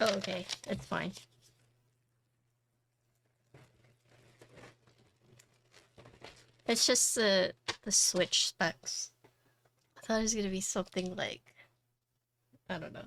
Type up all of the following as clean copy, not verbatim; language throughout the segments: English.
Oh, okay. It's fine. It's just the switch specs. I thought it was gonna be something like, I don't know.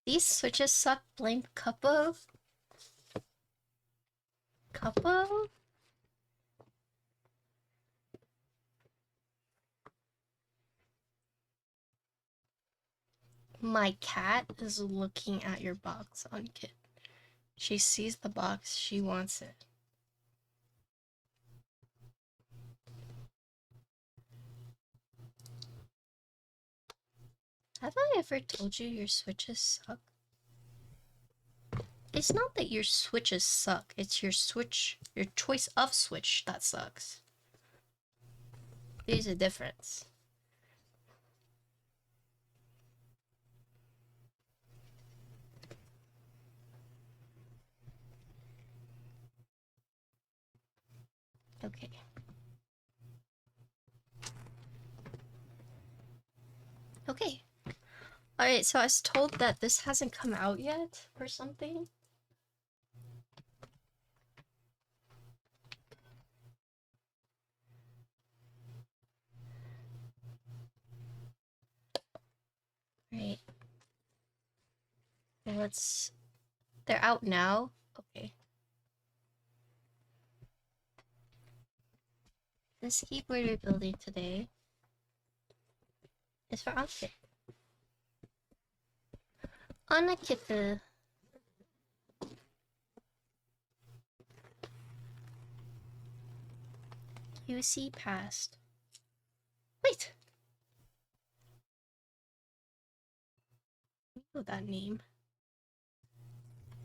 These switches suck. Blame Keykobo. Keykobo? My cat is looking at your box on Kit. She sees the box, she wants it. Have I ever told you your switches suck? It's not that your switches suck, it's your choice of switch that sucks. There's a difference. Okay. Okay. Alright, so I was told that this hasn't come out yet, or something. Right. Well, they're out now? Okay. This keyboard we're building today is for Ankit. Anakita. QC passed. Wait! I know that name.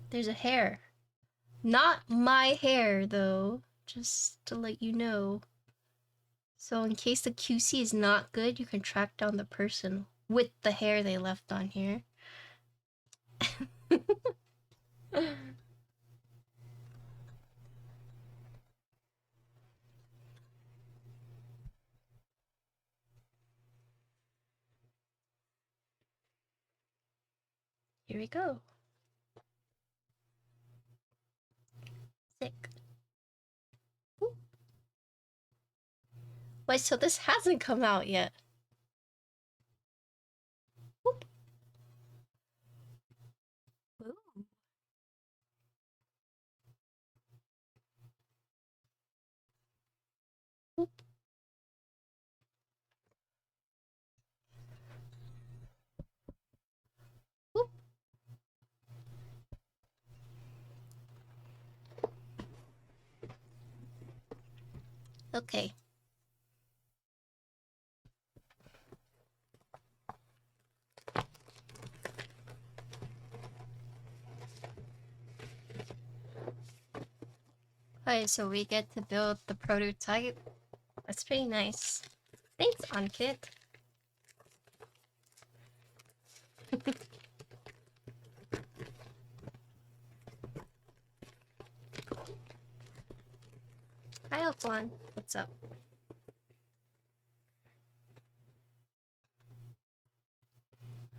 There's a hair. Not my hair, though. Just to let you know. So in case the QC is not good, you can track down the person with the hair they left on here. Here we go. Sick. Ooh. Wait, so this hasn't come out yet. Whoop. Ooh. Whoop. Whoop. Okay. Alright, so we get to build the prototype. That's pretty nice. Thanks, Ankit. Hi, Alphon. What's up?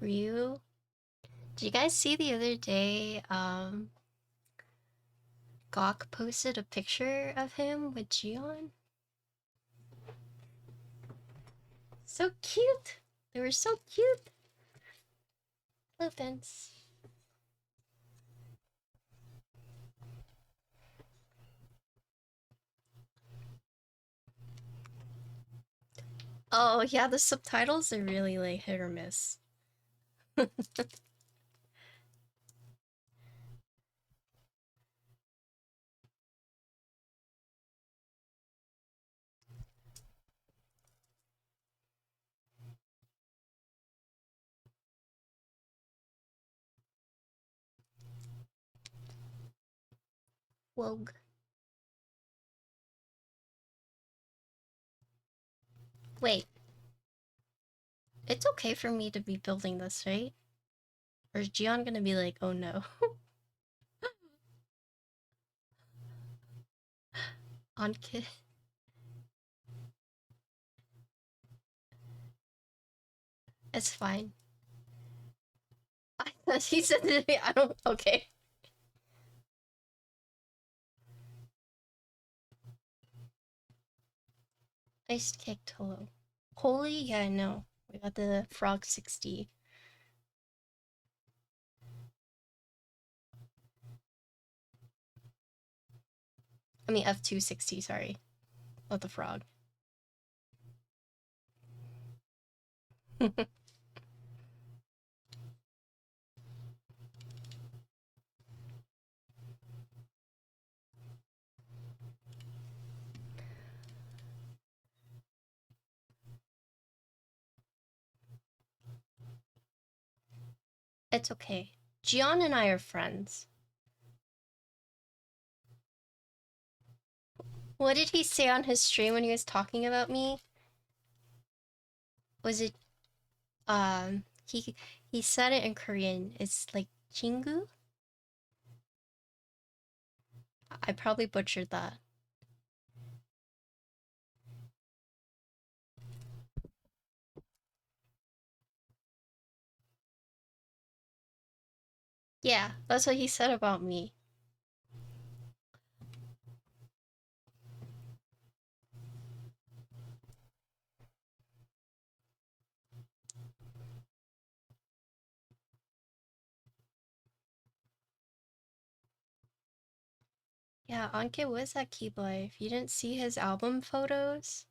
Ryu? Did you guys see the other day, Gawk posted a picture of him with Gion? So cute! They were so cute! Hello, Vince. Oh, yeah, the subtitles are really, like, hit or miss. Wogue. Wait. It's okay for me to be building this, right? Or is Gion gonna be like, oh no? On kid. It's fine. He said to me, I don't. Okay. Iced cake hello. Holy, yeah, I know. We got the frog 60. I mean F2-60, sorry. Not the frog. It's okay. Gion and I are friends. What did he say on his stream when he was talking about me? Was it he said it in Korean. It's like chingu? I probably butchered that. Yeah, that's what he said about me. Yeah, Anke was at Keeb Life. You didn't see his album photos?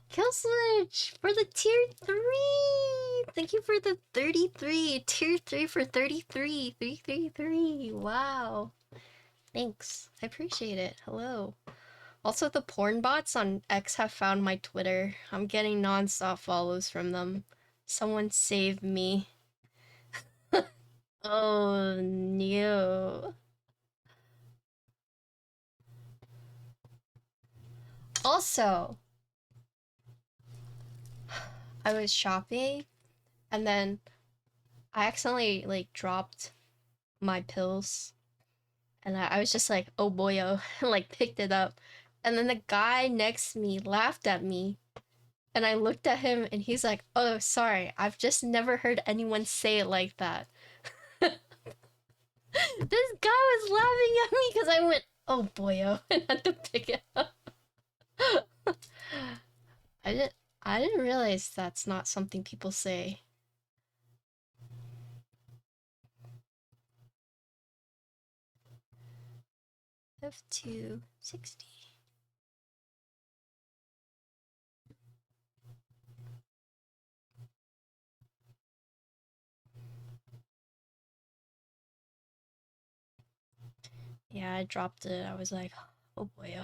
Kill Switch for the tier 3! Thank you for the 33! Tier 3 for 33! 333! Wow. Thanks. I appreciate it. Hello. Also, the porn bots on X have found my Twitter. I'm getting non-stop follows from them. Someone save me. Oh no. Also, I was shopping and then I accidentally like dropped my pills and I was just like, oh boyo, and like picked it up. And then the guy next to me laughed at me and I looked at him and he's like, oh, sorry, I've just never heard anyone say it like that. This guy was laughing at me because I went, oh boyo, and had to pick it up. I didn't realize that's not something people say. F2-60. Yeah, I dropped it. I was like, oh boy,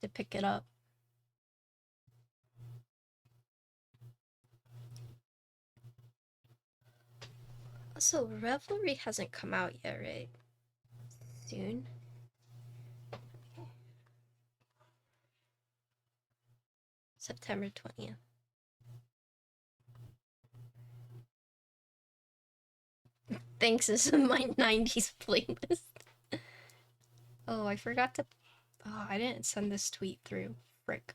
to pick it up. Also, Revelry hasn't come out yet, right? Soon. Okay. September 20th. Thanks, this is my 90s playlist. Oh, I forgot to... Oh, I didn't send this tweet through. Frick.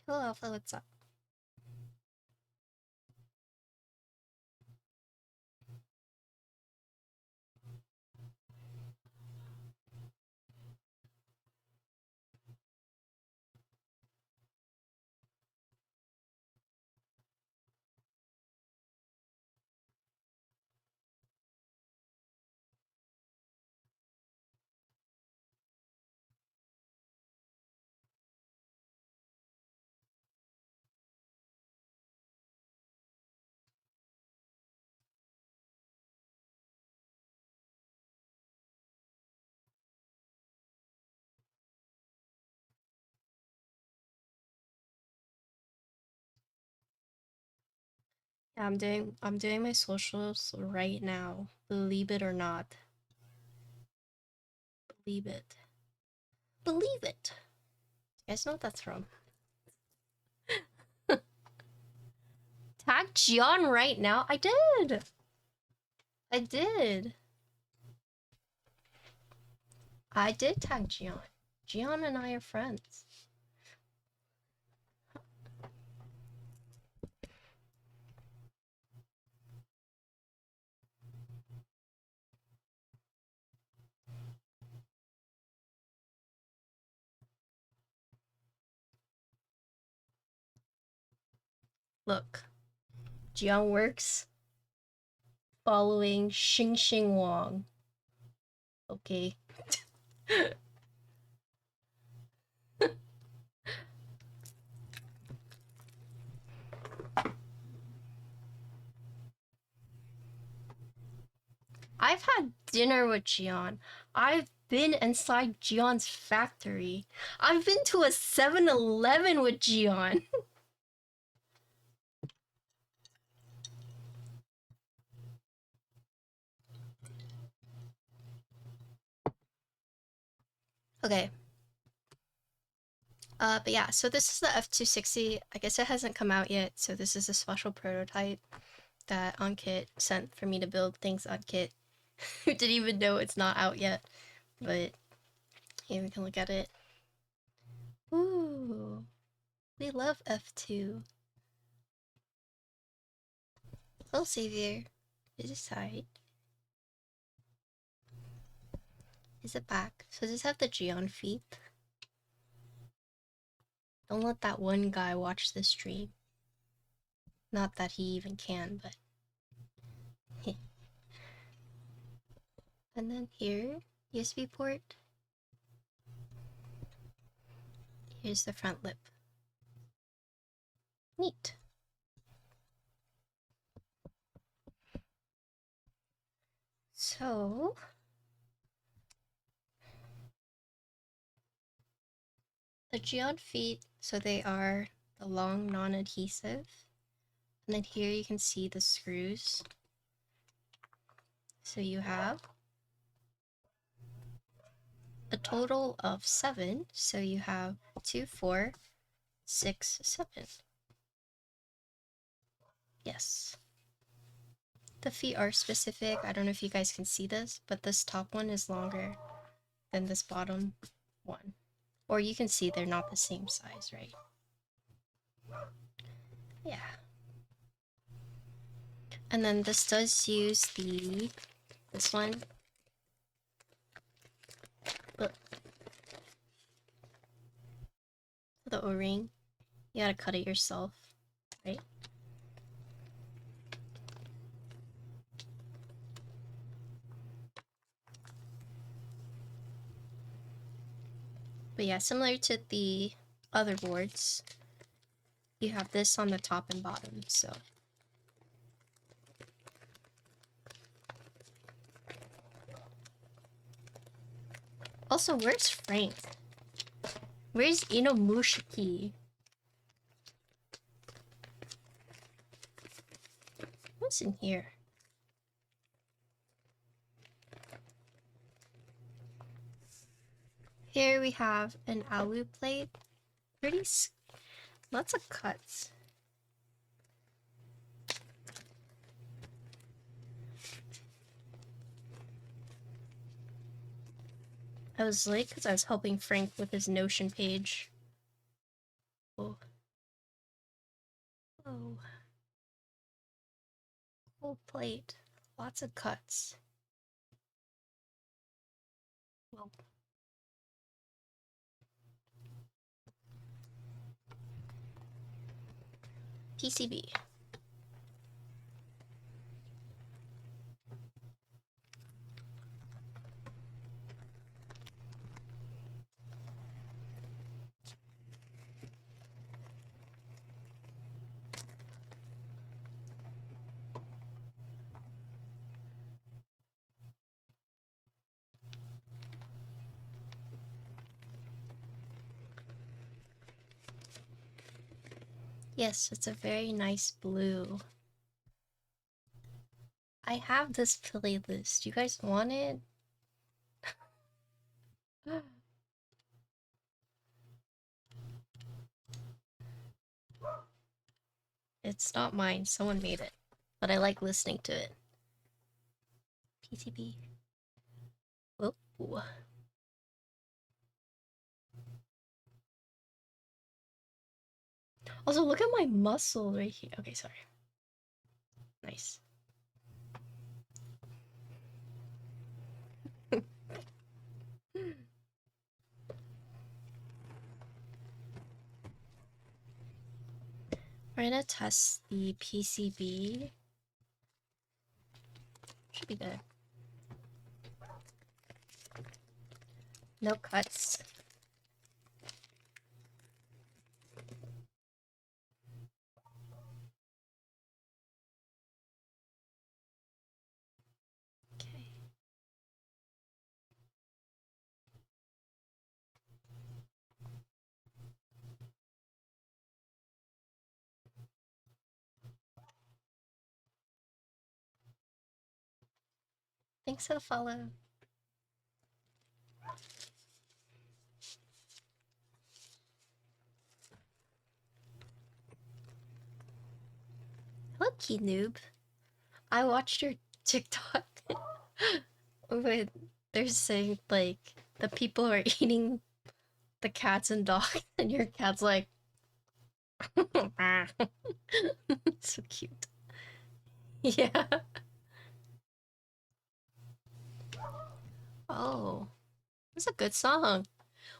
Hello, Alpha, what's up? I'm doing my socials right now. Believe it or not. Believe it. Believe it. You guys know what that's from? Tag Gian right now? I did! I did tag Gian. Gian and I are friends. Look. GEONWORKS following xinxinwong. Okay. I've had dinner with Gian. I've been inside Gion's factory. I've been to a 7-Eleven with Gian. Okay. But yeah, so this is the F2-60. I guess it hasn't come out yet, so this is a special prototype that OnKit sent for me to build. Thanks, OnKit. Who didn't even know it's not out yet. But here we can look at it. Ooh. We love F2. Hello, Savior. Is it side? Is it back? So does this have the Gian feet? Don't let that one guy watch this stream. Not that he even can, but... And then here, USB port. Here's the front lip. Neat. So... the Gian feet, so they are the long non-adhesive. And then here you can see the screws. So you have a total of 7. So you have 2, 4, 6, 7. Yes. The feet are specific. I don't know if you guys can see this, but this top one is longer than this bottom one. Or you can see they're not the same size, right? Yeah. And then this does use this one. Look. The O-ring. You gotta cut it yourself, right? But yeah, similar to the other boards, you have this on the top and bottom, so. Also, where's Frank? Where's Inomushiki? What's in here? Here we have an alu plate. Lots of cuts. I was late because I was helping Frank with his Notion page. Oh. Oh. Whole plate. Lots of cuts. Whoa. PCB. Yes, it's a very nice blue. I have this playlist. You guys want it? It's not mine. Someone made it. But I like listening to it. PCB. Whoa. Also, look at my muscle right here. Okay, sorry. Nice. We're gonna test the PCB. Should be good. No cuts. Okay. Thanks for the follow. Hello, Key Noob. I watched your TikTok when they're saying like the people are eating the cats and dogs, and your cat's like, so cute. Yeah. Oh, it's a good song.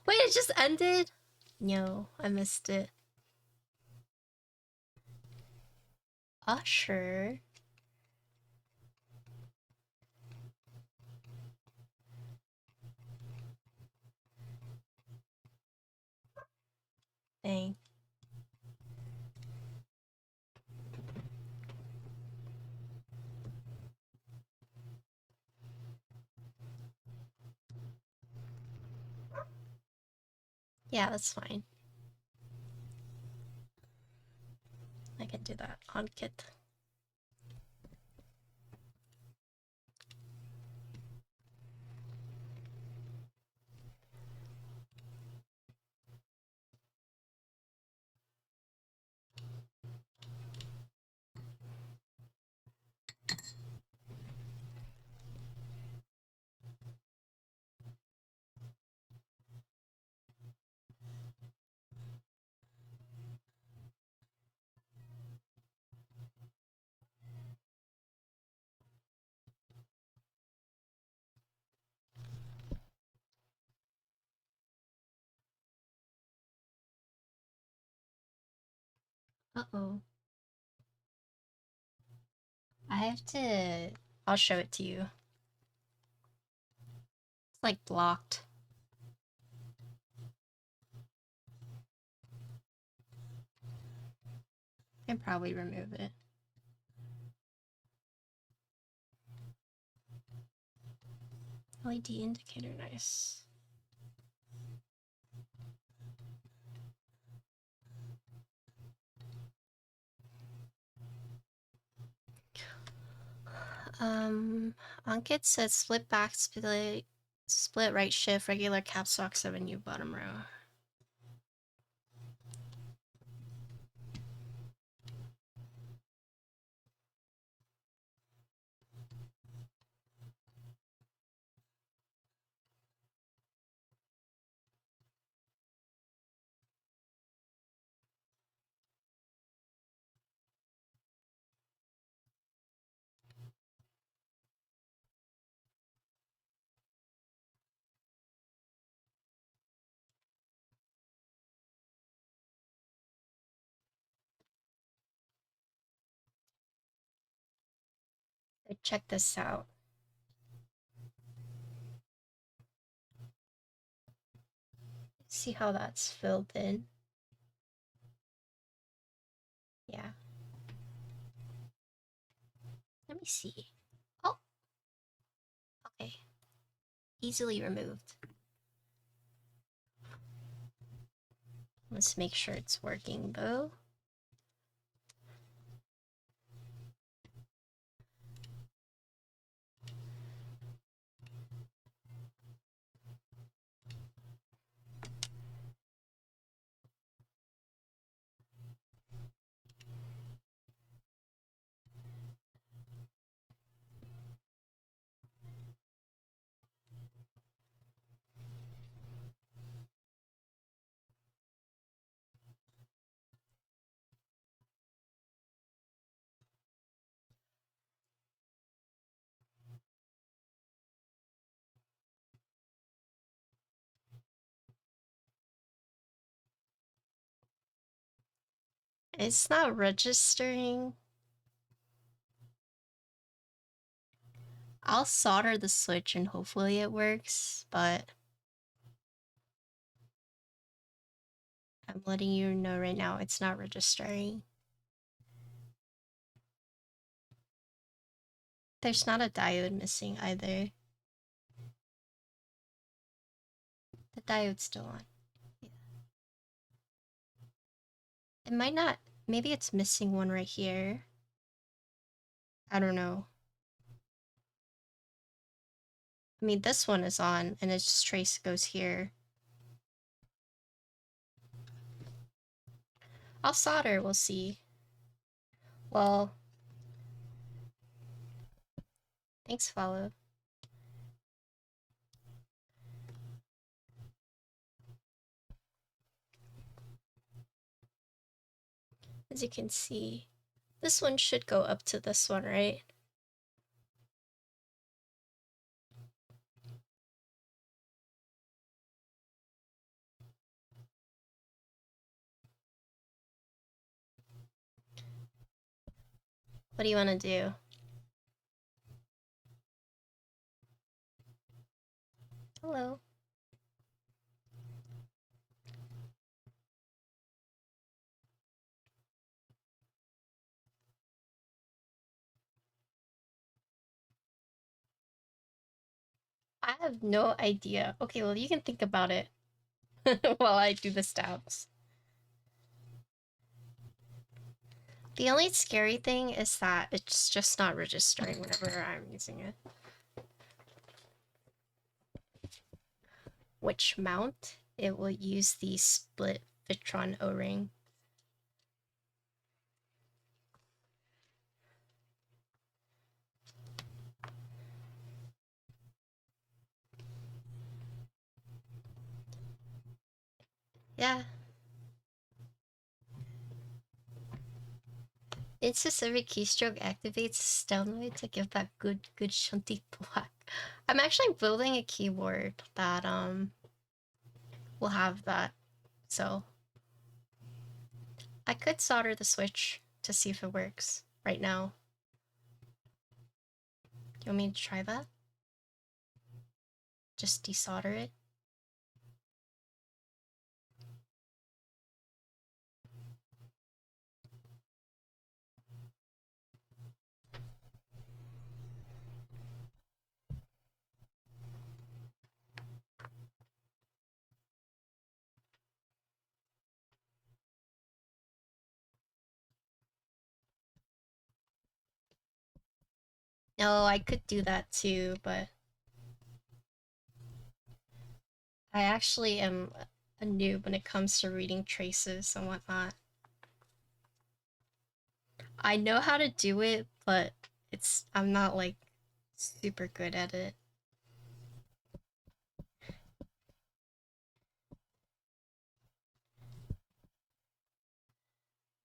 Wait, it just ended? No, I missed it. Usher. Dang. Yeah, that's fine. I can do that on Kit. Uh-oh. I have to... I'll show it to you. It's like blocked. I can probably remove it. LED indicator, nice. Ankit said split back, split right shift, regular caps lock 7U bottom row. Check this out. See how that's filled in? Yeah. Let me see. Oh, okay. Easily removed. Let's make sure it's working though. It's not registering. I'll solder the switch and hopefully it works, but I'm letting you know right now it's not registering. There's not a diode missing either. The diode's still on. Yeah. It might not, maybe it's missing one right here. I don't know. I mean, this one is on and its trace goes here. I'll solder, we'll see. Well, thanks, follow. As you can see, this one should go up to this one, right? What do you want to do? Hello. I have no idea. Okay, well, you can think about it while I do the steps. The only scary thing is that it's just not registering whenever I'm using it. Which mount? It will use the split Vitron O-ring. Yeah. It's every keystroke activates download to give that good shunty black. I'm actually building a keyboard that will have that. So I could solder the switch to see if it works right now. Do you want me to try that? Just desolder it? No, I could do that too, but I actually am a noob when it comes to reading traces and whatnot. I know how to do it, but I'm not like super good at it.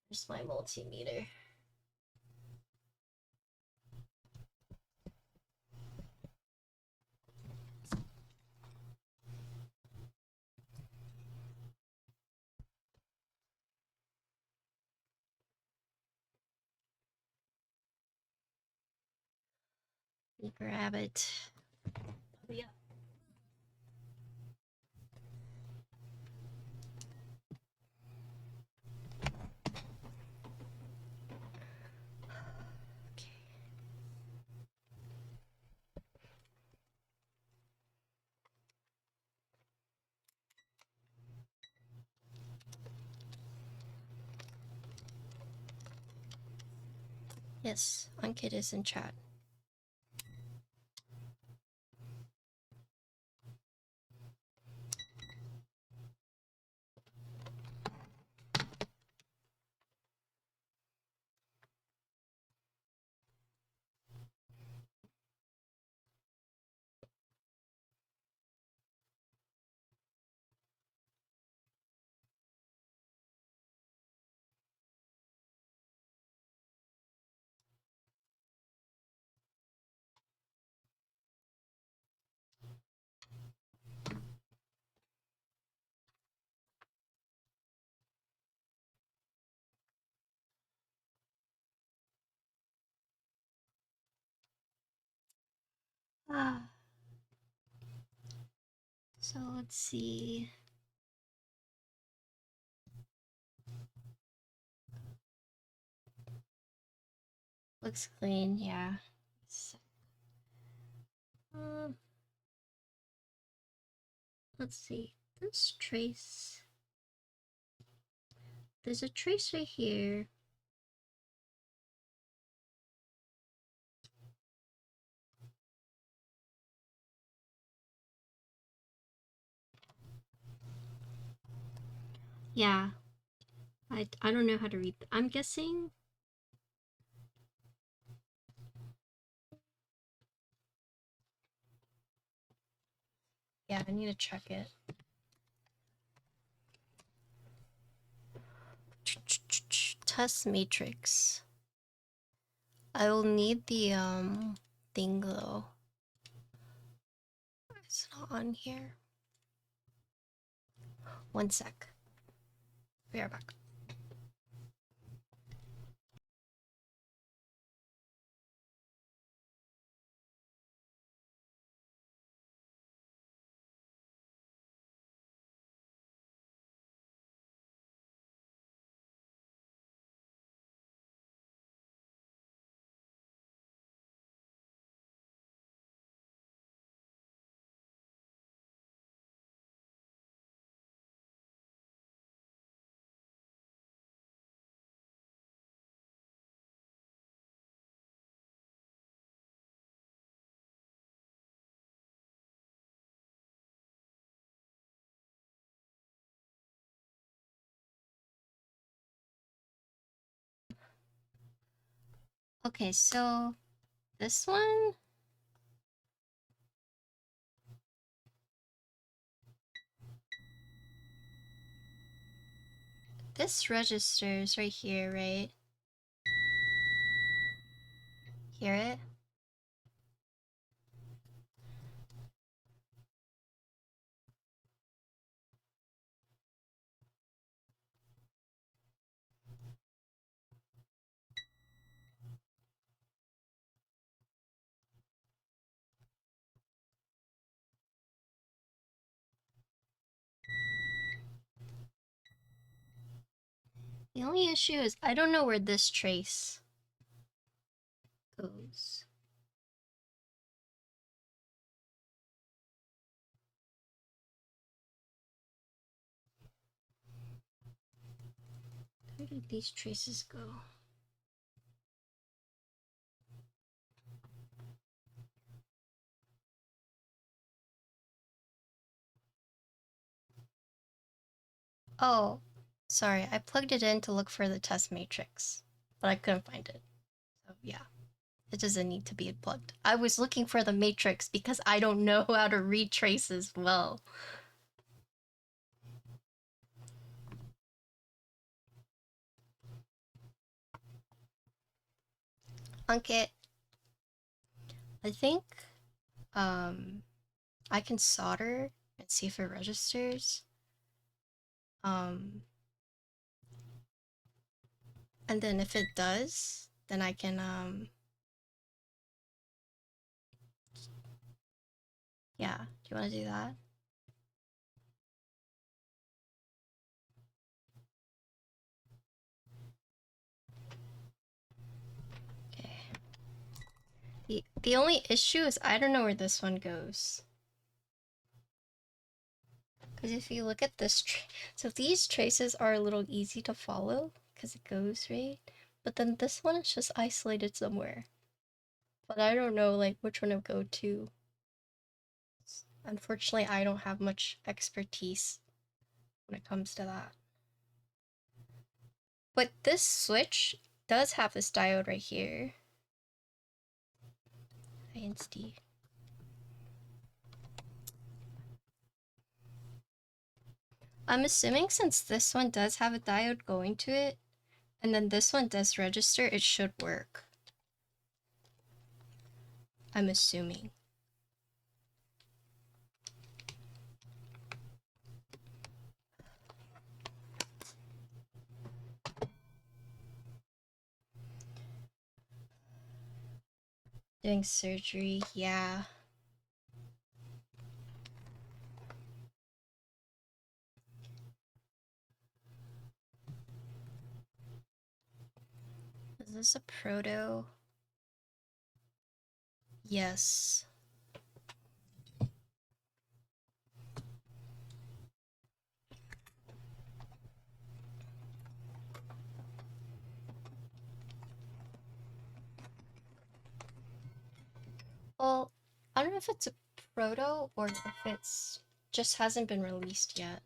Here's my multimeter. Grab it. Yeah. Yes, Ankit is in chat. So let's see. Looks clean, yeah. Let's see. This trace. There's a trace right here. Yeah. I don't know how to read. I'm guessing. Yeah, I need to check it. Test matrix. I will need the thing though. It's not on here. One sec. We are back. Okay, so this one. This registers right here, right? Hear it? The only issue is I don't know where this trace goes. Where did these traces go? Oh, sorry. I plugged it in to look for the test matrix, but I couldn't find it. So yeah, it doesn't need to be plugged. I was looking for the matrix because I don't know how to read traces well. Ankit, I think I can solder and see if it registers. And then if it does, then I can yeah, do you want to do that? Okay. The only issue is I don't know where this one goes. Because if you look at this, so these traces are a little easy to follow because it goes right, but then this one is just isolated somewhere. But I don't know like which one to go to. Unfortunately, I don't have much expertise when it comes to that. But this switch does have this diode right here. INSD. I'm assuming since this one does have a diode going to it, and then this one does register, it should work. I'm assuming. Doing surgery, yeah. Is this a proto? Yes. Well, I don't know if it's a proto or if it's just hasn't been released yet.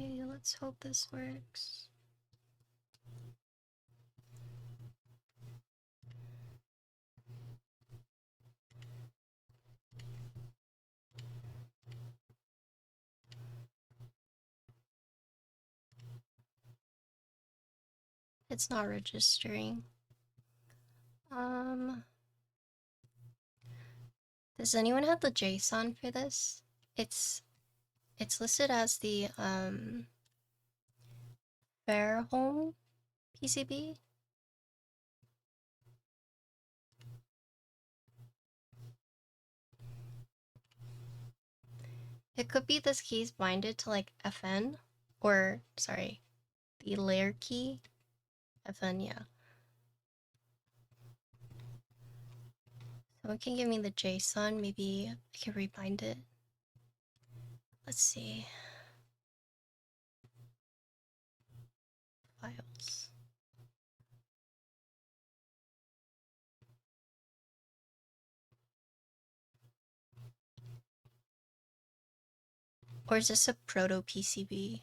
Okay, let's hope this works. It's not registering. Does anyone have the JSON for this? It's listed as the Fairholme PCB. It could be this key is binded to like FN, or sorry, the layer key. FN, yeah. Someone can give me the JSON, maybe I can rebind it. Let's see. Files. Or is this a proto PCB?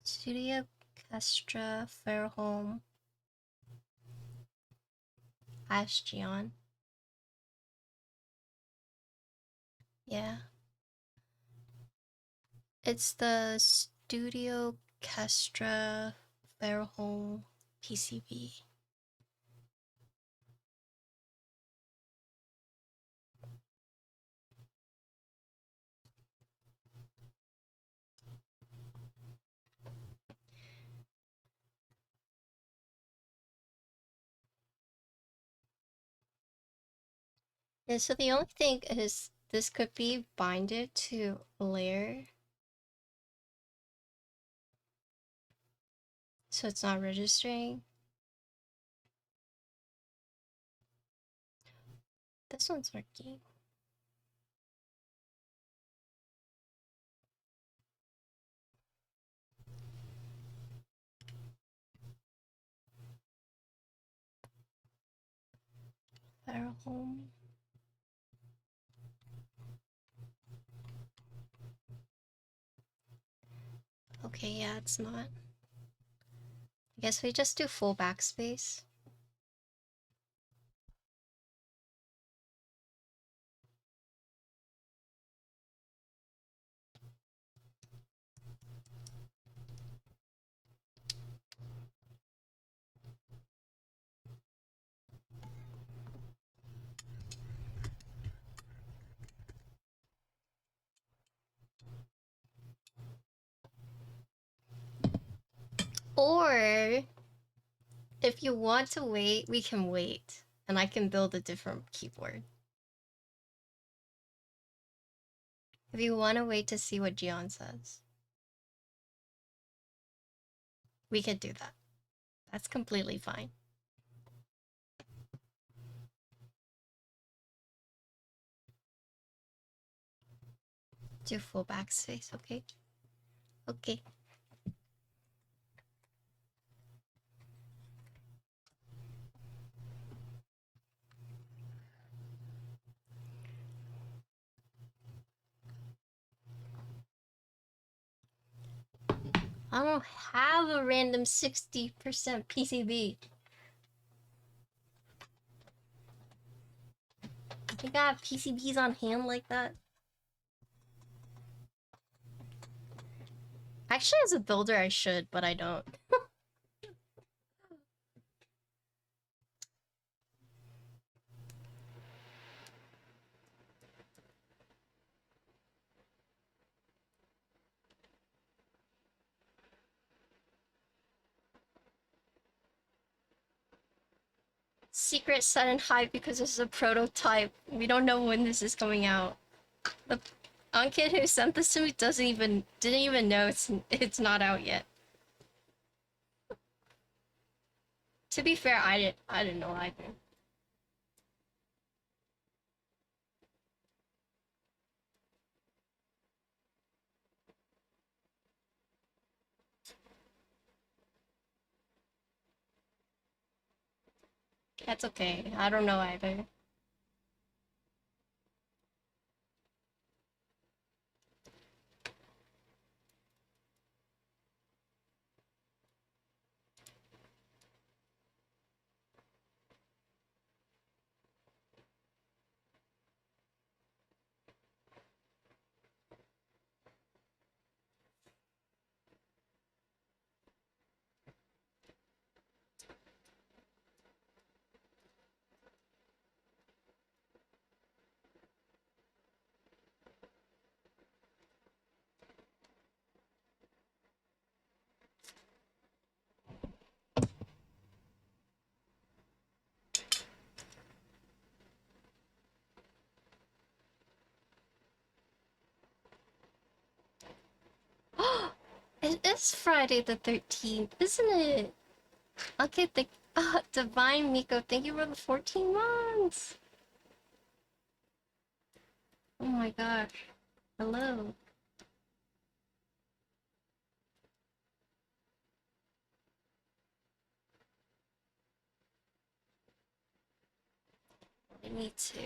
Studio Castra Fairholme Ashgion. Yeah. It's the Studio Castra Fairholme PCB. Yeah, so the only thing is this could be binded to layer. So it's not registering. This one's working. Fairholme. Okay, yeah, it's not. I guess we just do full backspace. Or if you want to wait, we can wait. And I can build a different keyboard. If you want to wait to see what Gion says, we could do that. That's completely fine. Do full backspace, okay? Okay. I don't have a random 60% PCB. I think I have PCBs on hand like that. Actually, as a builder, I should, but I don't. Secret sudden hype because this is a prototype. We don't know when this is coming out. The kid who sent this to me didn't even know it's not out yet. To be fair, I didn't know either. That's okay. I don't know either. It is Friday the 13th, isn't it? Okay, Divine Miko, thank you for the 14 months! Oh my gosh. Hello. Me too.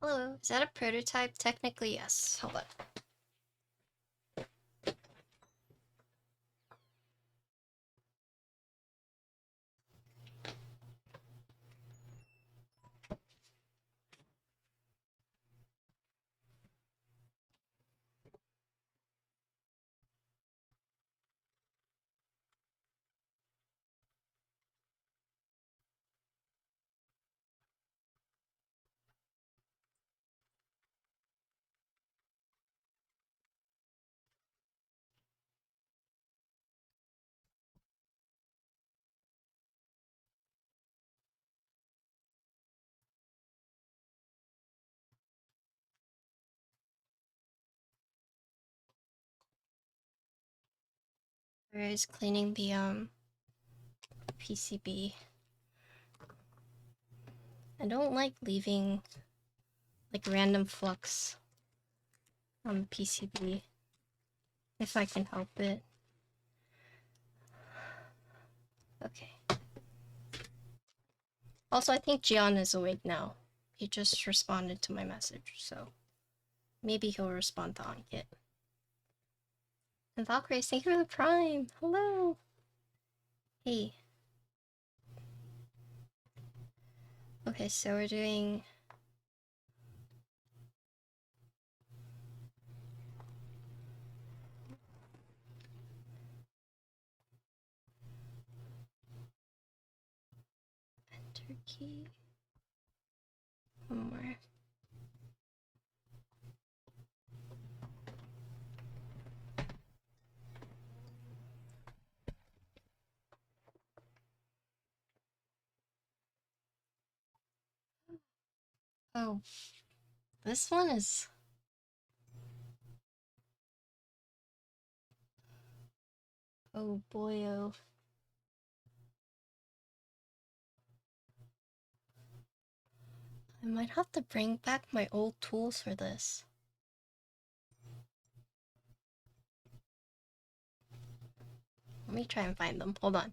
Hello, is that a prototype? Technically, yes. Hold on. is cleaning the PCB. I don't like leaving like random flux on PCB if I can help it. Okay. Also, I think Gian is awake now. He just responded to my message, so maybe he'll respond to Ankit. And Valkyrie, thank you for the prime. Hello. Hey. Okay, so we're doing enter key. One more. Oh, this one is... Oh boyo. I might have to bring back my old tools for this. Let me try and find them. Hold on.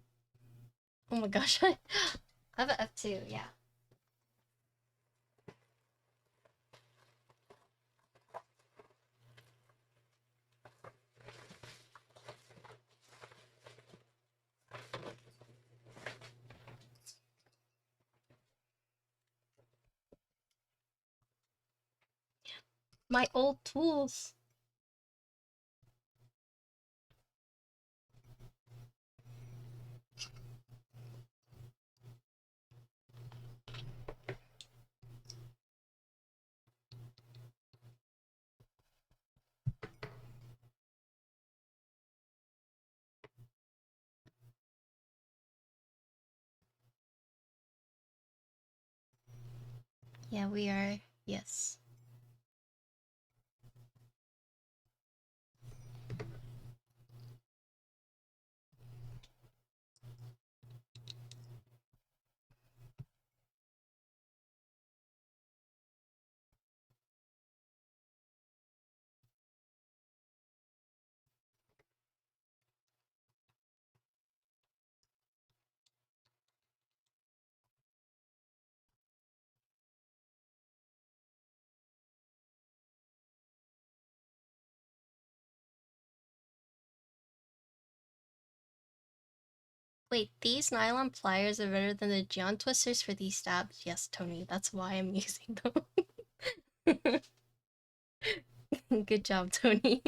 Oh my gosh, I have an F2, yeah. My old tools. Yeah, we are. Yes. Wait, these nylon pliers are better than the Geon twisters for these stabs? Yes, Tony, that's why I'm using them. Good job, Tony.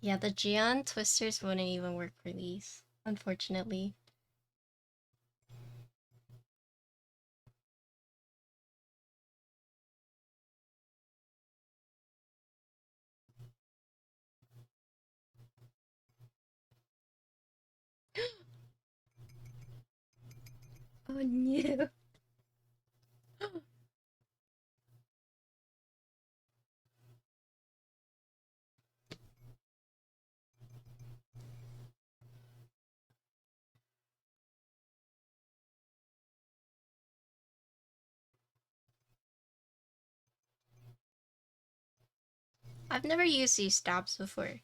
Yeah, the Geon twisters wouldn't even work for these, unfortunately. Oh no. I've never used these stabs before.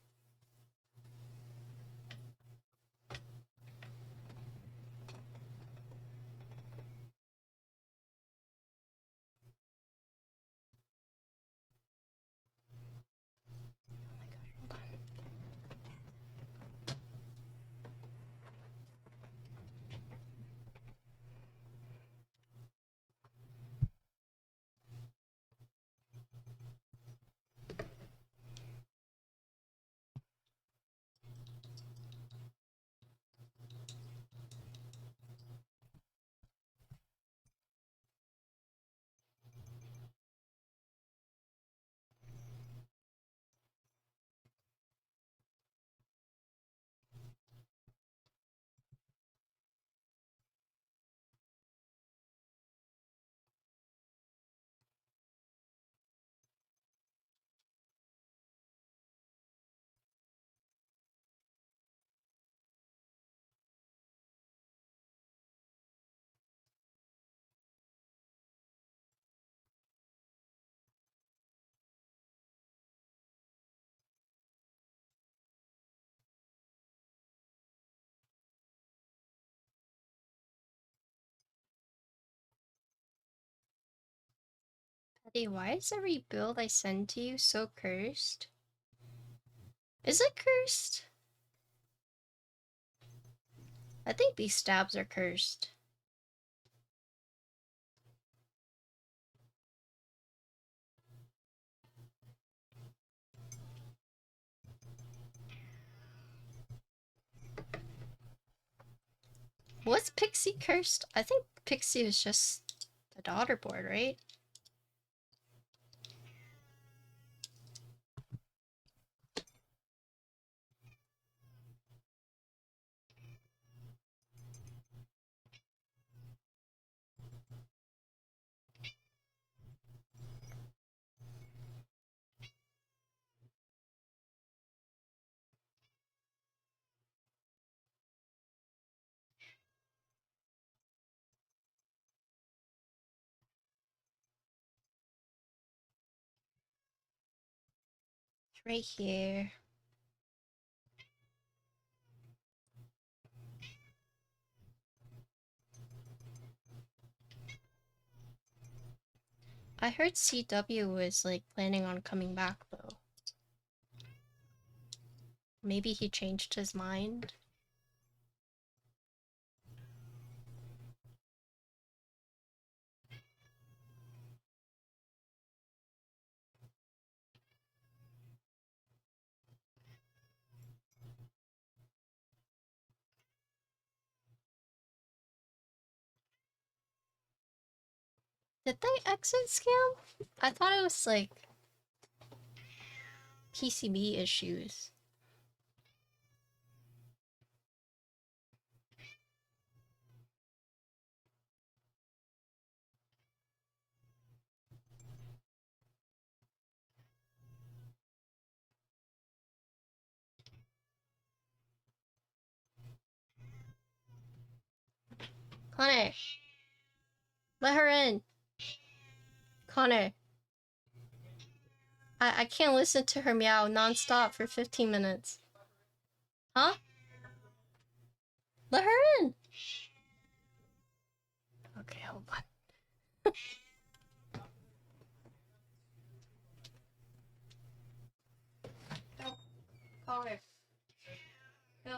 Hey, why is every build I send to you so cursed? Is it cursed? I think these stabs are cursed. Was Pixie cursed? I think Pixie was just the daughter board, right? It's right here. I heard CW was like planning on coming back though. Maybe he changed his mind. Did they exit scam? I thought it was like PCB issues. Connor, let her in. Connor, I can't listen to her meow non-stop for 15 minutes. Huh? Let her in. Okay, hold on. Go, Connor. Go.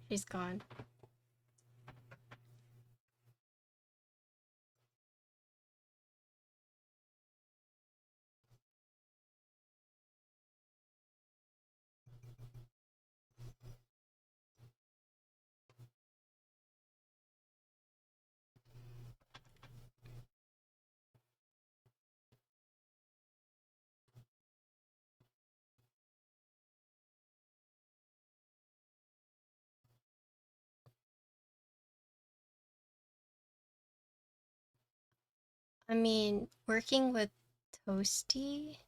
She's gone. I mean, working with Toasty.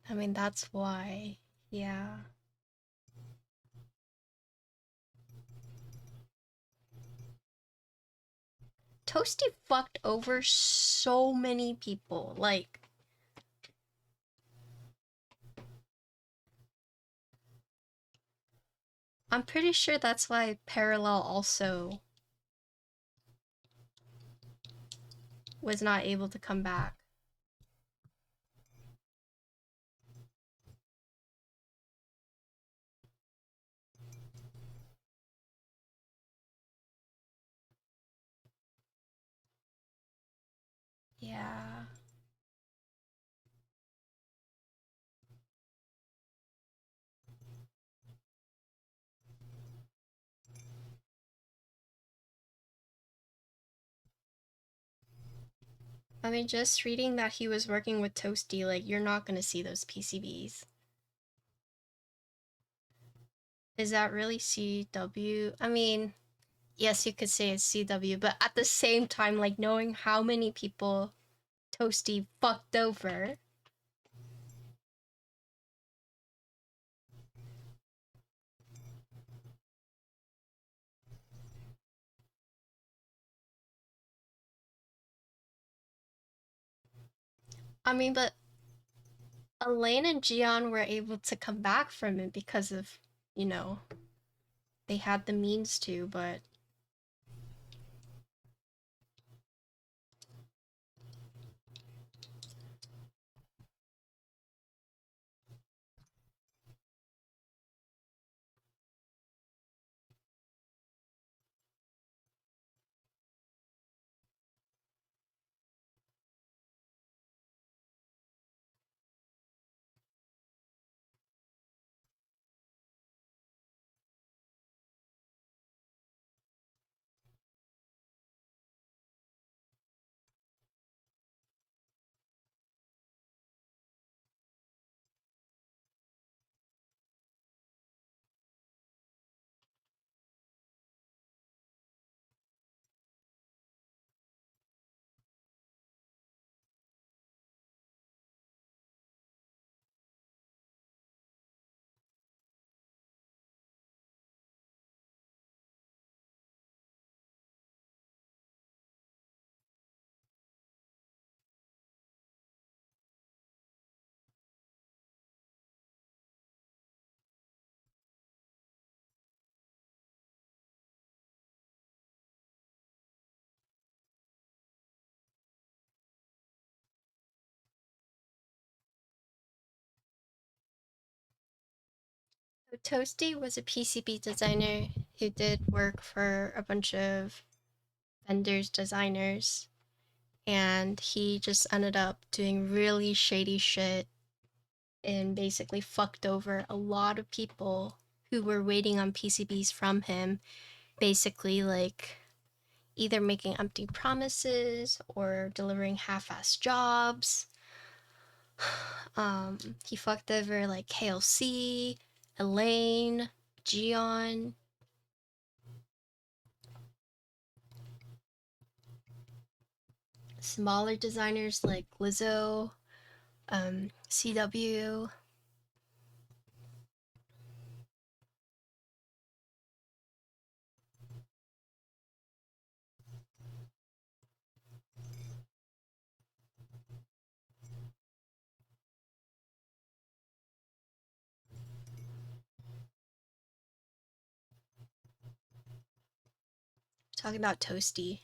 I mean, that's why. Yeah. Toasty fucked over so many people. Like, I'm pretty sure that's why Parallel also was not able to come back. Yeah. I mean, just reading that he was working with Toasty, like, you're not gonna see those PCBs. Is that really CW? I mean, yes, you could say it's CW, but at the same time, like, knowing how many people Toasty fucked over. I mean, but Elaine and Gian were able to come back from it because of, you know, they had the means to, but Toasty was a PCB designer who did work for a bunch of vendors, designers, and he just ended up doing really shady shit and basically fucked over a lot of people who were waiting on PCBs from him, basically like either making empty promises or delivering half-assed jobs. He fucked over like KLC, Elaine, Gion. Smaller designers like Lizzo, CW. Talking about Toasty.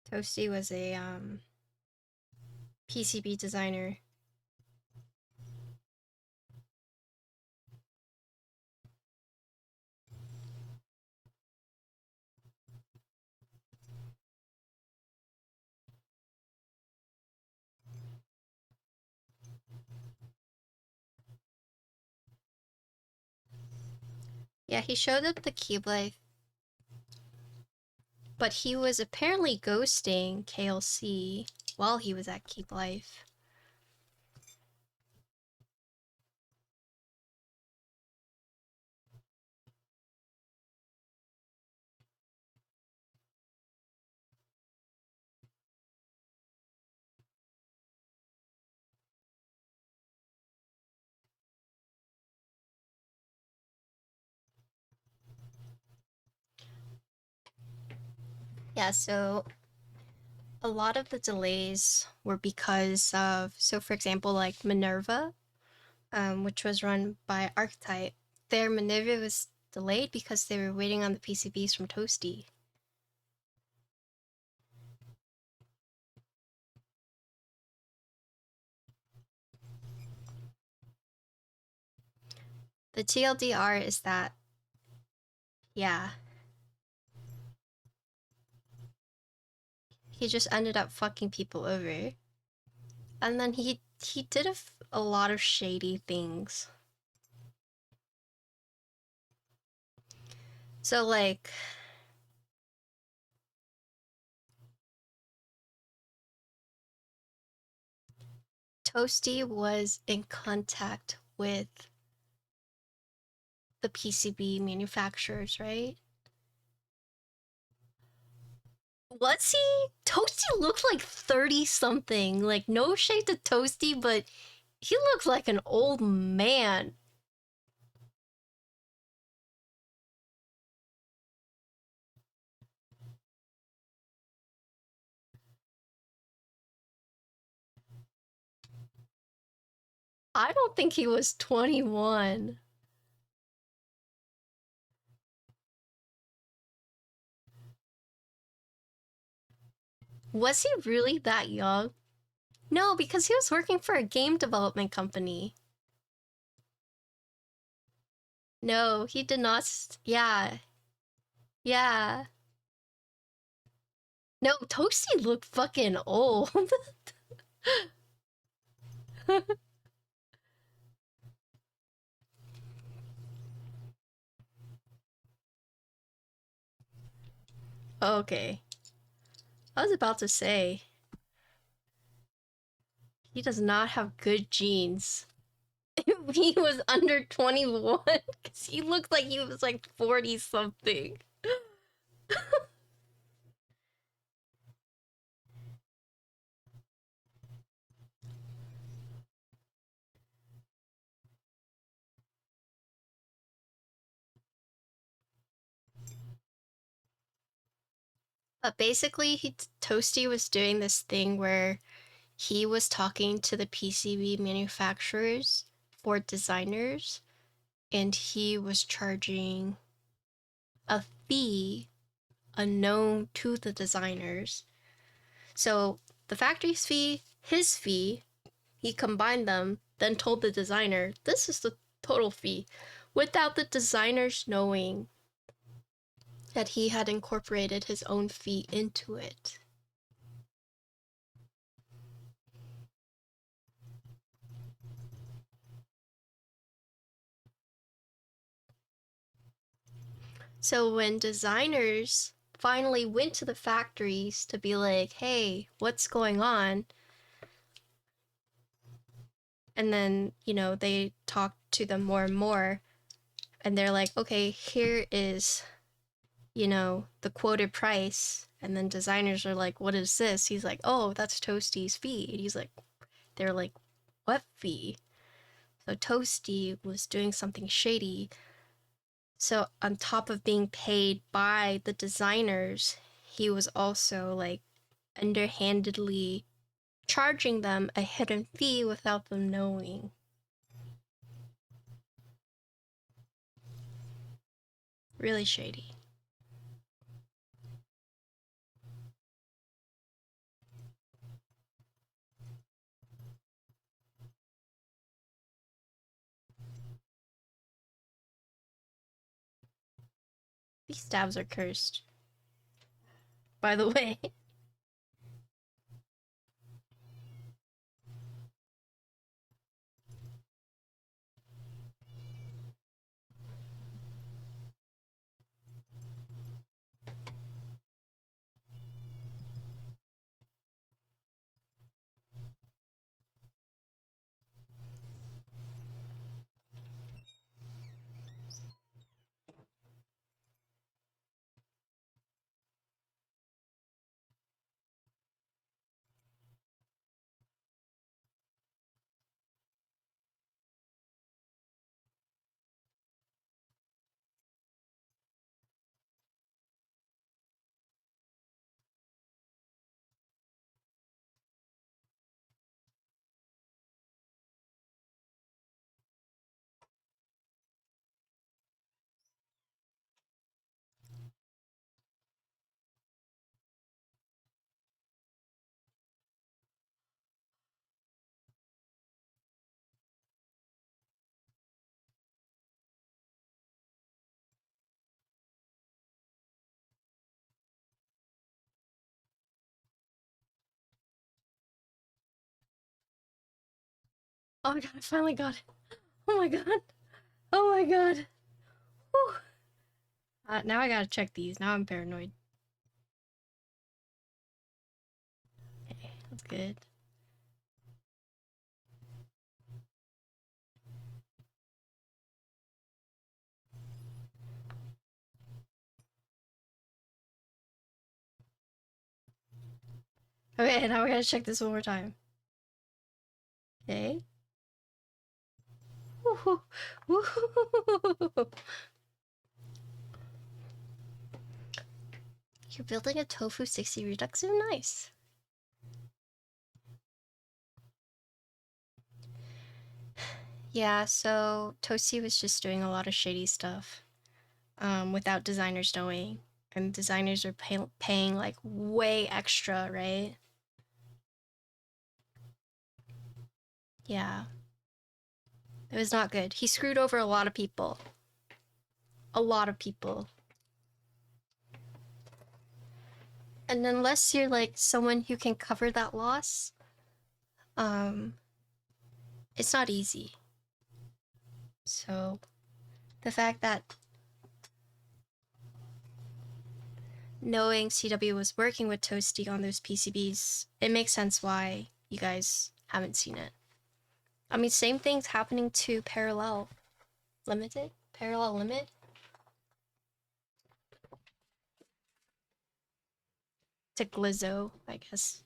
Toasty was a PCB designer. Yeah, he showed up the Keeb Life, but he was apparently ghosting KLC while he was at Keeb Life. Yeah, so a lot of the delays were because of, so for example, like Minerva, which was run by Archetype, their Minerva was delayed because they were waiting on the PCBs from Toasty. The TLDR is that, yeah, he just ended up fucking people over. And then he did a lot of shady things. So like, Toasty was in contact with the PCB manufacturers, right? Was he? Toasty looked like 30 something. Like, no shade to Toasty, but he looked like an old man. I don't think he was 21. Was he really that young? No, because he was working for a game development company. No, he did not. Yeah. Yeah. No, Toasty looked fucking old. Okay. I was about to say, he does not have good genes. If he was under 21, because he looked like he was like 40 something. But basically, Toasty was doing this thing where he was talking to the PCB manufacturers for designers, and he was charging a fee unknown to the designers. So the factory's fee, his fee, he combined them, then told the designer, this is the total fee, without the designers knowing that he had incorporated his own fee into it. So when designers finally went to the factories to be like, hey, what's going on? And then, you know, they talked to them more and more, and they're like, okay, here is, you know, the quoted price. And then designers are like, what is this? He's like, oh, that's Toasty's fee. And he's like, they're like, what fee? So Toasty was doing something shady. So on top of being paid by the designers, he was also like underhandedly charging them a hidden fee without them knowing. Really shady. These stabs are cursed, by the way. Oh my god, I finally got it. Oh my god. Oh my god. Now I gotta check these. Now I'm paranoid. Okay, that's good. Okay, now we gotta check this one more time. Okay. Woohoo! Woohoo! You're building a tofu 60 redux zoom? Nice. Yeah, so Toasty was just doing a lot of shady stuff without designers knowing. And designers are paying like way extra, right? Yeah. It was not good. He screwed over a lot of people. A lot of people. And unless you're like someone who can cover that loss, it's not easy. So the fact that knowing CW was working with Toasty on those PCBs, it makes sense why you guys haven't seen it. I mean, same thing's happening to Parallel Limited? Parallel Limit? To Glizzo, I guess.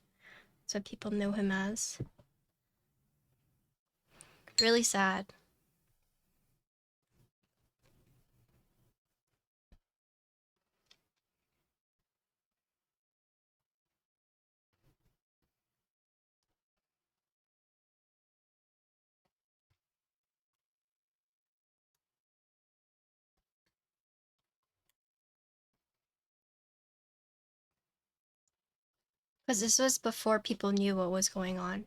That's what people know him as. Really sad. Because this was before people knew what was going on.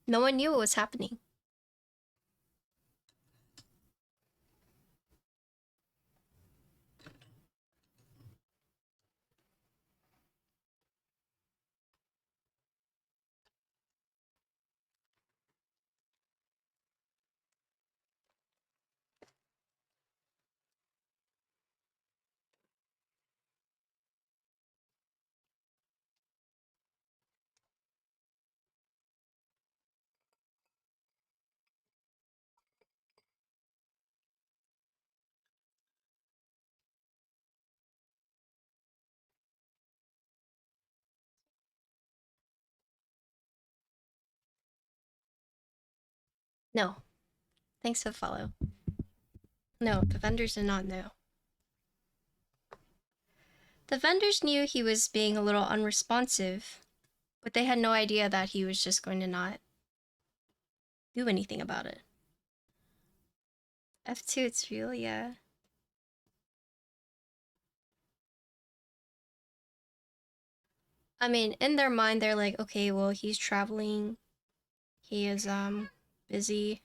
No one knew what was happening. No. Thanks for the follow. No, the vendors did not know. The vendors knew he was being a little unresponsive, but they had no idea that he was just going to not do anything about it. F2, it's real, yeah. I mean, in their mind, they're like, okay, well, he's traveling. He is, busy.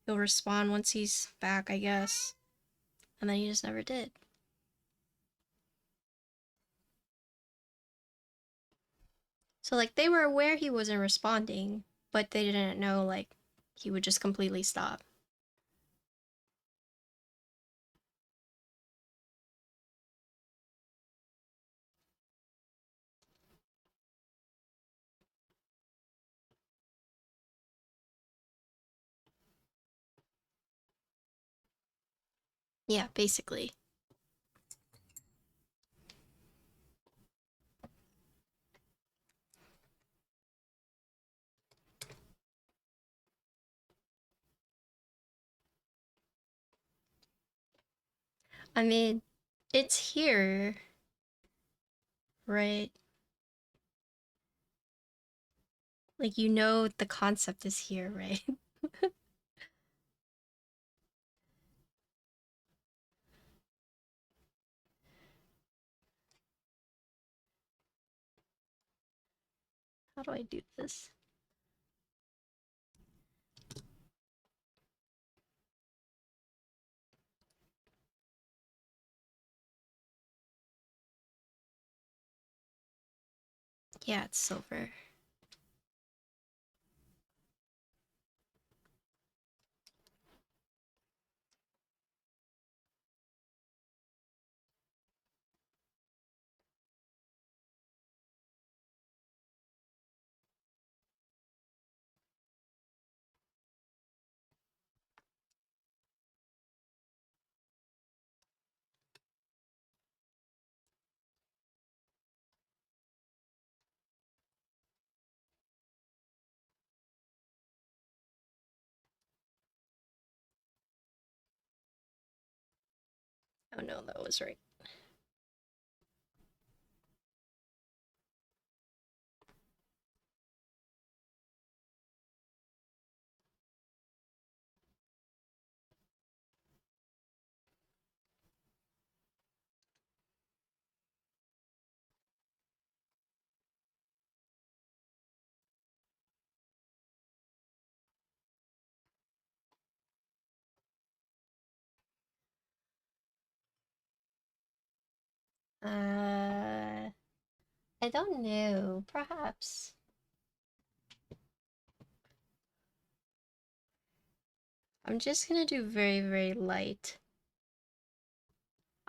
He'll respond once he's back, I guess. And then he just never did. So, like, they were aware he wasn't responding, but they didn't know, like, he would just completely stop. Yeah, basically. I mean, it's here, right? Like, you know the concept is here, right? How do I do this? Yeah, it's silver. Oh no, that was right. I don't know. Perhaps. I'm just gonna do very, very light.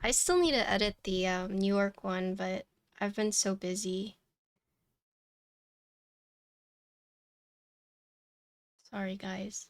I still need to edit the New York one, but I've been so busy. Sorry, guys.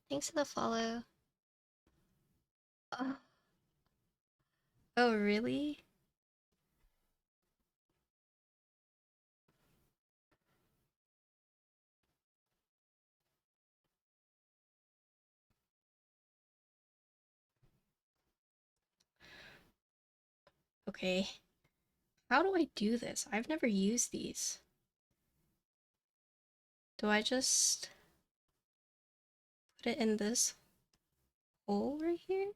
Thanks for the follow. Oh, oh really? Okay. How do I do this? I've never used these. Do I just put it in this hole right here?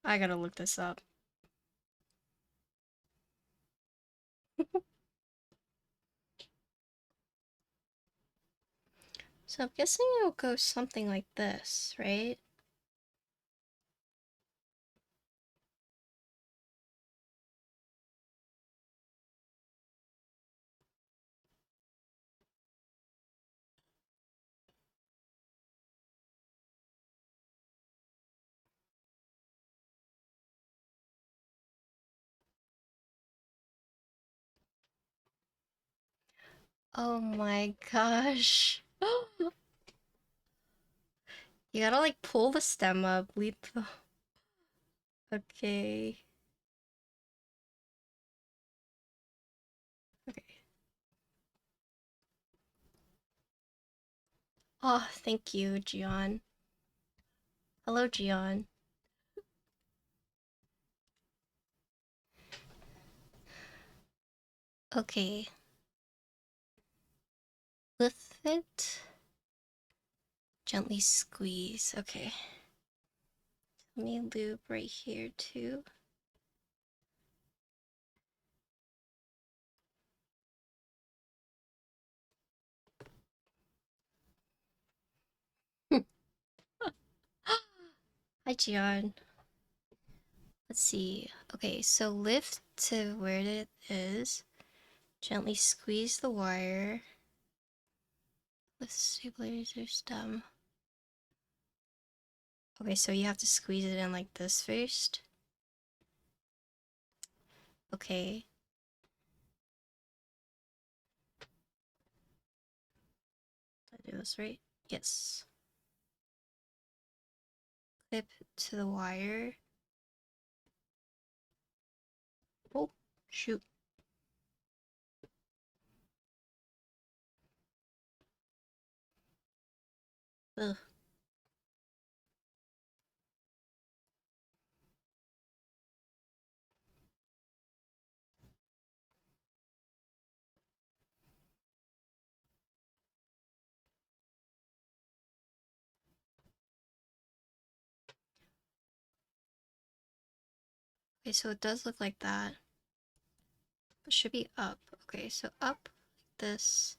I gotta look this up. So I'm guessing it'll go something like this, right? Oh my gosh. You gotta like pull the stem up, lead the... Okay. Okay. Oh, thank you, Gian. Hello, Gian. Okay. Lift it. Gently squeeze. Okay. Let me loop right here too. Hi, Gian. Let's see. Okay, so lift to where it is. Gently squeeze the wire. Lift stabilizer stem. Okay, so you have to squeeze it in like this first. Okay. Did I do this right? Yes. Clip to the wire. Oh, shoot. Ugh. Okay, so it does look like that. It should be up. Okay, so up like this.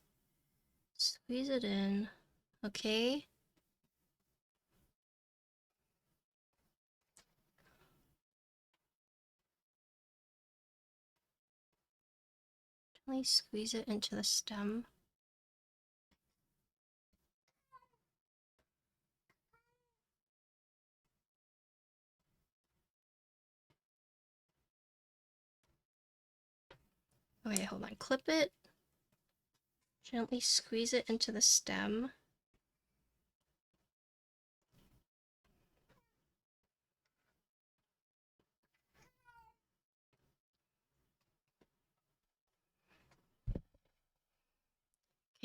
Squeeze it in. Okay. Gently squeeze it into the stem. Okay, hold on. Clip it. Gently squeeze it into the stem.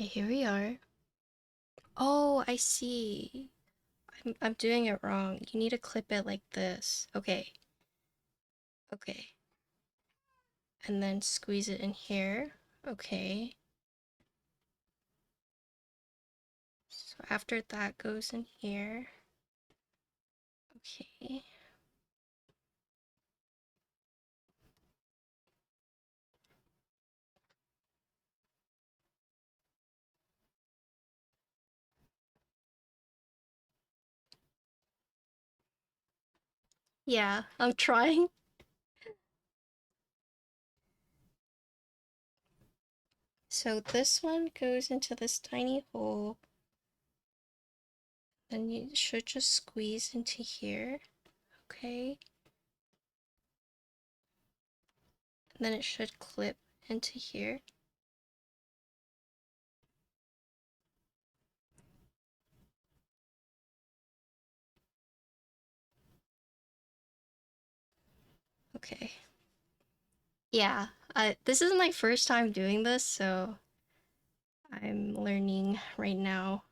Okay, here we are. Oh, I see. I'm doing it wrong. You need to clip it like this. Okay. Okay. And then squeeze it in here. Okay. So after that goes in here. Okay. Yeah, I'm trying. So this one goes into this tiny hole. Then you should just squeeze into here. Okay. And then it should clip into here. Okay. Yeah, this is my first time doing this, so I'm learning right now.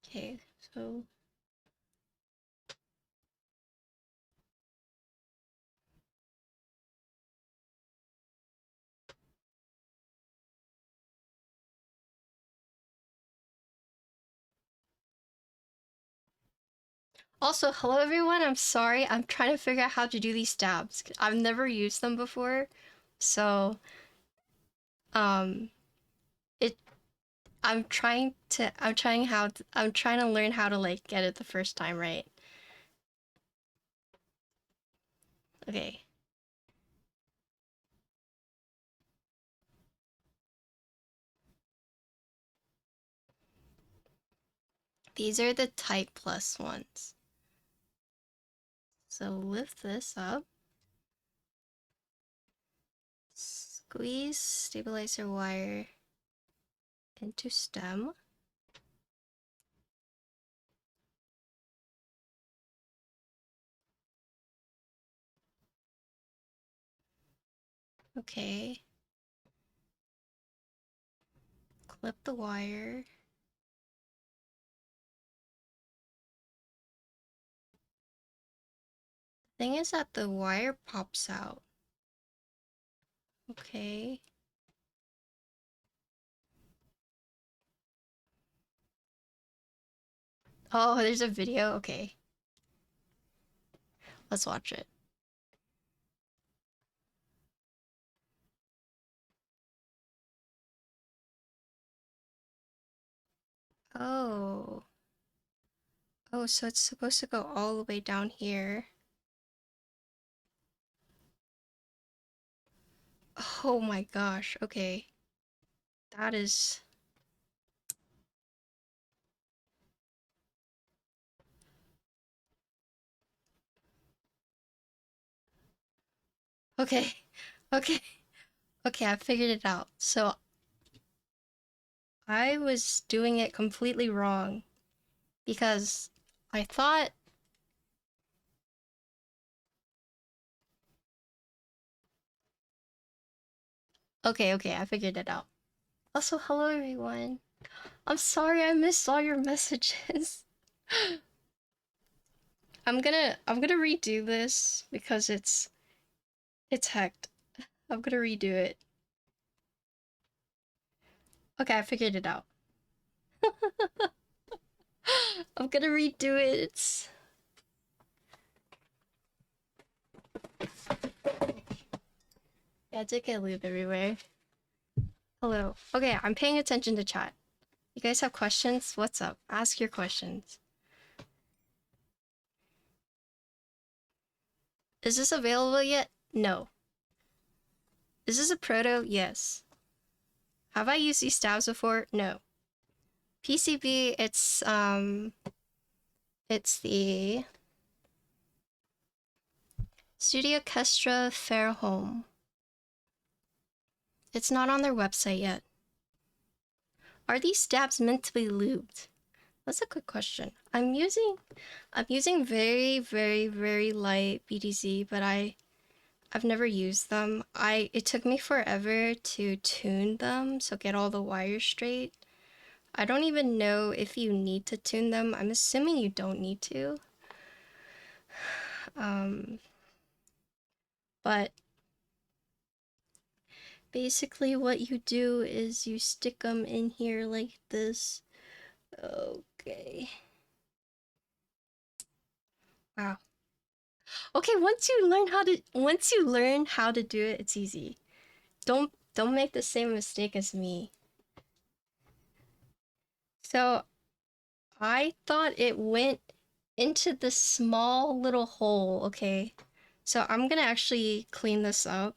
Okay, so also, hello everyone, I'm sorry, I'm trying to figure out how to do these tabs. I've never used them before, so, it, I'm trying to learn how to, like, get it the first time right. Okay. These are the TypePlus ones. So lift this up. Squeeze stabilizer wire into stem. Okay. Clip the wire. The thing is that the wire pops out. Okay. Oh, there's a video? Okay. Let's watch it. Oh. Oh, so it's supposed to go all the way down here. Oh my gosh, okay. That is... Okay. Okay. Okay, I figured it out. So I was doing it completely wrong because I thought... Okay, I figured it out. Also, hello everyone. I'm sorry I missed all your messages. I'm gonna redo this because it's hacked. I'm gonna redo it. Okay, I figured it out. I'm gonna redo it. It's... Yeah, dick and lube everywhere. Hello. Okay, I'm paying attention to chat. You guys have questions? What's up? Ask your questions. Is this available yet? No. Is this a proto? Yes. Have I used these stabs before? No. PCB, it's the Studio Kestra Fairholm. It's not on their website yet. Are these stabs meant to be lubed? That's a good question. I'm using very light BTZ, but I've never used them. It took me forever to tune them, so get all the wires straight. I don't even know if you need to tune them. I'm assuming you don't need to. But basically what you do is you stick them in here like this. Okay. Wow. Okay, once you learn how to do it, it's easy. Don't make the same mistake as me. So I thought it went into this small little hole, okay? So I'm gonna actually clean this up.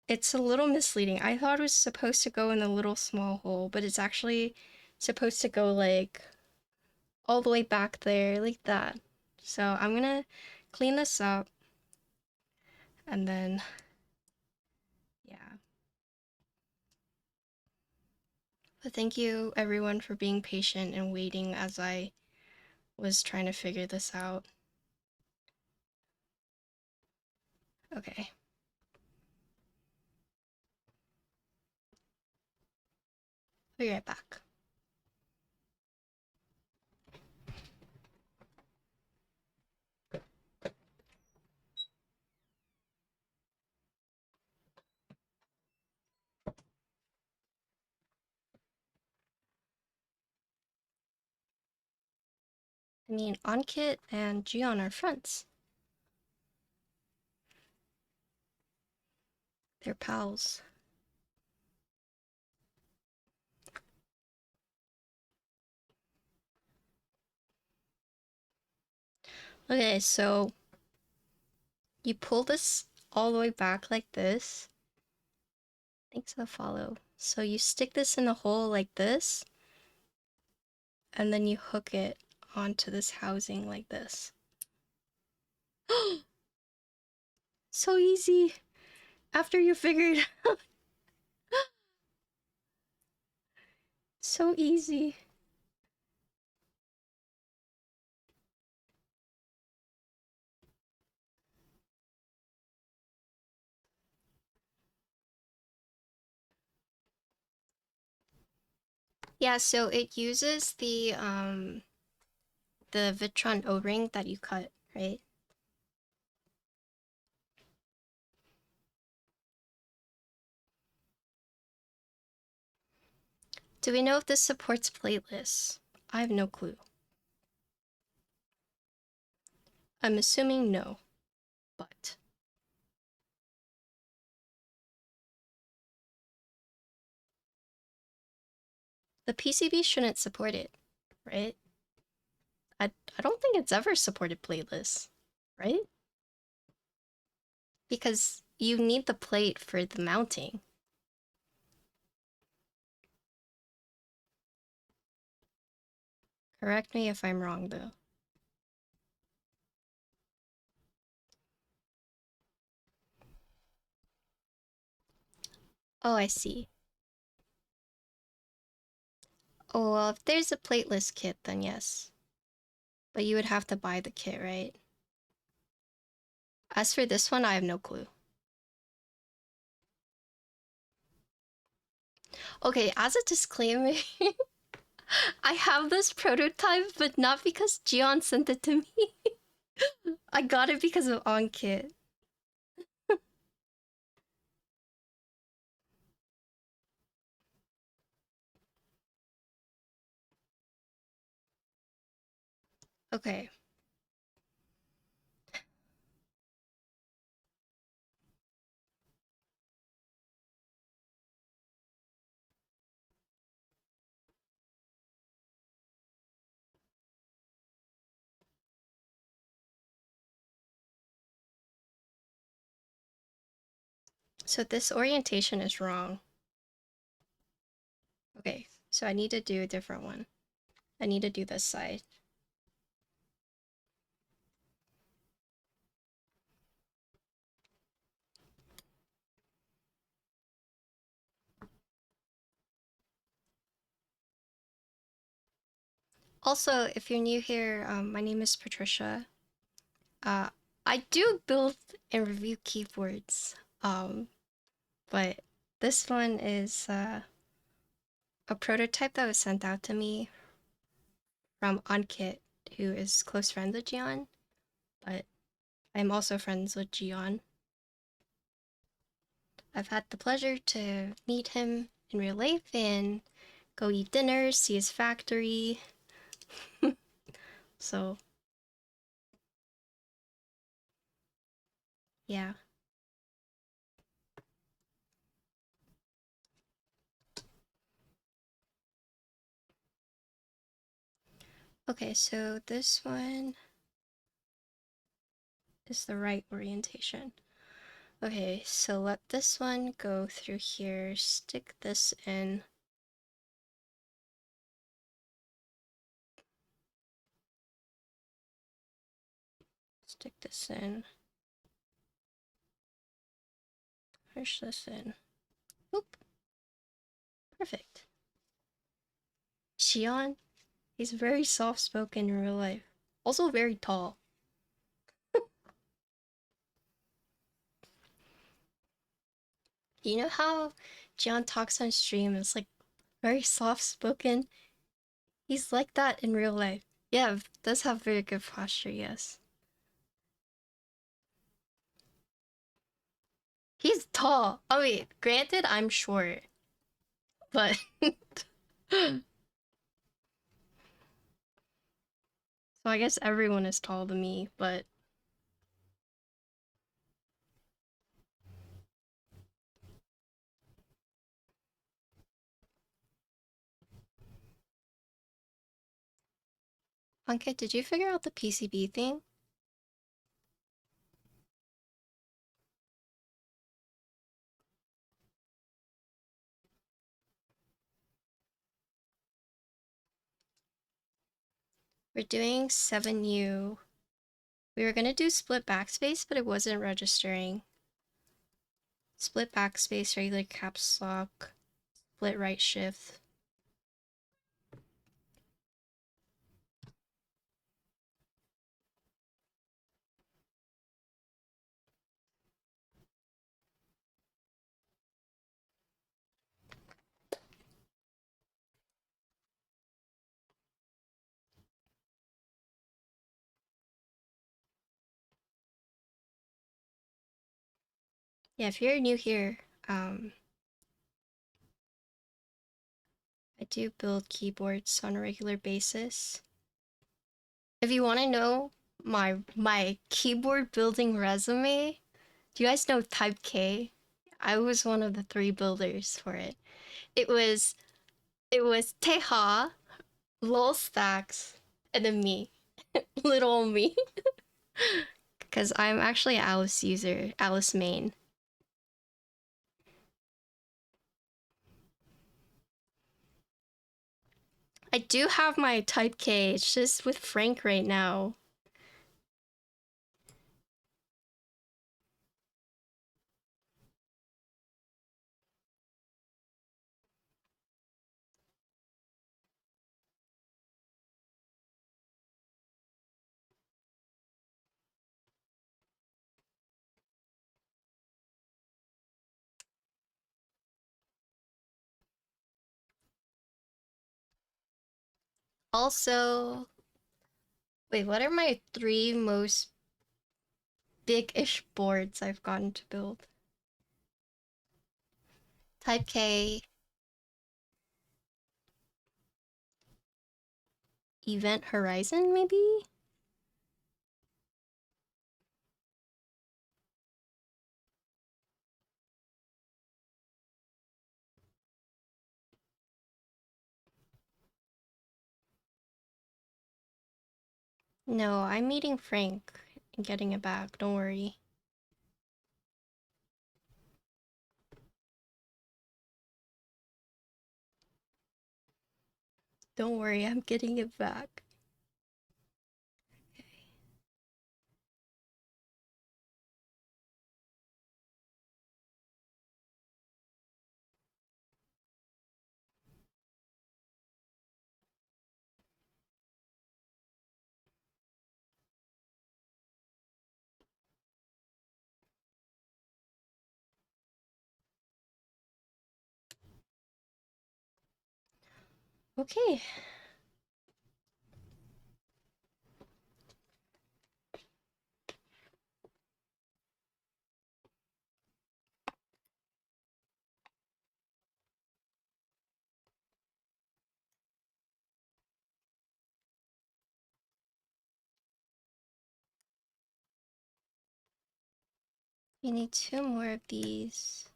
It's a little misleading. I thought it was supposed to go in a little small hole, but it's actually supposed to go like all the way back there, like that. So I'm gonna clean this up and then, yeah. But thank you everyone for being patient and waiting as I was trying to figure this out. Okay. Be right back. I mean, OnKit and Geon are friends. They're pals. Okay, so you pull this all the way back like this. Thanks for the follow. So you stick this in a hole like this, and then you hook it onto this housing like this. So easy! After you figured it out. So easy. Yeah, so it uses the Vitron O-ring that you cut, right? Do we know if this supports playlists? I have no clue. I'm assuming no, but the PCB shouldn't support it, right? I don't think it's ever supported playlists, right? Because you need the plate for the mounting. Correct me if I'm wrong, though. Oh, I see. Oh, well, if there's a plateless kit, then yes. But you would have to buy the kit, right? As for this one, I have no clue. Okay, as a disclaimer, I have this prototype, but not because Jion sent it to me. I got it because of OnKit. Okay. So this orientation is wrong. Okay, so I need to do a different one. I need to do this side. Also, if you're new here, my name is Patricia. I do build and review keyboards, but this one is a prototype that was sent out to me from Ankit, who is close friends with Jian, but I'm also friends with Jian. I've had the pleasure to meet him in real life and go eat dinner, see his factory. So, yeah. Okay, so this one is the right orientation. Okay, so let this one go through here, stick this in. Stick this in. Push this in. Oop. Perfect. Xion, he's very soft-spoken in real life. Also very tall. You know how Jian talks on stream is like very soft-spoken? He's like that in real life. Yeah, does have very good posture, yes. He's tall. I mean, granted, I'm short. But... so I guess everyone is tall to me, but... Ankit, did you figure out the PCB thing? We're doing 7U. We were gonna do split backspace, but it wasn't registering. Split backspace, regular caps lock, split right shift. Yeah, if you're new here, I do build keyboards on a regular basis. If you want to know my keyboard building resume, do you guys know Type K? I was one of the 3 builders for it. It was Teha, Lol Stacks, and then me. Little me. Because I'm actually an Alice user, Alice main. I do have my Type K, it's just with Frank right now. Also, wait, what are my 3 most big-ish boards I've gotten to build? Type K, Event Horizon, maybe? No, I'm meeting Frank and getting it back, don't worry. Don't worry, I'm getting it back. Okay. Okay. You need 2 more of these.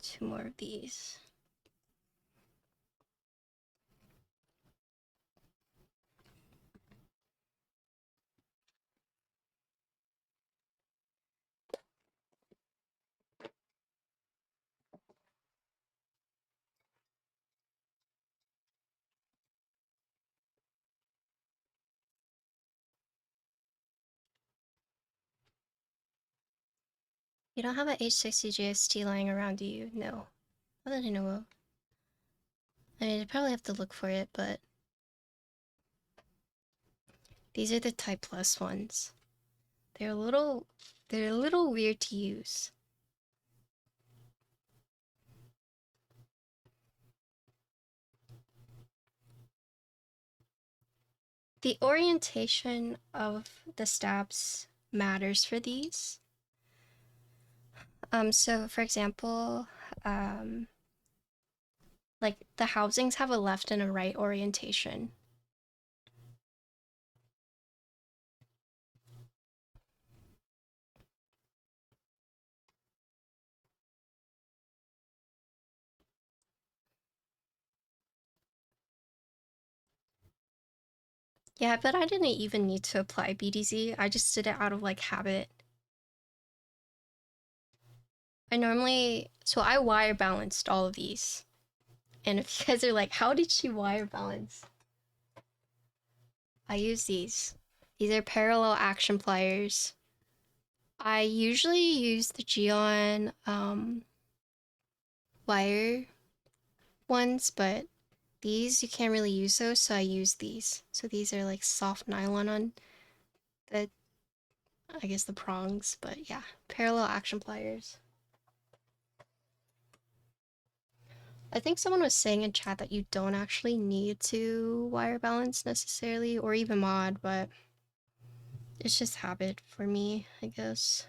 2 more of these. You don't have an H60 JST lying around, do you? No. Not that I know of. I mean, I probably have to look for it, but these are the TypePlus ones. They're a little weird to use. The orientation of the stabs matters for these. So for example, like the housings have a left and a right orientation. Yeah, but I didn't even need to apply BDZ. I just did it out of like habit. So I wire balanced all of these. And if you guys are like, how did she wire balance? I use these. These are parallel action pliers. I usually use the Geon wire ones, but these you can't really use those, so I use these. So these are like soft nylon on the, I guess the prongs, but yeah, parallel action pliers. I think someone was saying in chat that you don't actually need to wire balance necessarily, or even mod, but it's just habit for me, I guess.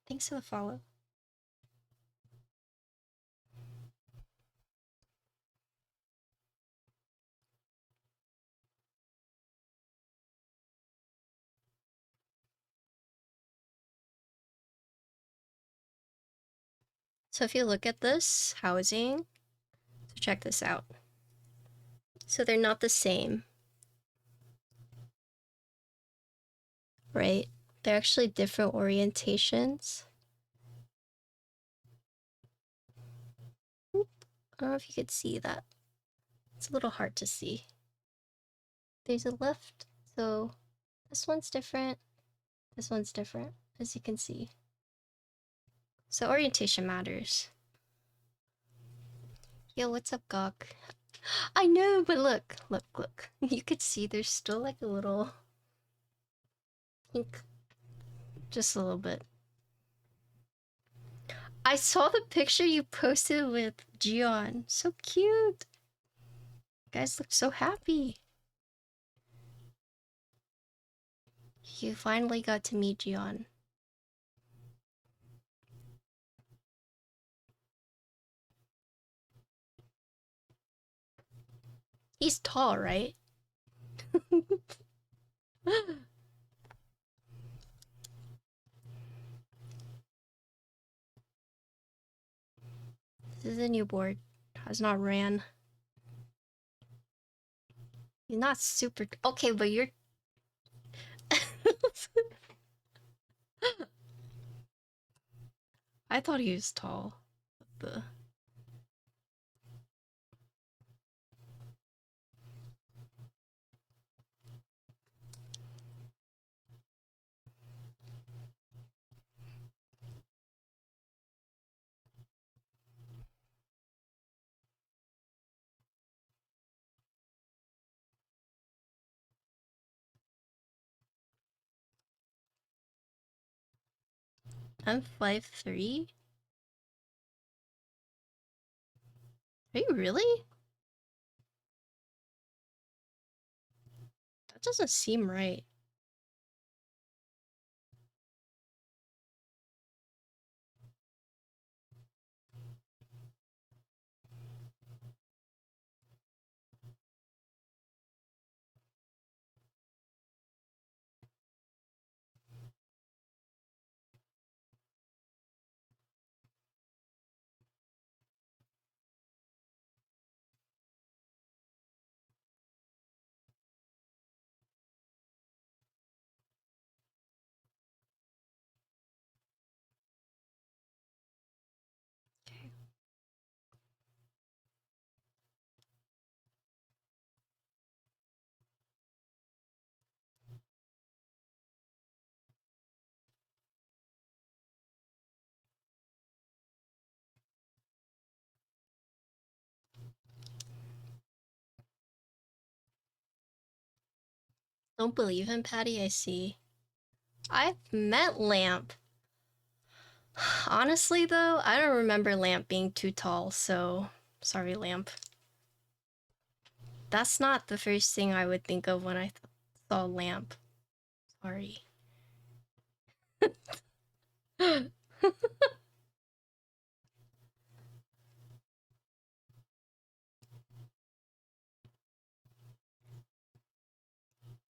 Thanks for the follow. So if you look at this housing, so check this out. So they're not the same, right? They're actually different orientations. I don't know if you could see that. It's a little hard to see. There's a left, so this one's different. This one's different, as you can see. So orientation matters. Yo, what's up, Gawk? I know, but look. You could see there's still like a little ink. Just a little bit. I saw the picture you posted with Gion. So cute. You guys look so happy. You finally got to meet Gion. He's tall, right? This is a new board. Has not ran. He's not super... Okay, but you're... I thought he was tall. The... I'm 5'3"? Are you really? That doesn't seem right. Okay. Don't believe him, Patty? I see. I've met Lamp. Honestly, though, I don't remember Lamp being too tall, so sorry, Lamp. That's not the first thing I would think of when I saw Lamp. Sorry.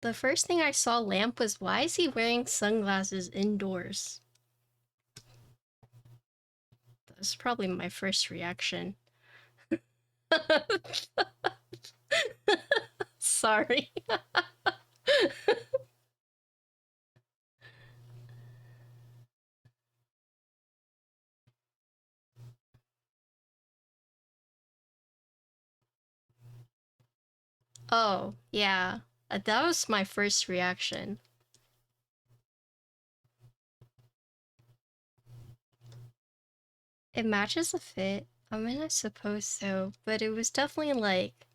The first thing I saw Lamp was, why is he wearing sunglasses indoors? That's probably my first reaction. Sorry. Oh, yeah. That was my first reaction. It matches the fit. I mean, I suppose so, but it was definitely like,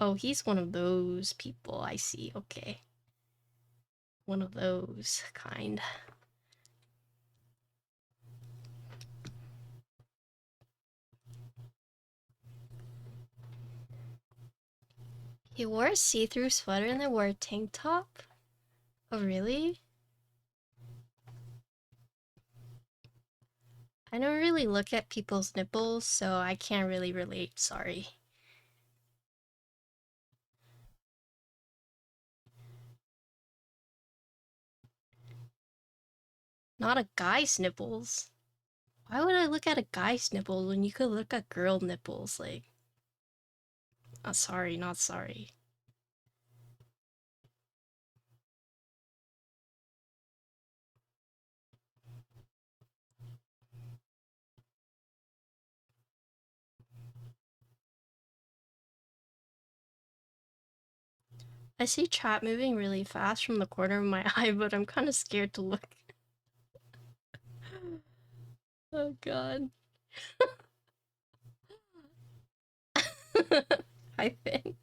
oh, he's one of those people. I see. Okay. One of those kind. He wore a see-through sweater and then wore a tank top? Oh, really? I don't really look at people's nipples, so I can't really relate, sorry. Not a guy's nipples. Why would I look at a guy's nipples when you could look at girl nipples? Like, sorry, not sorry. I see chat moving really fast from the corner of my eye, but I'm kind of scared to look. Oh god. Hi, Finn.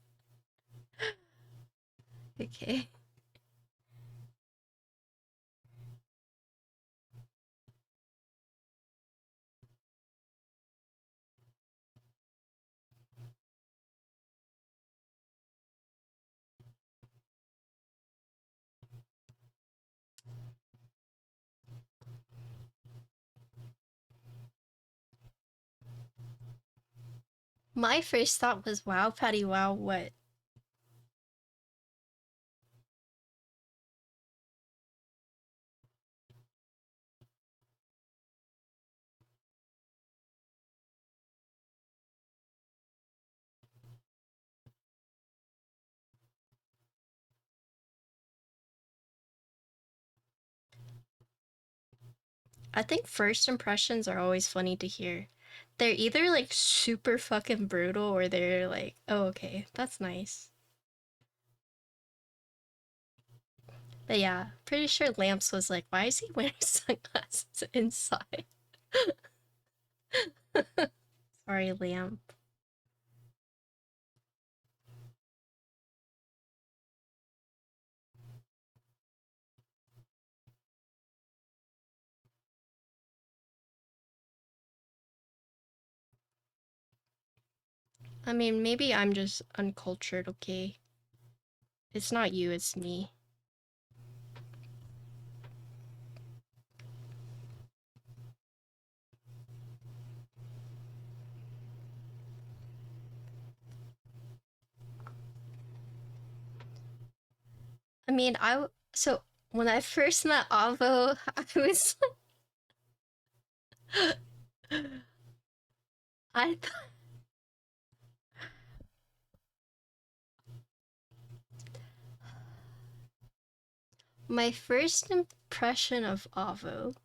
Okay. My first thought was, wow, Patty, wow, what? I think first impressions are always funny to hear. They're either like super fucking brutal or they're like, oh, okay, that's nice. But yeah, pretty sure Lamps was like, why is he wearing sunglasses inside? Sorry, Lamp. I mean, maybe I'm just uncultured, okay? It's not you, it's me. I mean, so when I first met Avo, I was I thought my first impression of Avo,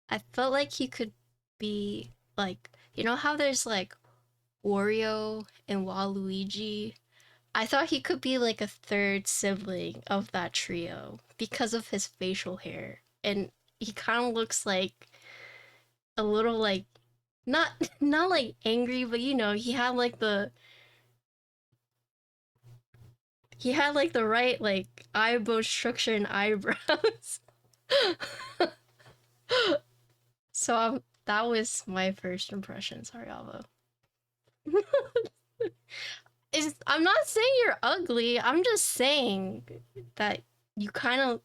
I felt like he could be like, you know how there's like Wario and Waluigi? I thought he could be like a third sibling of that trio because of his facial hair. And he kind of looks like a little like not not like angry, but you know, he had like the right like eyebrow structure and eyebrows. So that was my first impression. Sorry, Alvo. I'm not saying you're ugly. I'm just saying that you kind of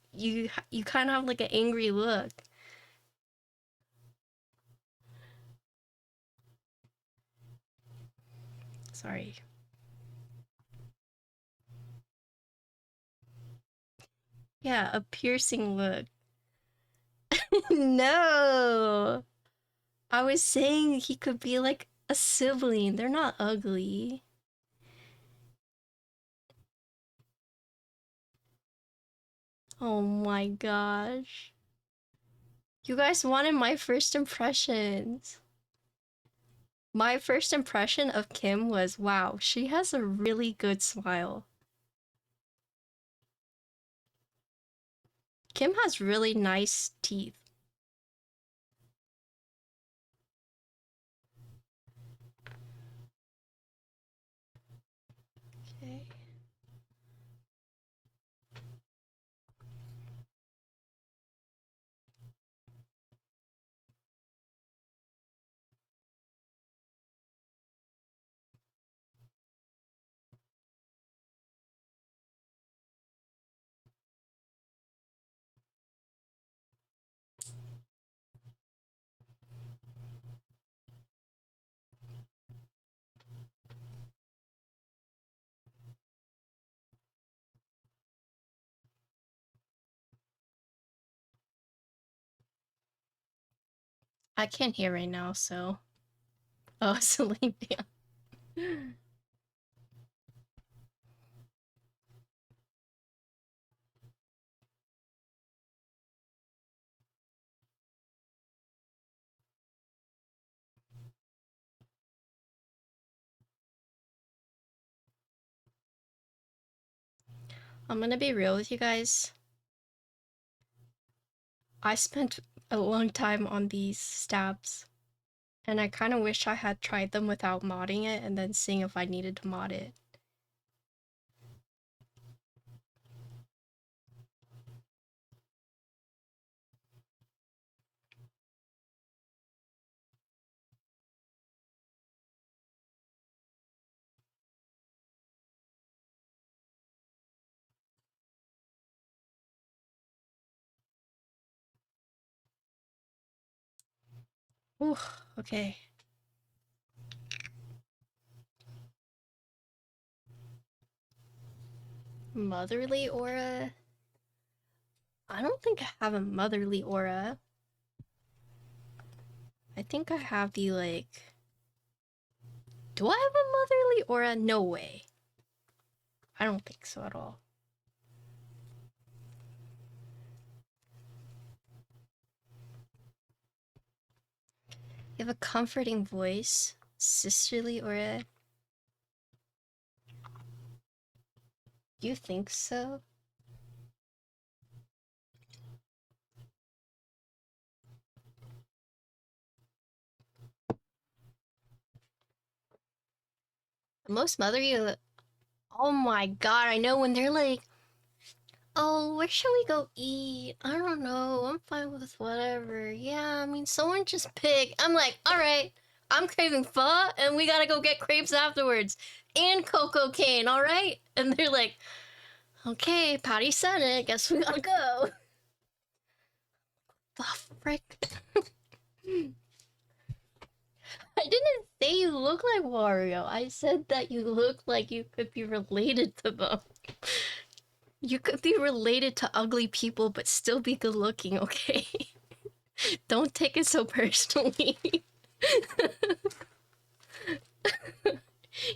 have like an angry look. Sorry. Yeah, a piercing look. No. I was saying he could be like a sibling. They're not ugly. Oh my gosh. You guys wanted my first impressions. My first impression of Kim was, wow, she has a really good smile. Kim has really nice teeth. Okay. I can't hear right now, so. Oh, Celine Dion. I'm gonna be real with you guys. I spent a long time on these stabs, and I kind of wish I had tried them without modding it and then seeing if I needed to mod it. Ooh, okay. Motherly aura? I don't think I have a motherly aura. I think I have the like... Do I have a motherly aura? No way. I don't think so at all. You have a comforting voice. Sisterly aura. You think so? Most motherly... Oh my god, I know when they're like, oh, where should we go eat? I don't know. I'm fine with whatever. Yeah, I mean, someone just pick. I'm like, all right, I'm craving pho, and we gotta go get crepes afterwards. And cocoa cane, alright? And they're like, okay, Patty said it, guess we gotta go. The frick? I didn't say you look like Wario. I said that you look like you could be related to them. You could be related to ugly people, but still be good looking, okay? Don't take it so personally.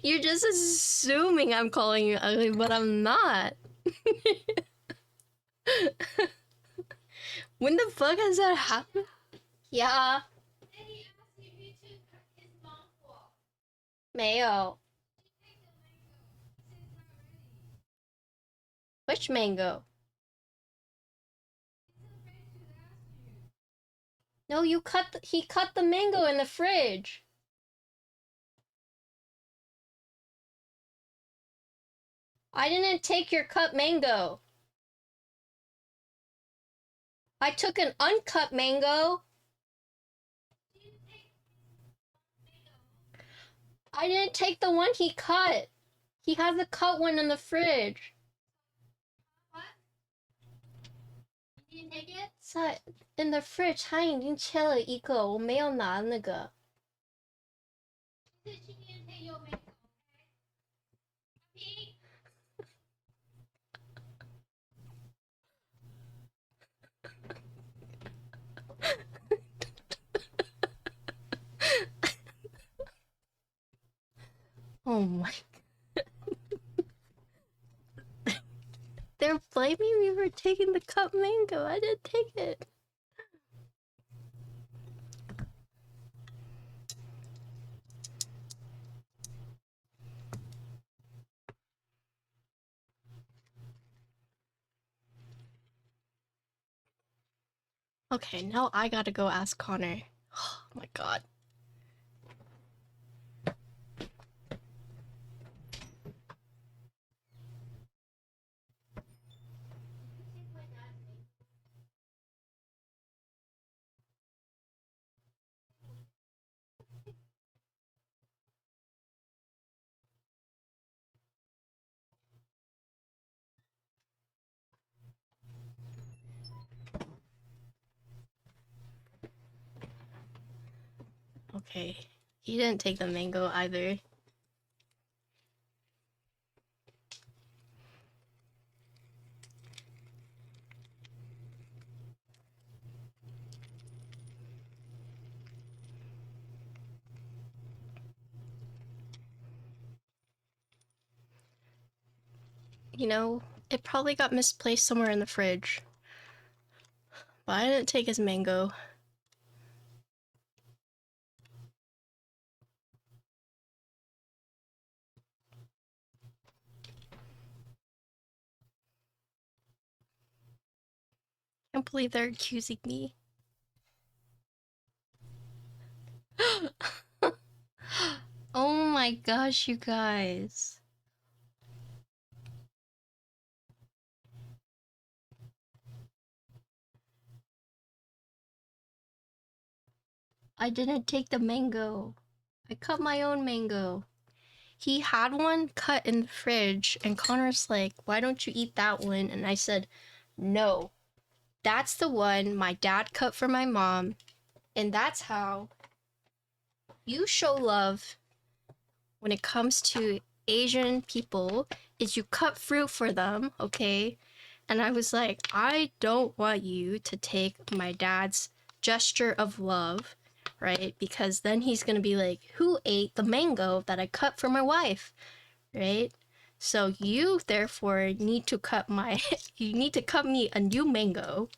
You're just assuming I'm calling you ugly, but I'm not. When the fuck has that happened? Yeah. 没有. Which mango? No, he cut the mango in the fridge. I didn't take your cut mango. I took an uncut mango. I didn't take the one he cut. He has a cut one in the fridge. What? You didn't take it? 在 in the fridge, 他已经切了一个，我没有拿那个。Oh my god. They're blaming me for taking the cut mango. I didn't take it. Okay, now I gotta go ask Connor. Oh my god. Okay, he didn't take the mango either. You know, it probably got misplaced somewhere in the fridge. But I didn't take his mango. I can't believe they're accusing me. Oh my gosh, you guys. I didn't take the mango. I cut my own mango. He had one cut in the fridge, and Connor's like, why don't you eat that one? And I said, no. That's the one my dad cut for my mom. And that's how you show love when it comes to Asian people, is you cut fruit for them, okay? And I was like, I don't want you to take my dad's gesture of love, right? Because then he's gonna be like, who ate the mango that I cut for my wife, right? So you therefore need to cut you need to cut me a new mango.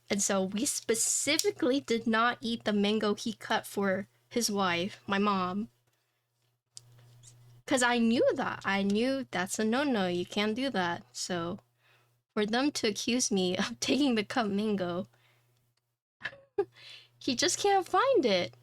And so we specifically did not eat the mango he cut for his wife, my mom. Because I knew that. I knew that's a no-no. You can't do that. So for them to accuse me of taking the cut mango, he just can't find it.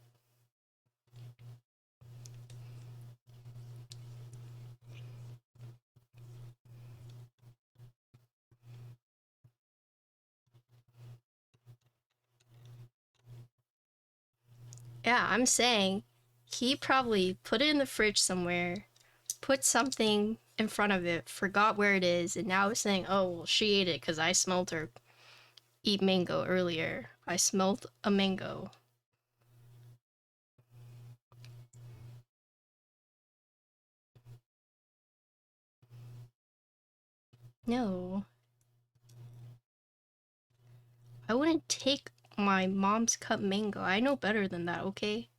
Yeah, I'm saying He probably put it in the fridge somewhere, put something in front of it, forgot where it is, and now is saying, oh, well, she ate it because I smelled her eat mango earlier. I smelled a mango. No. I wouldn't take my mom's cut mango. I know better than that, okay?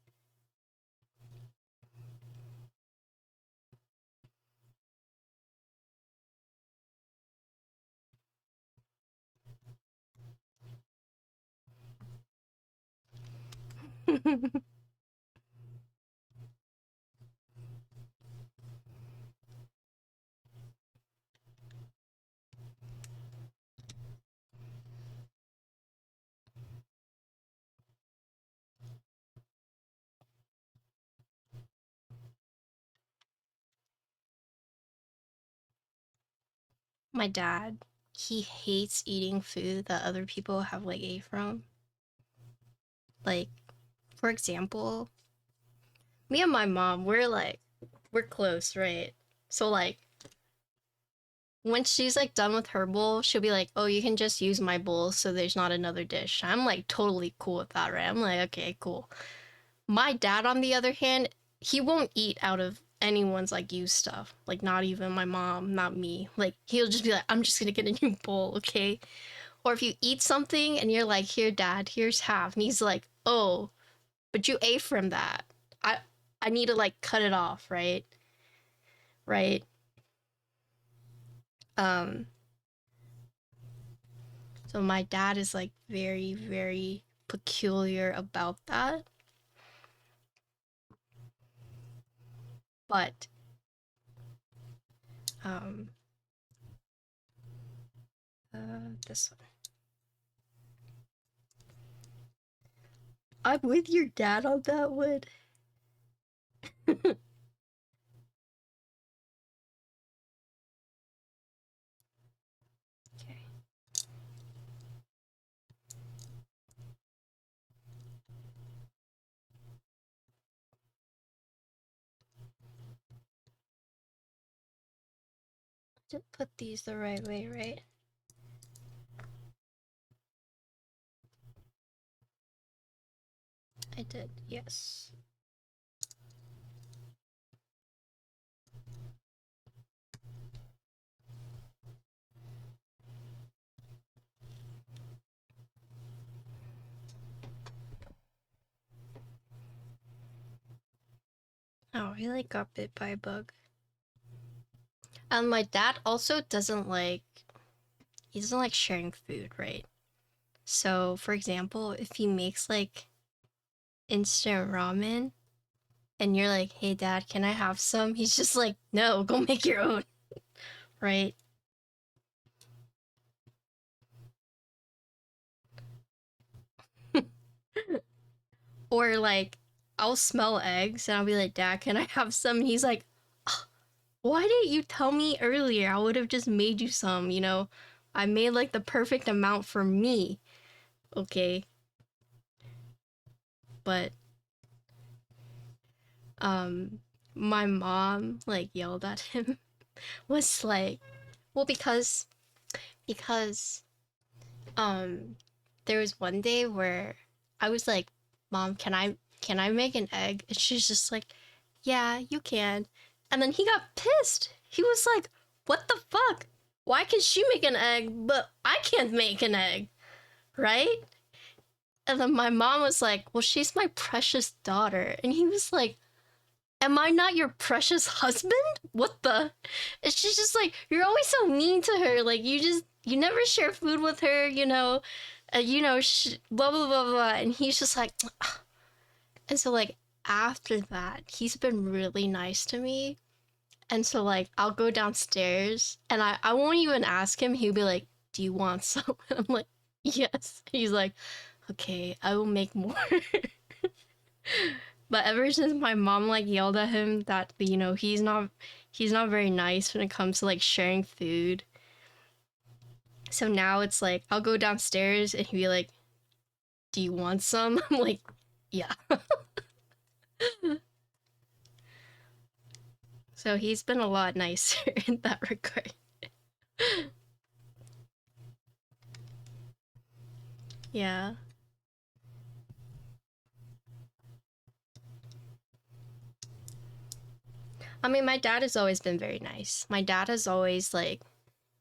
My dad, he hates eating food that other people have like ate from. Like, for example, me and my mom, we're close, right? So like, when she's like done with her bowl, she'll be like, oh, you can just use my bowl so there's not another dish. I'm like totally cool with that, right? I'm like, okay, cool. My dad, on the other hand, he won't eat out of anyone's like used stuff. Like, not even my mom, not me. Like, he'll just be like, I'm just gonna get a new bowl, okay? Or if you eat something and you're like, here, dad, here's half. And he's like, oh, but you ate from that. I need to like cut it off, right? Right? Um, so my dad is like very, very peculiar about that. But um this one. I'm with your dad on that one. Okay. To put these the right way, right? I did, yes. Oh, he like got bit by a bug. And my dad also doesn't like, he doesn't like sharing food, right? So, for example, if he makes like instant ramen and you're like, hey dad, can I have some? He's just like, no, go make your own, right? Or like, I'll smell eggs and I'll be like, dad, can I have some? And he's like, why didn't you tell me earlier? I would have just made you some, you know? I made like the perfect amount for me. Okay. But my mom like yelled at him. Was like, well, because there was one day where I was like, mom, can I make an egg? And she's just like, yeah, you can. And then he got pissed. He was like, what the fuck? Why can she make an egg but I can't make an egg, right? And then my mom was like, well, she's my precious daughter. And he was like, am I not your precious husband? What the? And she's just like, you're always so mean to her. Like, you never share food with her, blah, blah, blah, blah. And he's just like, ugh. And so, like, after that, he's been really nice to me. And so, like, I'll go downstairs and I won't even ask him. He'll be like, do you want some? And I'm like, yes. He's like, okay, I will make more. But ever since my mom like yelled at him that he's not very nice when it comes to like sharing food. So now it's like I'll go downstairs and he'll be like, "Do you want some?" I'm like, "Yeah." So he's been a lot nicer in that regard. Yeah. I mean, my dad has always been very nice. My dad has always, like,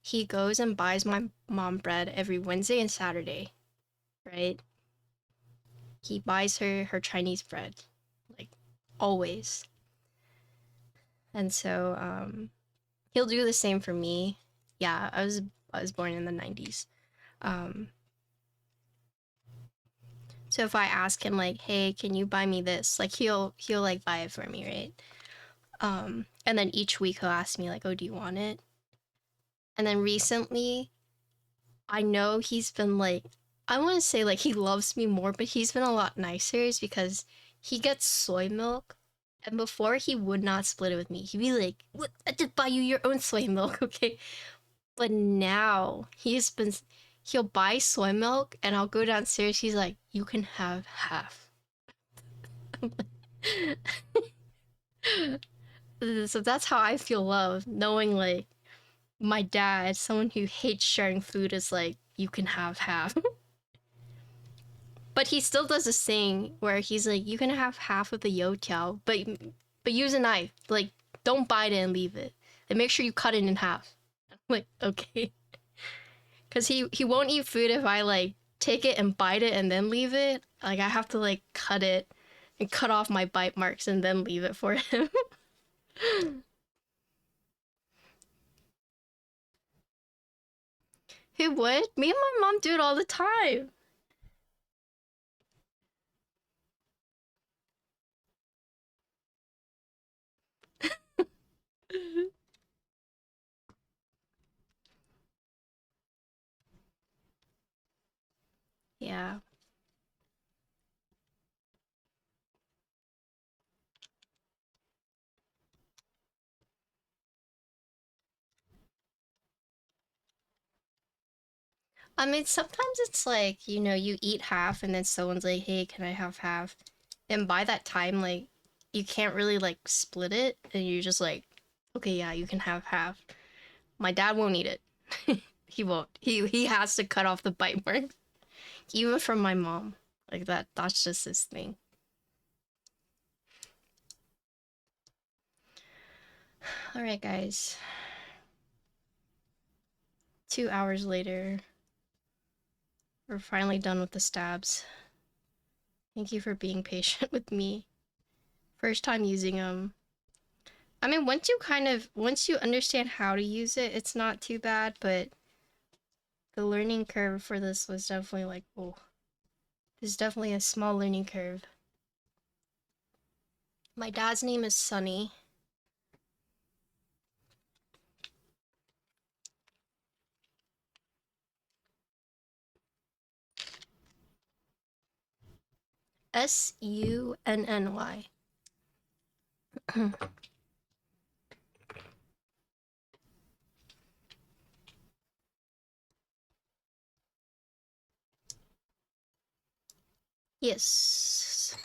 he goes and buys my mom bread every Wednesday and Saturday, right? He buys her Chinese bread, like, always. And so, he'll do the same for me. Yeah, I was born in the 90s. So if I ask him like, "Hey, can you buy me this?" Like he'll like buy it for me, right? And then each week he'll ask me like, "Oh, do you want it?" And then recently, I know he's been like, I want to say like he loves me more, but he's been a lot nicer is because he gets soy milk. And before he would not split it with me. He'd be like, "What? I just buy you your own soy milk, okay?" But now he'll buy soy milk and I'll go downstairs. He's like, "You can have half." So that's how I feel love, knowing like my dad, someone who hates sharing food, is like, "You can have half." But he still does this thing where he's like, "You can have half of the youtiao, but use a knife. Like, don't bite it and leave it. And make sure you cut it in half." I'm like, okay. Because he won't eat food if I like take it and bite it and then leave it. Like I have to like cut it and cut off my bite marks and then leave it for him. Who would? Me and my mom do it all the time. Yeah. I mean, sometimes it's like, you eat half and then someone's like, "Hey, can I have half?" And by that time, like, you can't really like split it and you're just like, "Okay, yeah, you can have half." My dad won't eat it. He won't. He has to cut off the bite marks. Even from my mom. Like that's just his thing. Alright, guys. 2 hours later, we're finally done with the stabs. Thank you for being patient with me. First time using them. I mean, once you understand how to use it, it's not too bad, but the learning curve for this was definitely like, oh, there's definitely a small learning curve. My dad's name is Sunny. Sunny. Yes.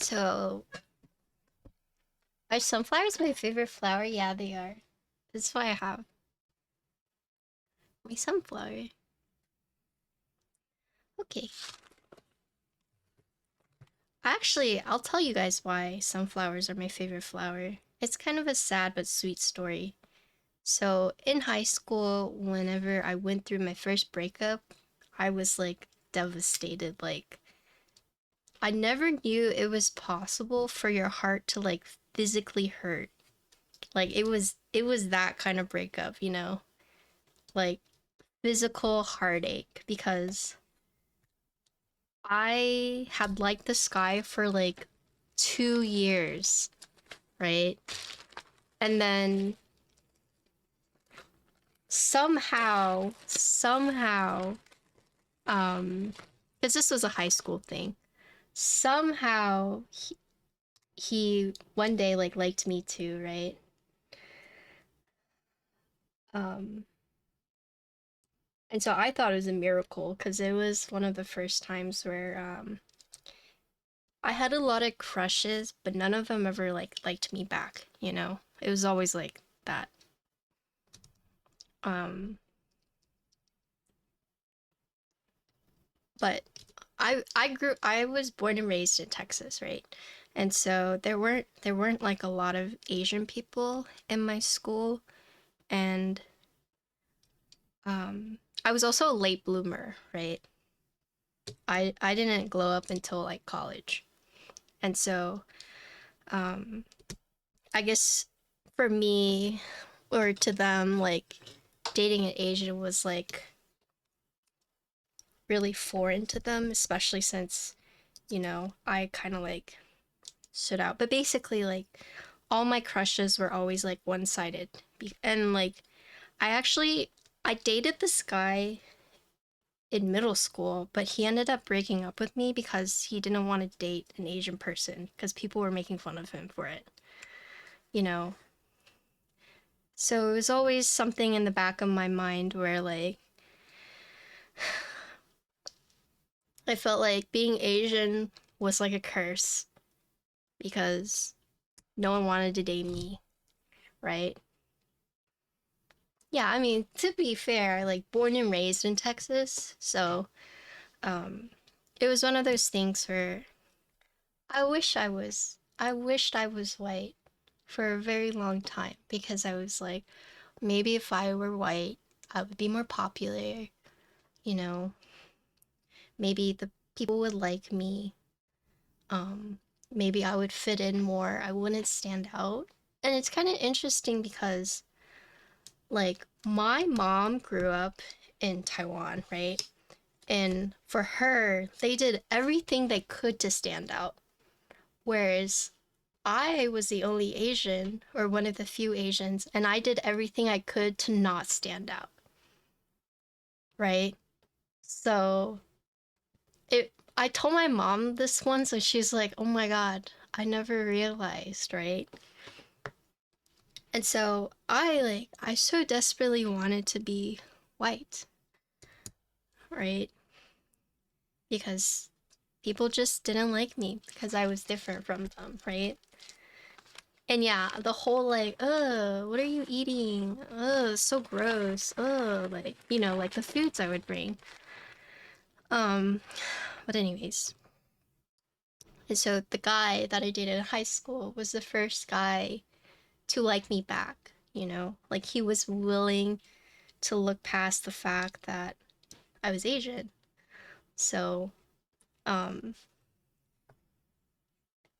So, are sunflowers my favorite flower? Yeah, they are. That's why I have my sunflower. Okay. Actually, I'll tell you guys why sunflowers are my favorite flower. It's kind of a sad but sweet story. So, in high school, whenever I went through my first breakup, I was like devastated. Like, I never knew it was possible for your heart to like physically hurt. Like it was that kind of breakup, Like physical heartache because I had liked the sky for like 2 years, right? And then somehow, because this was a high school thing, somehow he one day like liked me too, right? Um, and so I thought it was a miracle because it was one of the first times where I had a lot of crushes, but none of them ever like liked me back, you know? It was always like that. Um but I was born and raised in Texas, right? And so there weren't like a lot of Asian people in my school, and I was also a late bloomer, right? I didn't glow up until like college. And so um I guess for me or to them, like dating an Asian was like really foreign to them, especially since, you know, I kind of like stood out. But basically, like, all my crushes were always like one sided. And like, I dated this guy in middle school, but he ended up breaking up with me because he didn't want to date an Asian person because people were making fun of him for it, you know? So it was always something in the back of my mind where like, I felt like being Asian was like a curse because no one wanted to date me, right? Yeah, I mean, to be fair, like born and raised in Texas, so um it was one of those things where I wished I was white for a very long time because I was like, maybe if I were white, I would be more popular, you know, maybe the people would like me. Um Maybe I would fit in more. I wouldn't stand out. And it's kind of interesting because like my mom grew up in Taiwan, right? And for her, they did everything they could to stand out. Whereas I was the only Asian, or one of the few Asians, and I did everything I could to not stand out, right? So I told my mom this once, and she's like, oh my God, I never realized, right? And so I so desperately wanted to be white, right? Because people just didn't like me because I was different from them, right? And yeah, the whole like, what are you eating? So gross. Like, you know, like the foods I would bring. Um, but anyways. And so the guy that I dated in high school was the first guy to like me back, you know? Like he was willing to look past the fact that I was Asian. So, um,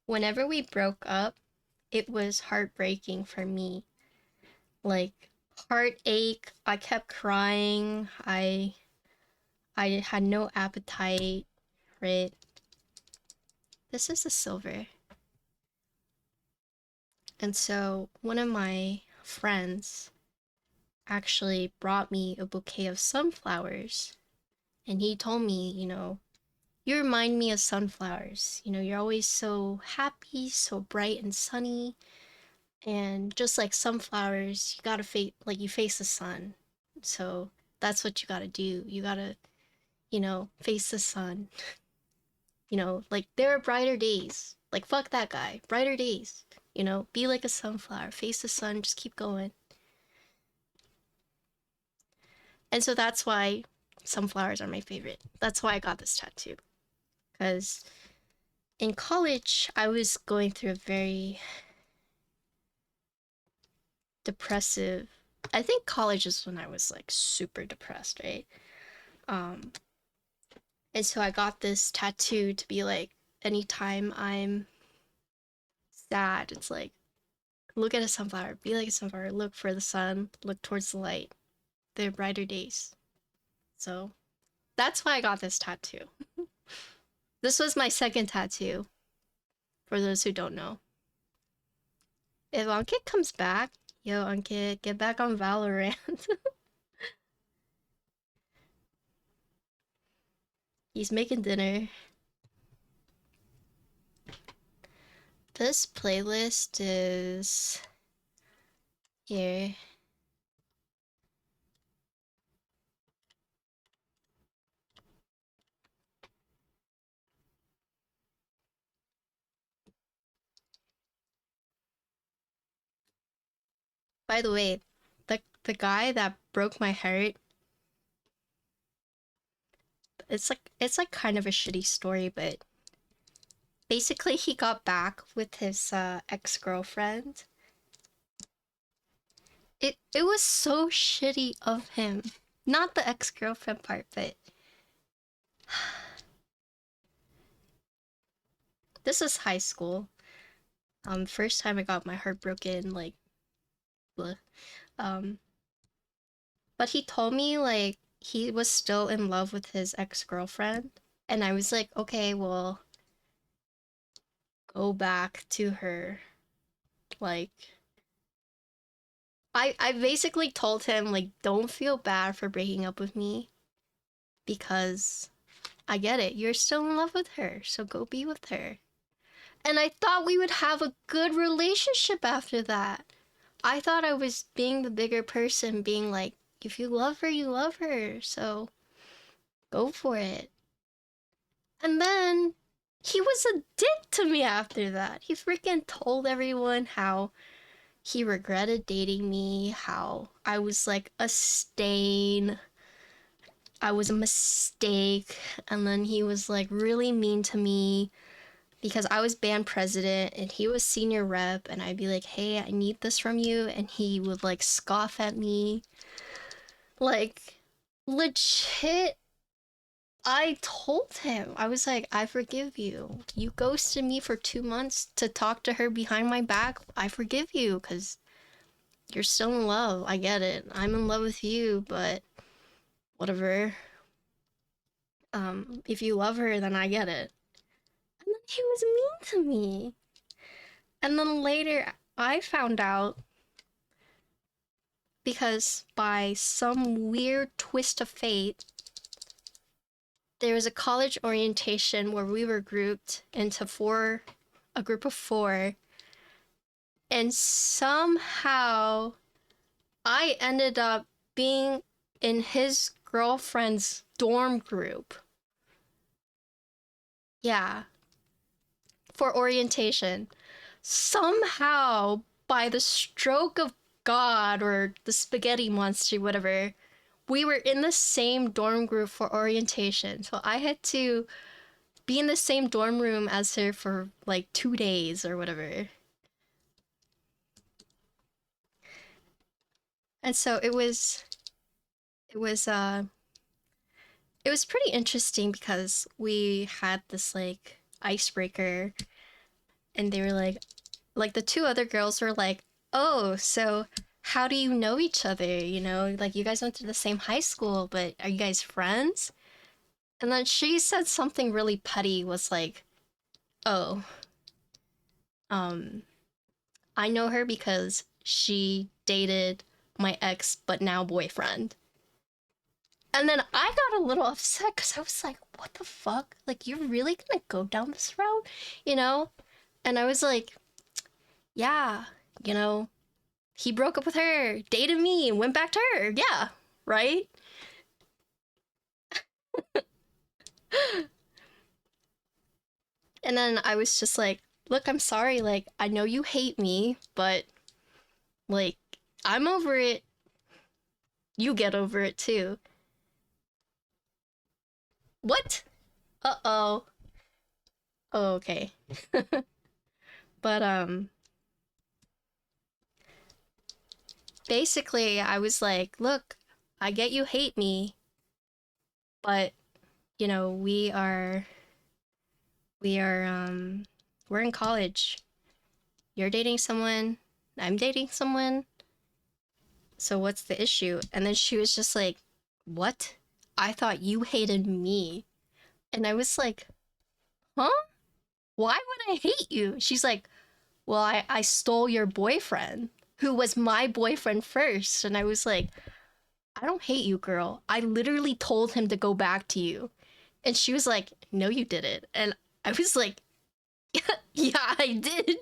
whenever we broke up, it was heartbreaking for me. Like heartache, I kept crying. I had no appetite, right? This is a silver. And so one of my friends actually brought me a bouquet of sunflowers. And he told me, you know, you remind me of sunflowers. You know, you're always so happy, so bright and sunny. And just like sunflowers, you gotta face, like, you face the sun. So that's what you gotta do. You gotta, you know, face the sun. You know, like there are brighter days. Like fuck that guy. Brighter days. You know, be like a sunflower. Face the sun. Just keep going. And so that's why sunflowers are my favorite. That's why I got this tattoo. Because in college, I was going through a very depressive. I think college is when I was like super depressed, right? Um, and so I got this tattoo to be like, anytime I'm sad, it's like, look at a sunflower, be like a sunflower, look for the sun, look towards the light. There are brighter days. So that's why I got this tattoo. This was my second tattoo, for those who don't know. If Ankit comes back, yo, Ankit, get back on Valorant. He's making dinner. This playlist is here. By the way, the guy that broke my heart, it's like kind of a shitty story, but basically he got back with his ex-girlfriend. It was so shitty of him. Not the ex-girlfriend part, but this is high school. First time I got my heart broken, like, bleh. Um, but he told me like he was still in love with his ex-girlfriend, and I was like, okay, well, go back to her. Like, I basically told him like, don't feel bad for breaking up with me because I get it. You're still in love with her, so go be with her. And I thought we would have a good relationship after that. I thought I was being the bigger person, being like, if you love her, you love her, so go for it. And then he was a dick to me after that. He freaking told everyone how he regretted dating me, how I was like a stain, I was a mistake, and then he was like really mean to me because I was band president and he was senior rep, and I'd be like, hey, I need this from you, and he would like scoff at me. Like, legit, I told him, I was like, I forgive you. You ghosted me for 2 months to talk to her behind my back. I forgive you because you're still in love. I get it. I'm in love with you, but whatever. If you love her, then I get it. And then he was mean to me. And then later, I found out because by some weird twist of fate, there was a college orientation where we were grouped into a group of 4, and somehow I ended up being in his girlfriend's dorm group. Yeah, for orientation. Somehow, by the stroke of God or the spaghetti monster, whatever, we were in the same dorm group for orientation. So I had to be in the same dorm room as her for like 2 days or whatever. And so it was pretty interesting because we had this like icebreaker, and they were like the 2 other girls were like, oh, so how do you know each other? You know, like you guys went to the same high school, but are you guys friends? And then she said something really petty, was like, oh, I know her because she dated my ex but now boyfriend. And then I got a little upset because I was like, what the fuck? Like, you're really gonna go down this route? You know? And I was like, yeah, you know, he broke up with her, dated me, and went back to her. Yeah, right? And then I was just like, look, I'm sorry. Like, I know you hate me, but like, I'm over it. You get over it too. What? Uh-oh. Oh, okay. But, basically, I was like, look, I get you hate me, but, you know, we're in college. You're dating someone, I'm dating someone, so what's the issue? And then she was just like, what? I thought you hated me. And I was like, huh? Why would I hate you? She's like, well, I stole your boyfriend, who was my boyfriend first. And I was like, I don't hate you, girl. I literally told him to go back to you. And she was like, no, you didn't. And I was like, yeah, I did.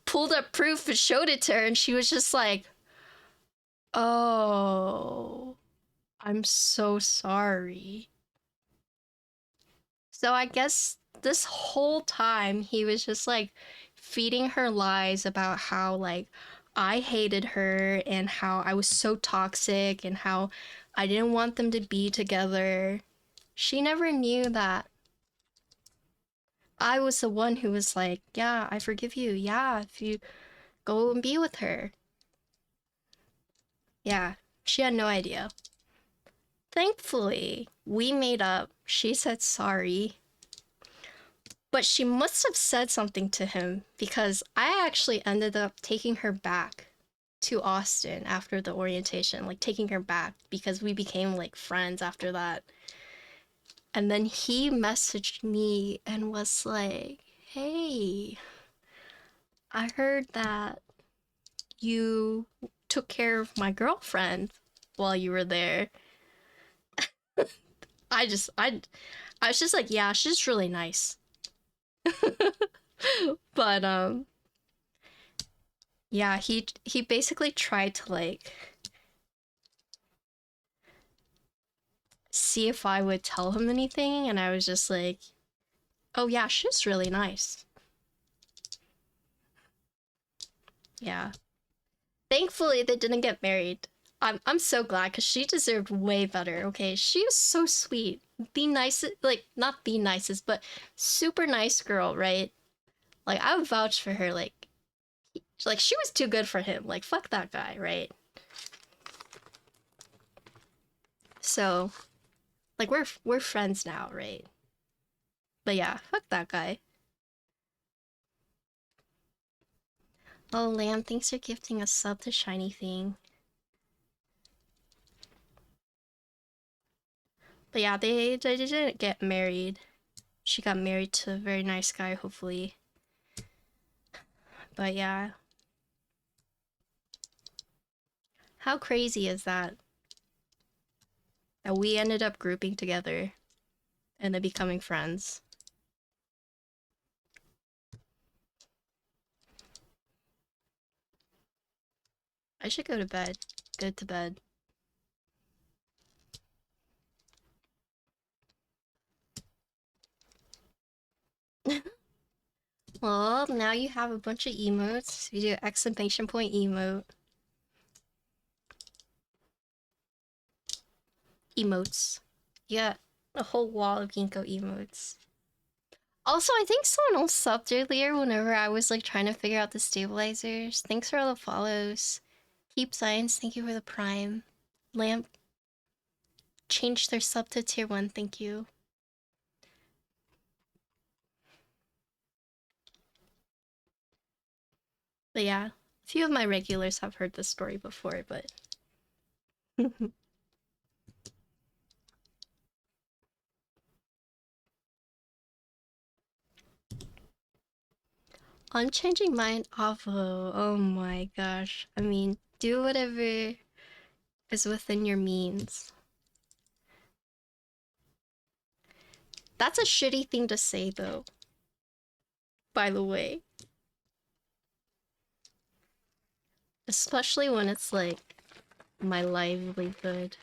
Pulled up proof and showed it to her. And she was just like, oh, I'm so sorry. So I guess this whole time he was just like feeding her lies about how like I hated her and how I was so toxic and how I didn't want them to be together. She never knew that I was the one who was like, yeah, I forgive you. Yeah, if you go and be with her. Yeah, she had no idea. Thankfully, we made up. She said sorry. But she must have said something to him because I actually ended up taking her back to Austin after the orientation, like taking her back because we became like friends after that. And then he messaged me and was like, hey, I heard that you took care of my girlfriend while you were there. I was just like, yeah, she's really nice. But yeah, he basically tried to like see if I would tell him anything, and I was just like, oh yeah, she's really nice. Yeah. Thankfully they didn't get married. I'm so glad because she deserved way better, okay? She was so sweet. The nicest, like not the nicest, but super nice girl, right? Like I would vouch for her, like she was too good for him. Like fuck that guy, right? So like we're friends now, right? But yeah, fuck that guy. Oh Lamb, thanks for gifting a sub to Shiny Thing. But yeah, they didn't get married. She got married to a very nice guy, hopefully. But yeah. How crazy is that? That we ended up grouping together and then becoming friends. I should go to bed. Go to bed. Well, now you have a bunch of emotes. You do exclamation point emote. Emotes. You got a whole wall of Ginkgo emotes. Also, I think someone else subbed earlier whenever I was like trying to figure out the stabilizers. Thanks for all the follows. Keep Science, thank you for the prime. Lamp changed their sub to tier 1, thank you. But yeah, a few of my regulars have heard this story before, but... On changing mine, Avo, oh my gosh. I mean, do whatever is within your means. That's a shitty thing to say though, by the way. Especially when it's like my livelihood.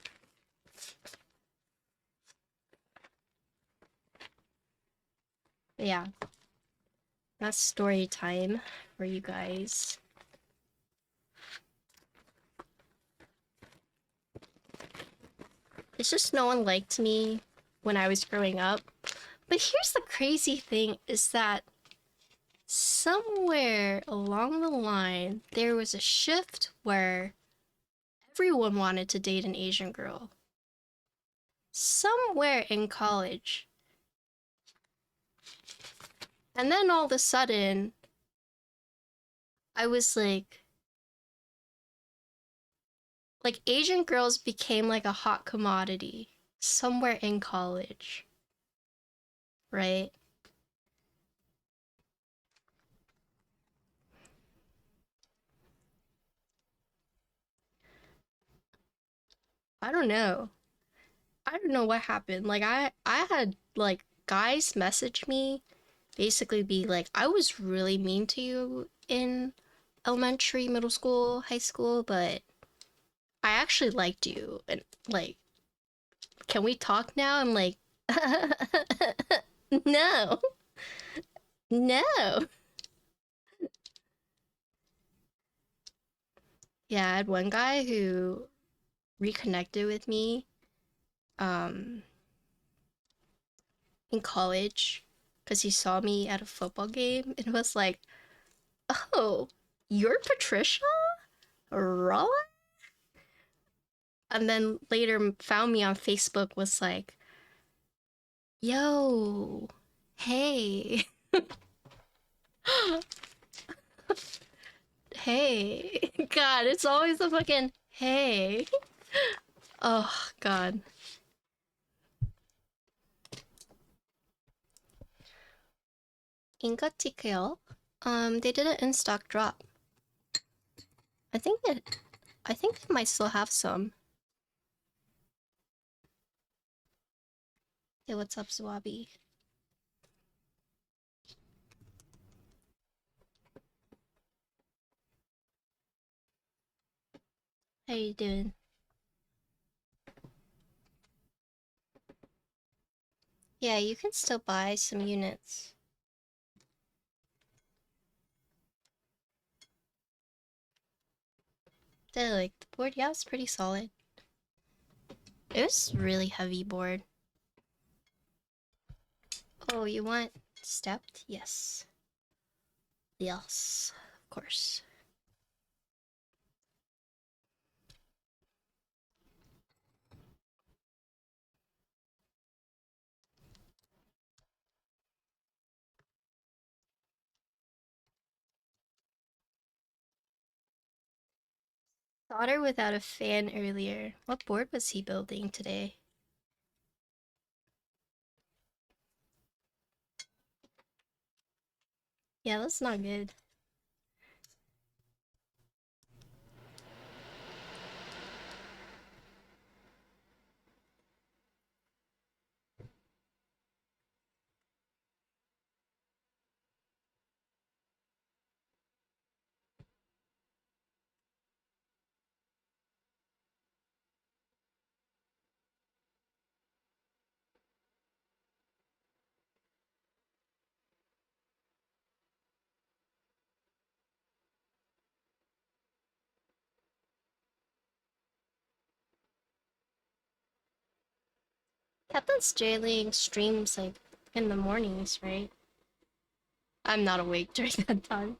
But yeah, that's story time for you guys. It's just no one liked me when I was growing up. But here's the crazy thing is that somewhere along the line, there was a shift where everyone wanted to date an Asian girl. Somewhere in college. And then all of a sudden, I was like Asian girls became like a hot commodity somewhere in college. Right? I don't know. I don't know what happened. Like I had like guys message me basically be like, I was really mean to you in elementary, middle school, high school, but I actually liked you and like, can we talk now? I'm like, no. No. Yeah, I had one guy who reconnected with me in college because he saw me at a football game and was like, "Oh, you're Patricia? Rolla?" And then later found me on Facebook, was like, "Yo, hey." Hey. God, it's always a fucking hey. Oh, God. 인가티케요? They did an in-stock drop. I think they might still have some. Hey, what's up, Zwabi? How you doing? Yeah, you can still buy some units. They like the board. Yeah, it's pretty solid. It was really heavy board. Oh, you want stepped? Yes. Yes, of course. Solder without a fan earlier. What board was he building today? Yeah, that's not good. Captain's jailing streams like in the mornings, right? I'm not awake during that time.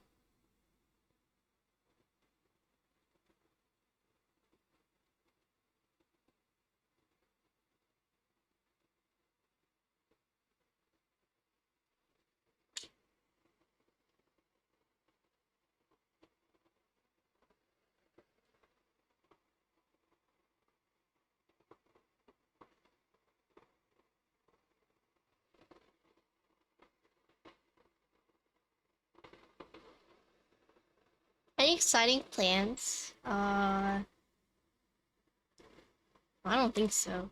Any exciting plans? I don't think so.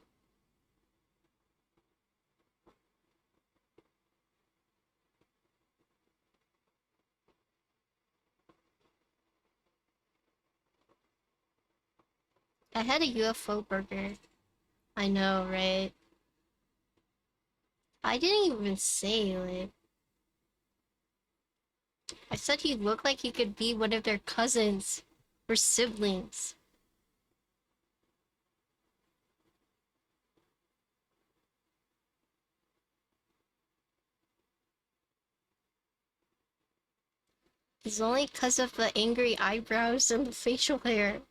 I had a UFO burger. I know, right? I didn't even say, like, I said he looked like he could be one of their cousins or siblings. It's only because of the angry eyebrows and the facial hair.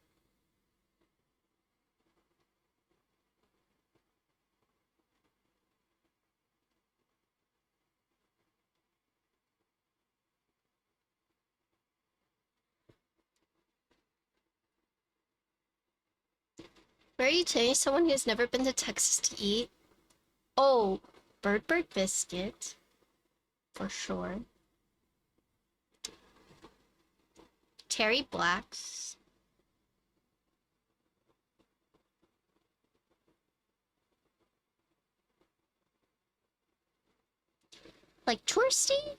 Where are you taking someone who's never been to Texas to eat? Oh, Bird Biscuit. For sure. Terry Black's. Like touristy?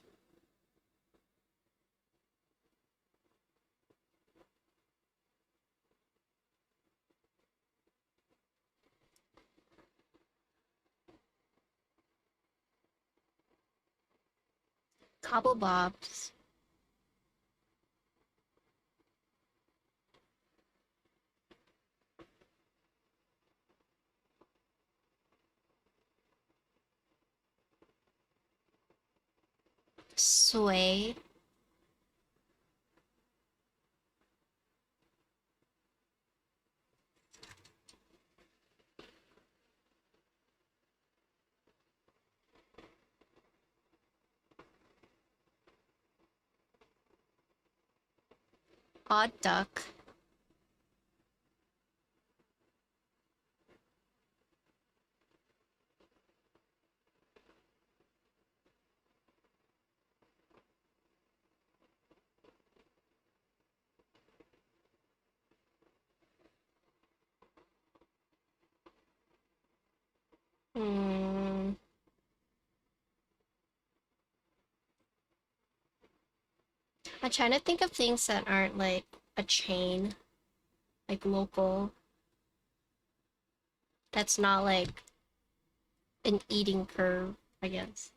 Cobble Bob's. Sway. Odd duck. Hmm. I'm trying to think of things that aren't like a chain, like local. That's not like an eating curve, I guess.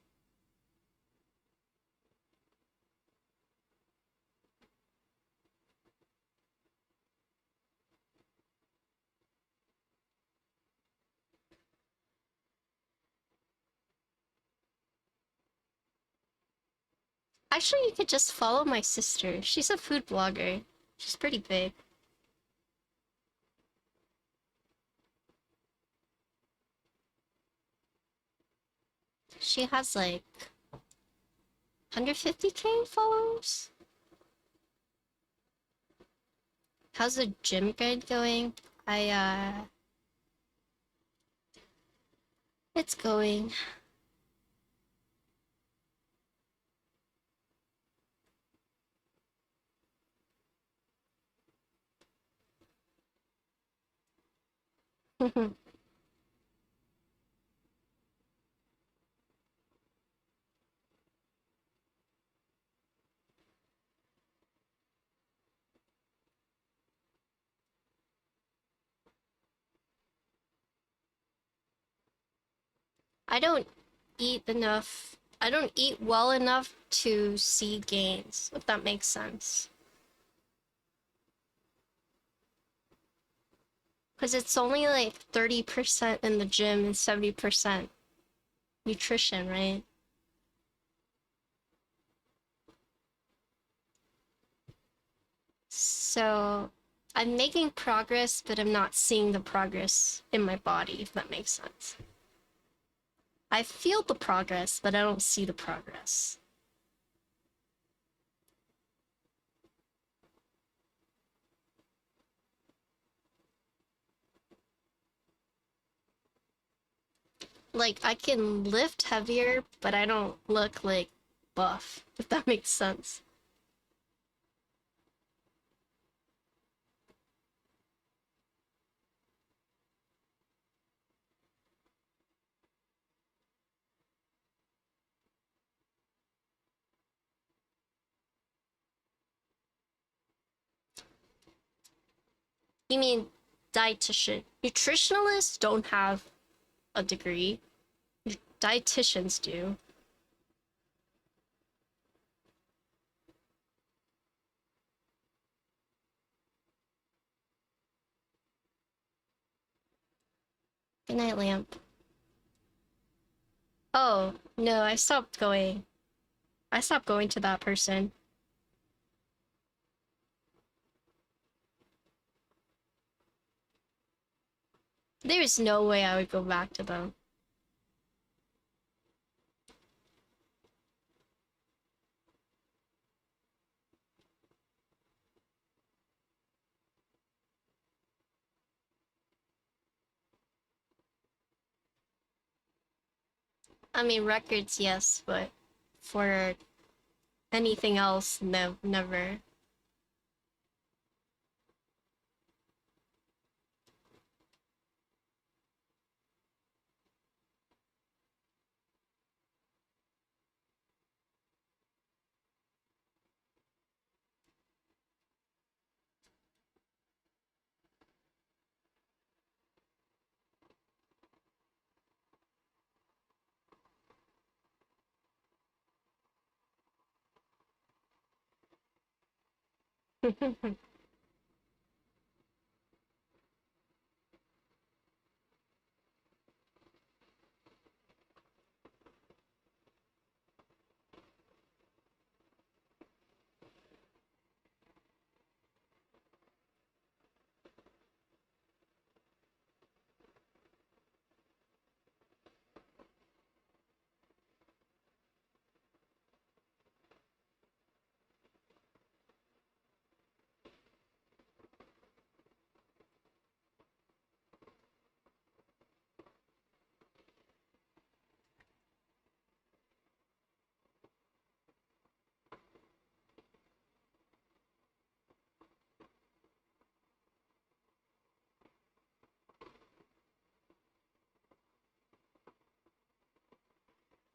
Actually, you could just follow my sister. She's a food blogger. She's pretty big. She has like 150K followers. How's the gym grind going? It's going. I don't eat enough. I don't eat well enough to see gains, if that makes sense. Because it's only like 30% in the gym and 70% nutrition, right? So I'm making progress, but I'm not seeing the progress in my body, if that makes sense. I feel the progress, but I don't see the progress. Like, I can lift heavier, but I don't look like buff, if that makes sense. You mean dietitian? Nutritionalists don't have a degree. Dietitians do. Good night, lamp. Oh, no, I stopped going. I stopped going to that person. There's no way I would go back to them. I mean, records, yes, but for anything else, no, never.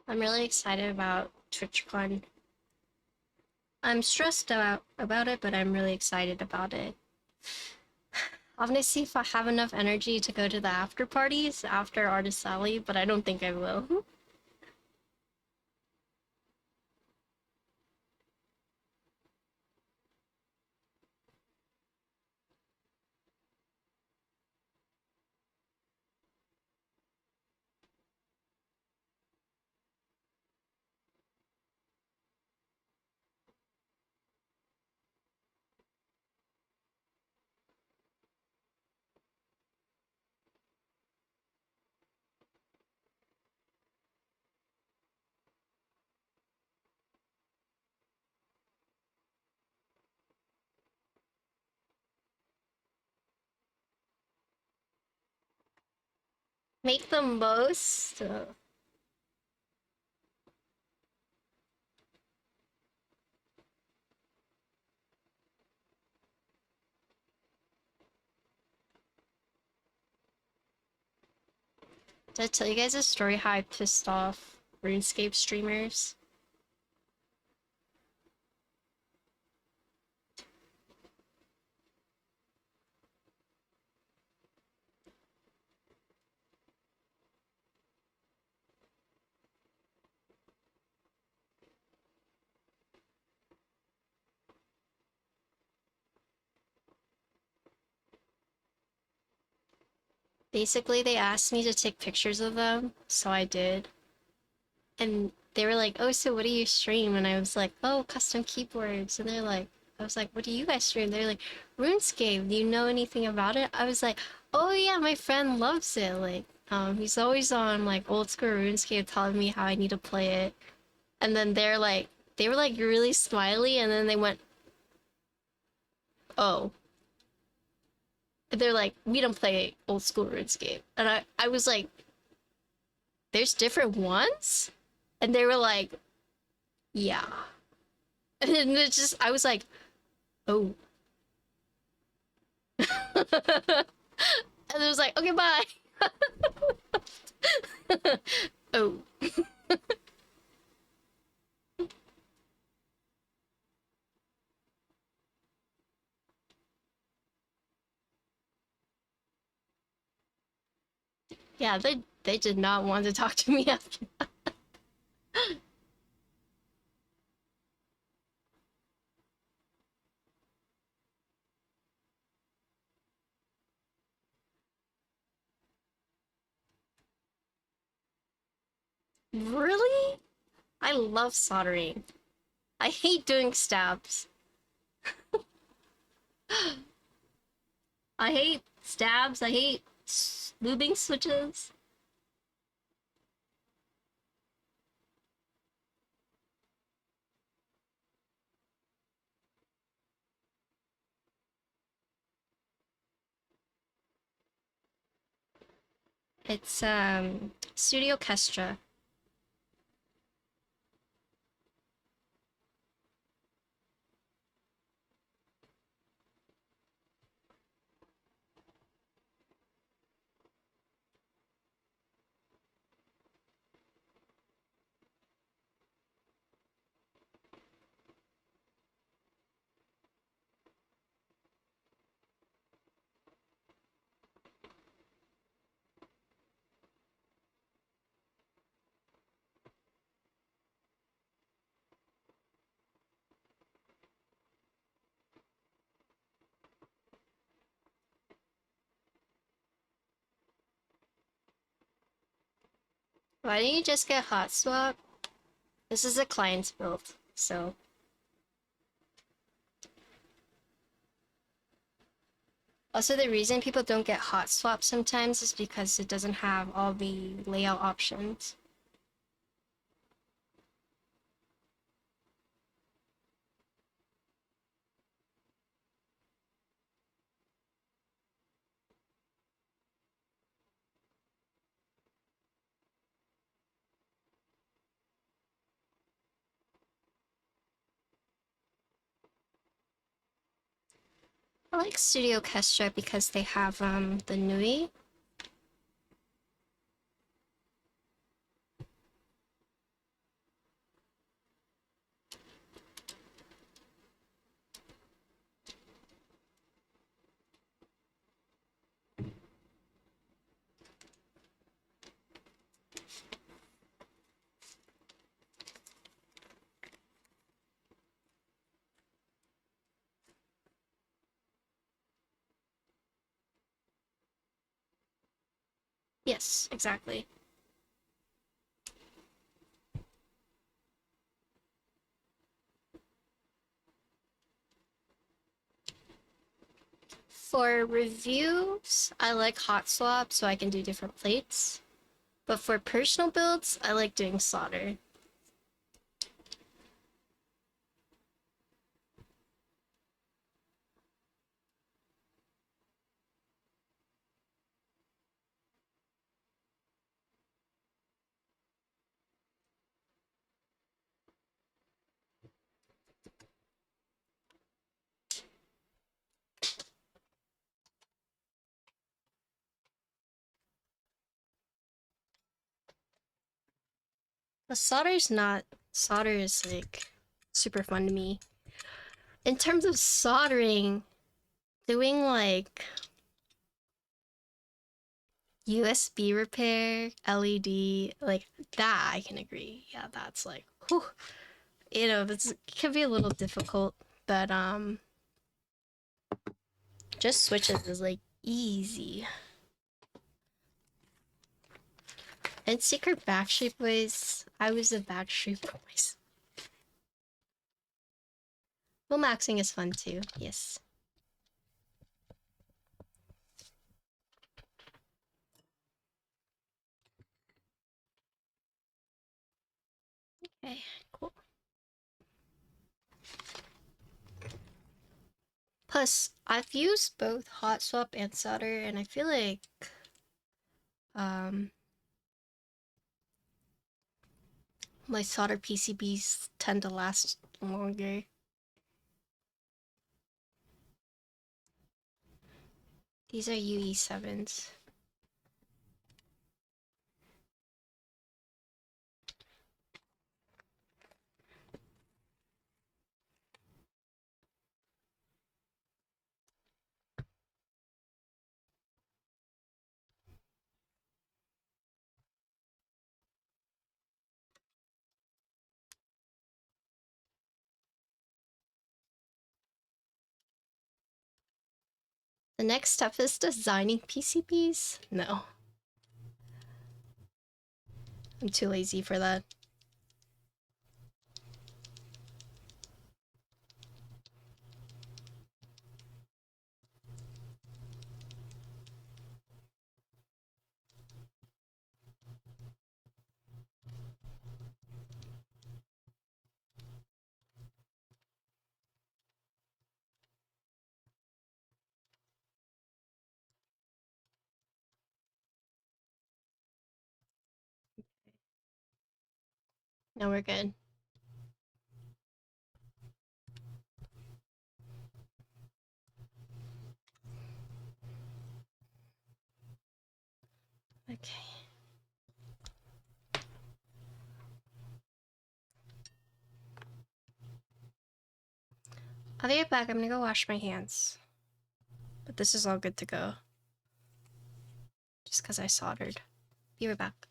I'm really excited about TwitchCon. I'm stressed about it, but I'm really excited about it. I'm gonna see if I have enough energy to go to the after parties after Artist Alley, but I don't think I will. Make the most. Did I tell you guys a story how I pissed off RuneScape streamers? Basically, they asked me to take pictures of them, so I did. And they were like, oh, so what do you stream? And I was like, oh, custom keyboards. And they're like, I was like, what do you guys stream? They're like, RuneScape, do you know anything about it? I was like, oh yeah, my friend loves it. Like, he's always on like old school RuneScape telling me how I need to play it. And then they were like really smiley, and then they went, oh. And they're like, we don't play old school RuneScape. And I was like, there's different ones? And they were like, yeah. And it's just, I was like, oh. And it was like, okay, bye. Oh. Yeah, they did not want to talk to me after that. Really? I love soldering. I hate doing stabs. I hate stabs. I hate lubing switches. It's Studio Kestra. Why don't you just get hot swap? This is a client's build, so. Also, the reason people don't get hot swap sometimes is because it doesn't have all the layout options. I like Studio Kestra because they have the Nui. Yes, exactly. For reviews, I like hot swap so I can do different plates. But for personal builds, I like doing solder. But solder is like super fun to me. In terms of soldering, doing like USB repair, LED, like that I can agree. Yeah, that's like, whew, you know, this can be a little difficult, but just switches is like easy. And secret Backstreet Boys, I was a Backstreet Boys. Well, maxing is fun too, yes. Okay, cool. Plus, I've used both hot swap and solder, and I feel like my solder PCBs tend to last longer. These are UE7s. The next step is designing PCBs? No. I'm too lazy for that. No, we're good. Okay. I'll be right back. I'm gonna go wash my hands. But this is all good to go. Just because I soldered. Be right back.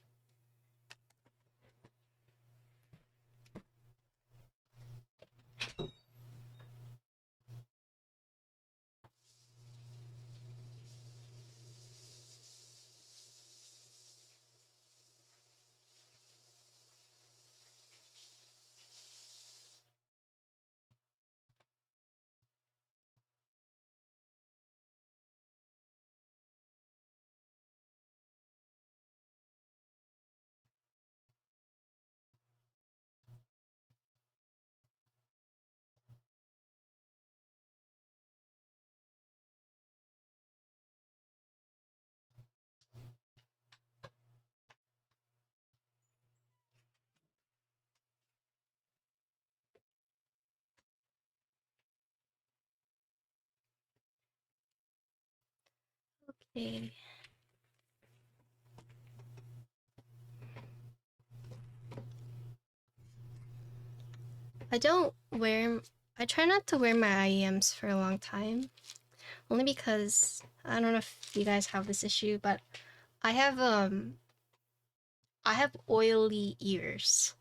Okay. I try not to wear my IEMs for a long time. Only because, I don't know if you guys have this issue, but I have oily ears.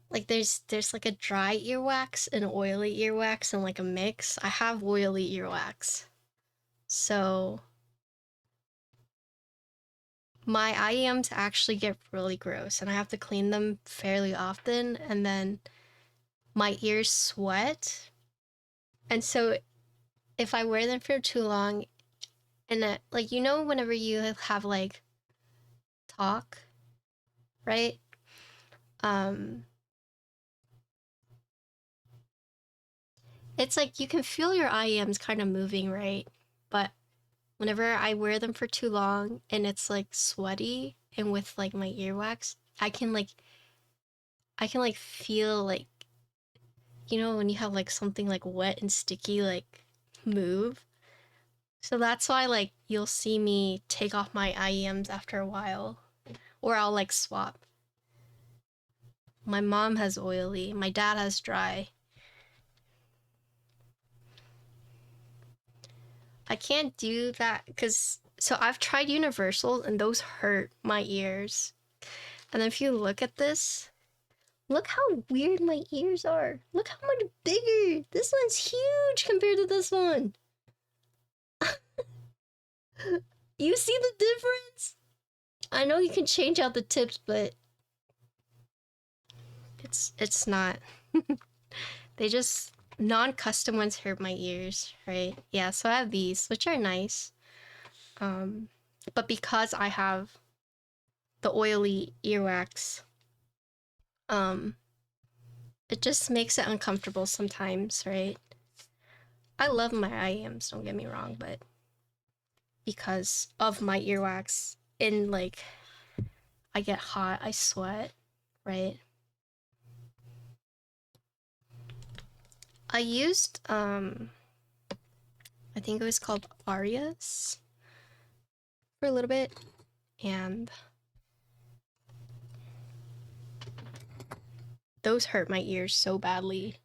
Like there's like a dry earwax and oily earwax and like a mix. I have oily earwax. So my IEMs actually get really gross and I have to clean them fairly often, and then my ears sweat. And so if I wear them for too long, and like, you know, whenever you have like talk, right? It's like you can feel your IEMs kind of moving, right? But whenever I wear them for too long and it's like sweaty and with like my earwax, I can like feel like, you know, when you have like something like wet and sticky like move. So that's why like you'll see me take off my IEMs after a while, or I'll like swap. My mom has oily, my dad has dry. I can't do that because, so I've tried universals and those hurt my ears. And if you look at this, look how weird my ears are. Look how much bigger. This one's huge compared to this one. You see the difference? I know you can change out the tips, but it's not. They just, non-custom ones hurt my ears, right? Yeah, so I have these, which are nice. But because I have the oily earwax, it just makes it uncomfortable sometimes, right? I love my IEMs, don't get me wrong, but because of my earwax, and like I get hot, I sweat, right? I used I think it was called Arias for a little bit, and those hurt my ears so badly.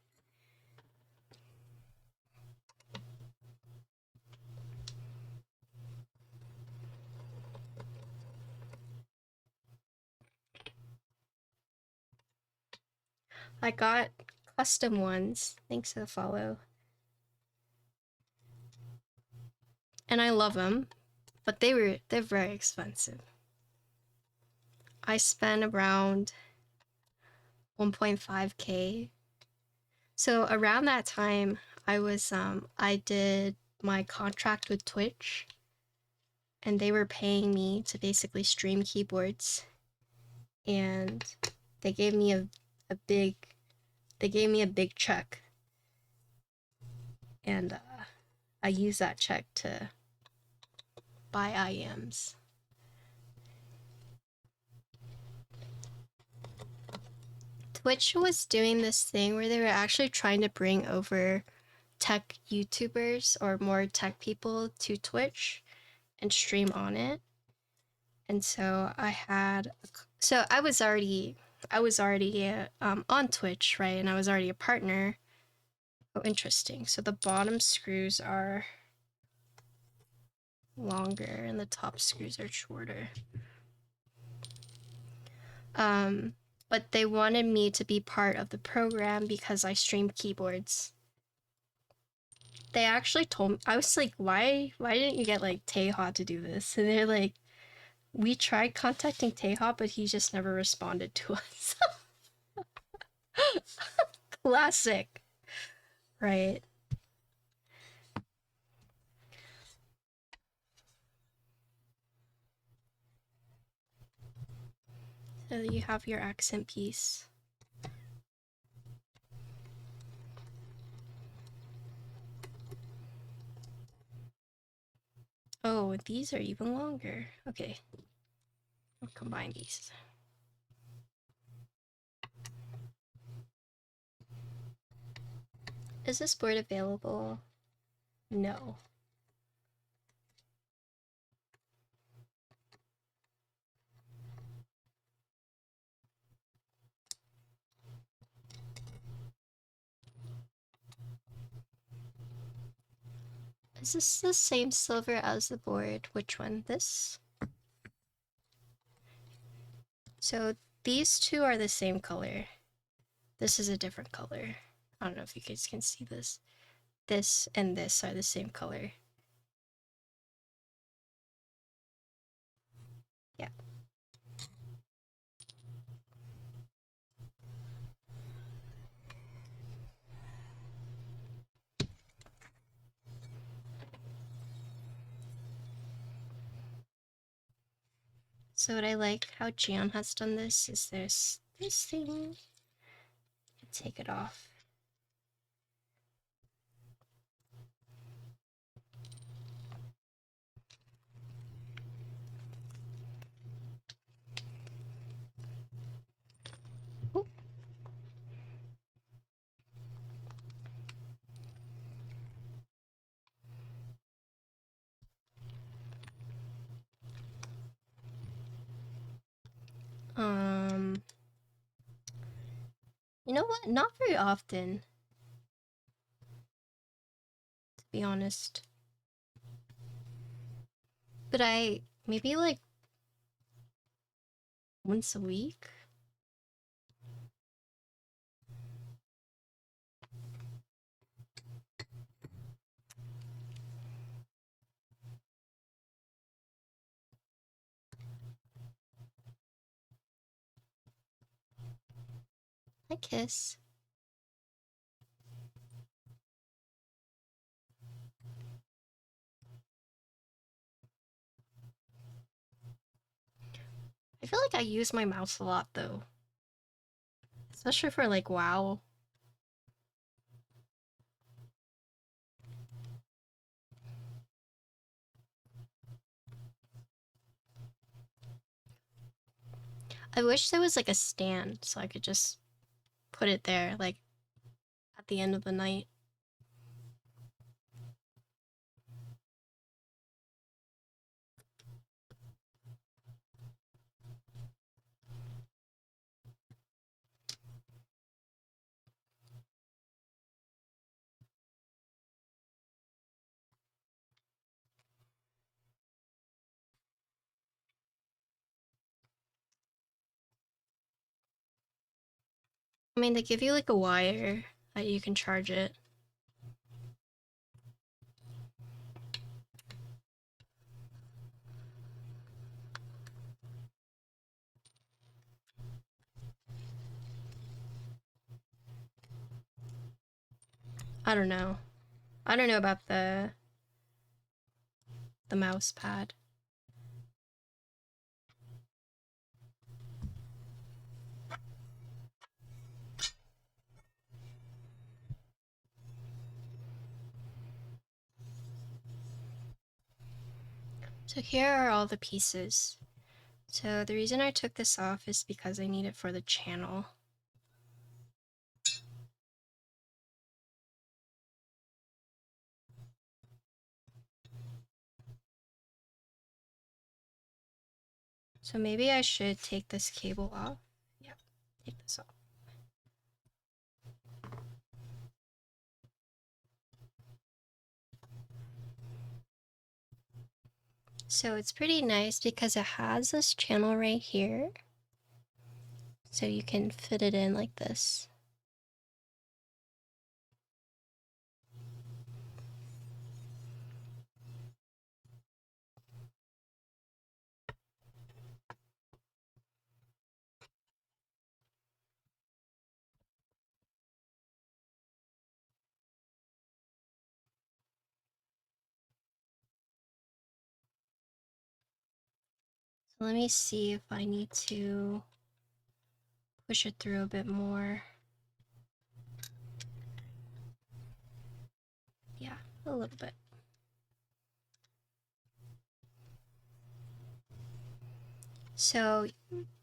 I got custom ones, thanks to the follow. And I love them, but they're very expensive. I spent around 1.5K. So around that time, I did my contract with Twitch, and they were paying me to basically stream keyboards, and they gave me a big check, and I used that check to buy IEMs. Twitch was doing this thing where they were actually trying to bring over tech YouTubers or more tech people to Twitch and stream on it. And so I was already on Twitch, right? And I was already a partner. Oh, interesting. So the bottom screws are longer and the top screws are shorter. But they wanted me to be part of the program because I stream keyboards. They actually told me, I was like, why didn't you get like Teha to do this? And they're like, we tried contacting Teha, but he just never responded to us. Classic, right? So you have your accent piece. Oh, these are even longer. Okay, I'll combine these. Is this board available? No. Is this the same silver as the board? Which one? This? So these two are the same color. This is a different color. I don't know if you guys can see this. This and this are the same color. Yeah. So what I like how Geon has done this is this thing. Take it off. Ooh. You know what? Not very often, to be honest. But maybe like once a week. I kiss. I feel like I use my mouse a lot though. Especially for like WoW. I wish there was like a stand so I could just put it there like at the end of the night. I mean, they give you like a wire that you can charge it. I don't know. I don't know about the mouse pad. So here are all the pieces. So the reason I took this off is because I need it for the channel. So maybe I should take this cable off. Yeah, take this off. So it's pretty nice because it has this channel right here. So you can fit it in like this. So let me see if I need to push it through a bit more. Yeah, a little bit. So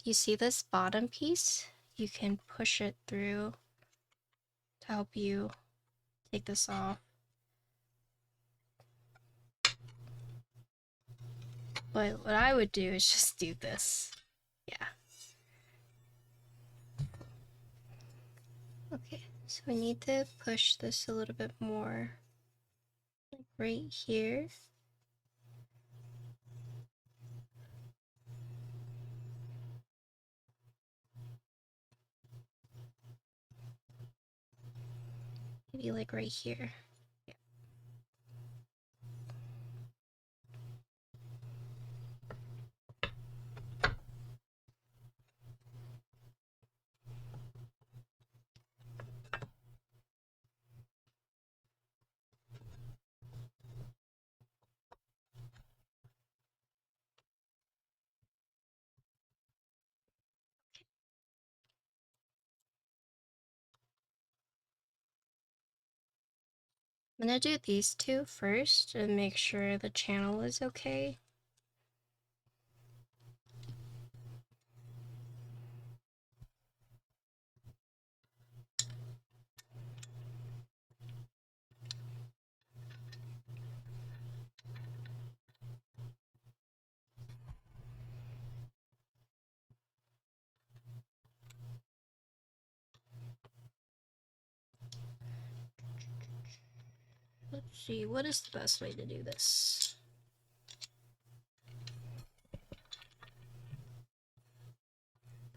you see this bottom piece? You can push it through to help you take this off. But what I would do is just do this. Yeah. Okay, so we need to push this a little bit more. Like right here. Maybe like right here. Yeah. I'm gonna do these two first and make sure the channel is okay. Let's see, what is the best way to do this?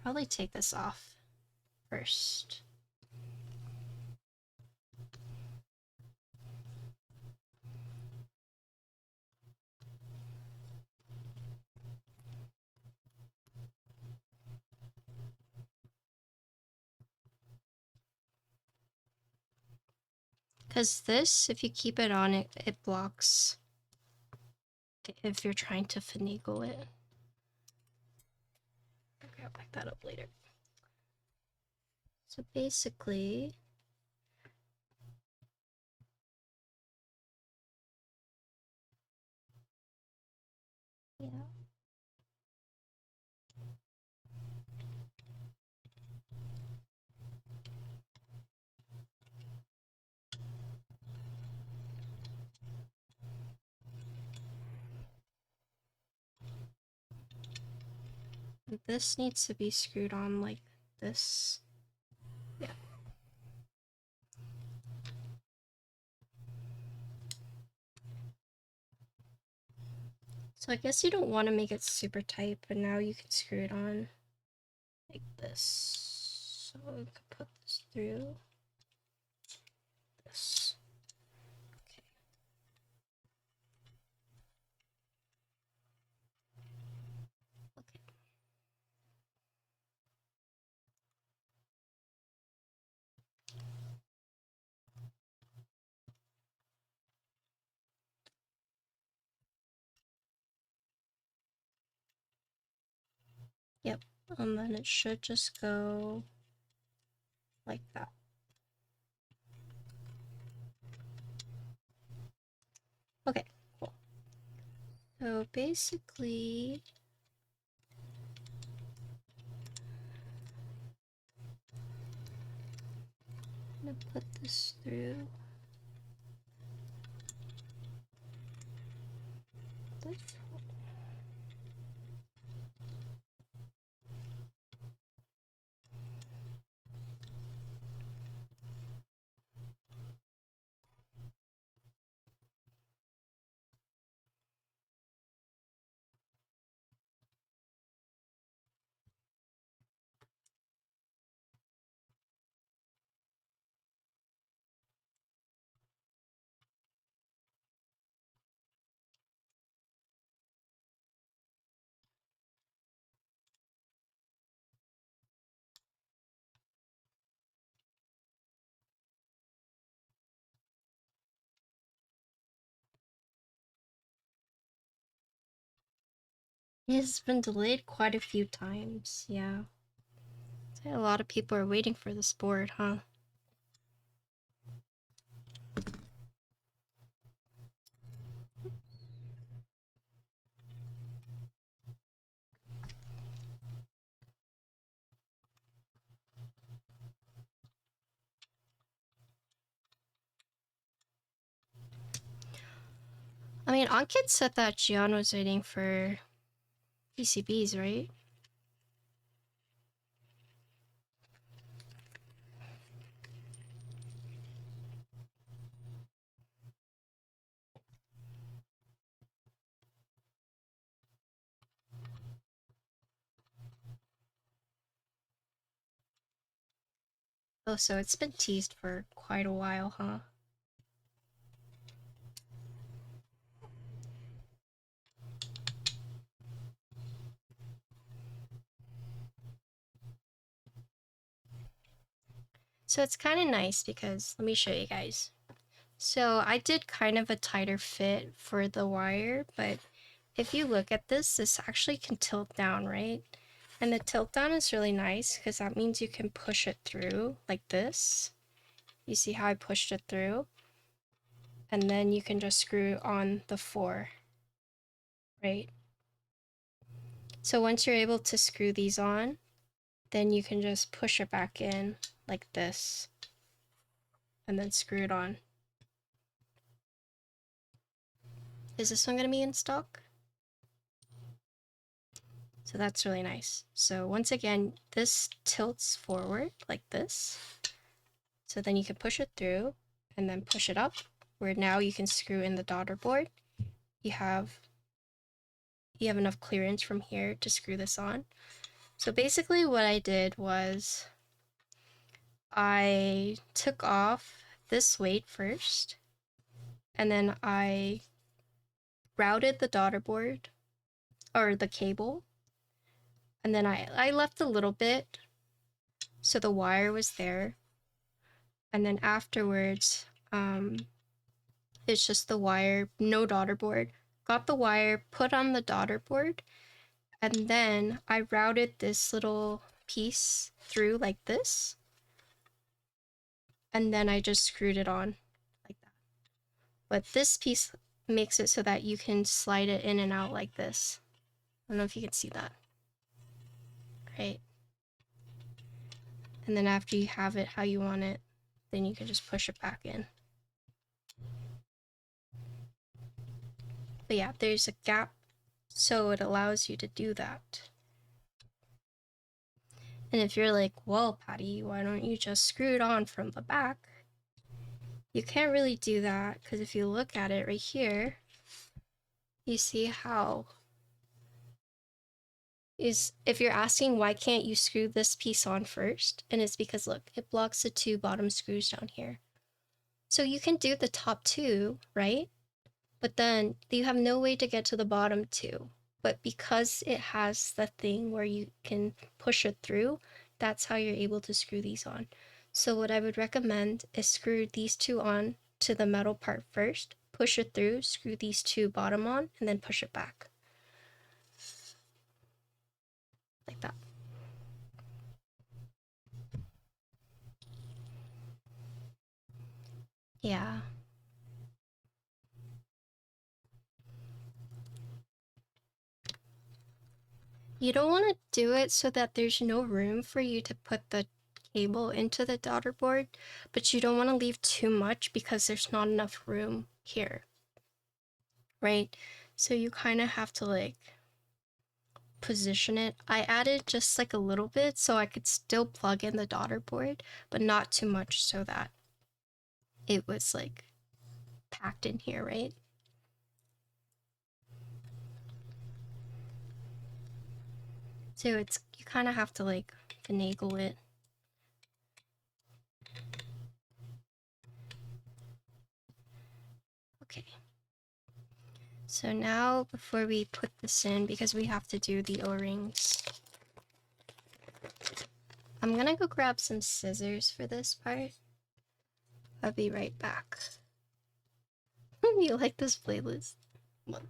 Probably take this off first. Because this, if you keep it on, it blocks if you're trying to finagle it. Okay, I'll back that up later. So basically, yeah. This needs to be screwed on like this. Yeah. So I guess you don't want to make it super tight, but now you can screw it on like this. So I can put this through this. Okay. Okay. Yep. And then it should just go like that. Okay, cool. So basically, I'm gonna put this through this. It's been delayed quite a few times, yeah. A lot of people are waiting for this board, huh? I mean, Ankit said that Jian was waiting for PCBs, right? Oh, so it's been teased for quite a while, huh? So it's kind of nice because, let me show you guys. So I did kind of a tighter fit for the wire, but if you look at this, this actually can tilt down, right? And the tilt down is really nice because that means you can push it through like this. You see how I pushed it through? and then you can just screw on the 4, right? So once you're able to screw these on, then you can just push it back in like this, and then screw it on. Is this one gonna be in stock? So that's really nice. So once again, this tilts forward like this. So then you can push it through and then push it up, where now you can screw in the daughter board. You have enough clearance from here to screw this on. So basically what I did was I took off this weight first, and then I routed the daughter board, or the cable, and then I left a little bit so the wire was there, and then afterwards it's just the wire, no daughter board. Got the wire, put on the daughter board, and then I routed this little piece through like this, and then I just screwed it on like that. But this piece makes it so that you can slide it in and out like this. I don't know if you can see that. Right. And then after you have it how you want it, then you can just push it back in. But yeah, there's a gap, so it allows you to do that. And if you're like, well, Patty, why don't you just screw it on from the back? You can't really do that, because if you look at it right here, you see how if you're asking why can't you screw this piece on first, and it's because look, it blocks the 2 bottom screws down here. So you can do the top 2, right? But then you have no way to get to the bottom 2. But because it has the thing where you can push it through, that's how you're able to screw these on. So what I would recommend is screw these 2 on to the metal part first, push it through, screw these 2 bottom on, and then push it back. Like that. Yeah. You don't want to do it so that there's no room for you to put the cable into the daughter board, but you don't want to leave too much because there's not enough room here, right? So you kind of have to like position it. I added just like a little bit so I could still plug in the daughter board, but not too much so that it was like packed in here, right? So it's, you kind of have to like finagle it. Okay. So now before we put this in, because we have to do the O-rings, I'm gonna go grab some scissors for this part. I'll be right back. You like this playlist? Come on.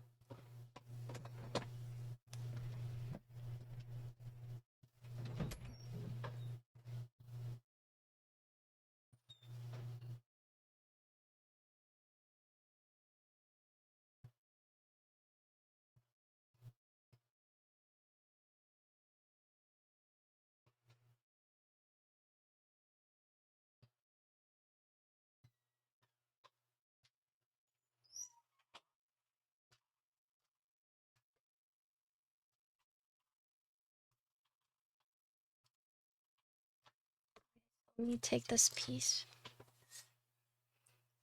Let me take this piece.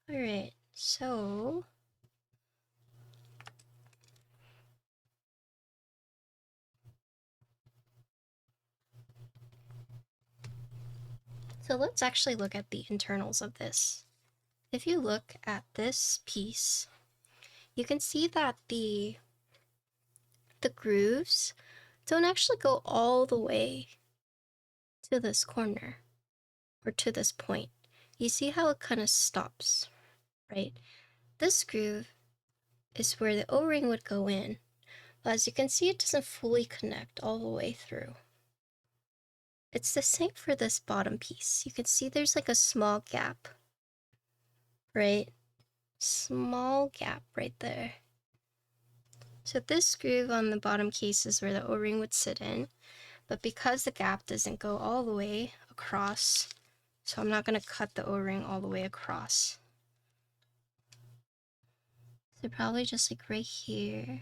Alright, so let's actually look at the internals of this. If you look at this piece, you can see that the grooves don't actually go all the way to this corner or to this point. You see how it kind of stops, right? This groove is where the O-ring would go in, but as you can see, it doesn't fully connect all the way through. It's the same for this bottom piece. You can see there's like a small gap, right? small gap right there. So this groove on the bottom case is where the O-ring would sit in, but because the gap doesn't go all the way across, so I'm not going to cut the O-ring all the way across. So probably just like right here.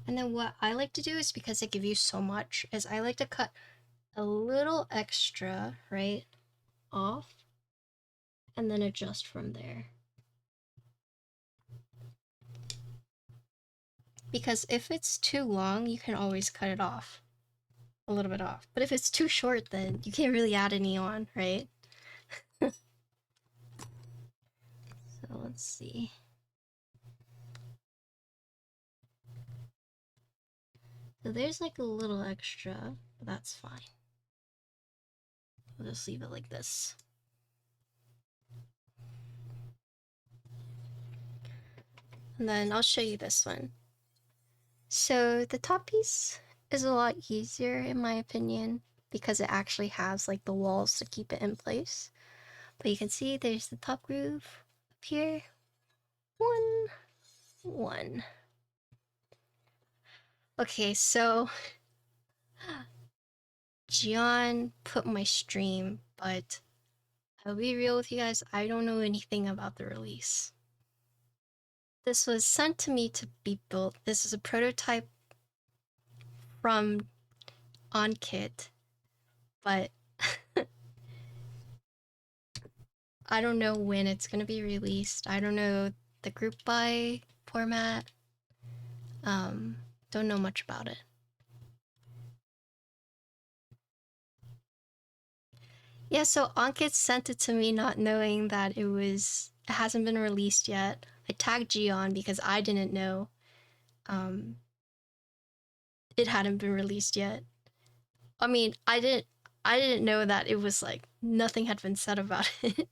And then what I like to do is, because they give you so much, is I like to cut a little extra, right, off, and then adjust from there. Because if it's too long, you can always cut it off, a little bit off. But if it's too short, then you can't really add any on, right? So let's see. So there's like a little extra, but that's fine. We'll just leave it like this. And then I'll show you this one. So the top piece is a lot easier in my opinion, because it actually has like the walls to keep it in place. But you can see there's the top groove up here. One. Okay, so Gian put my stream, but I'll be real with you guys, I don't know anything about the release. This was sent to me to be built. This is a prototype from OnKit, but I don't know when it's gonna be released. I don't know the group buy format. Don't know much about it. Yeah, so OnKit sent it to me not knowing that it hasn't been released yet. I tagged Gian because I didn't know it hadn't been released yet. I mean, I didn't know that it was like nothing had been said about it.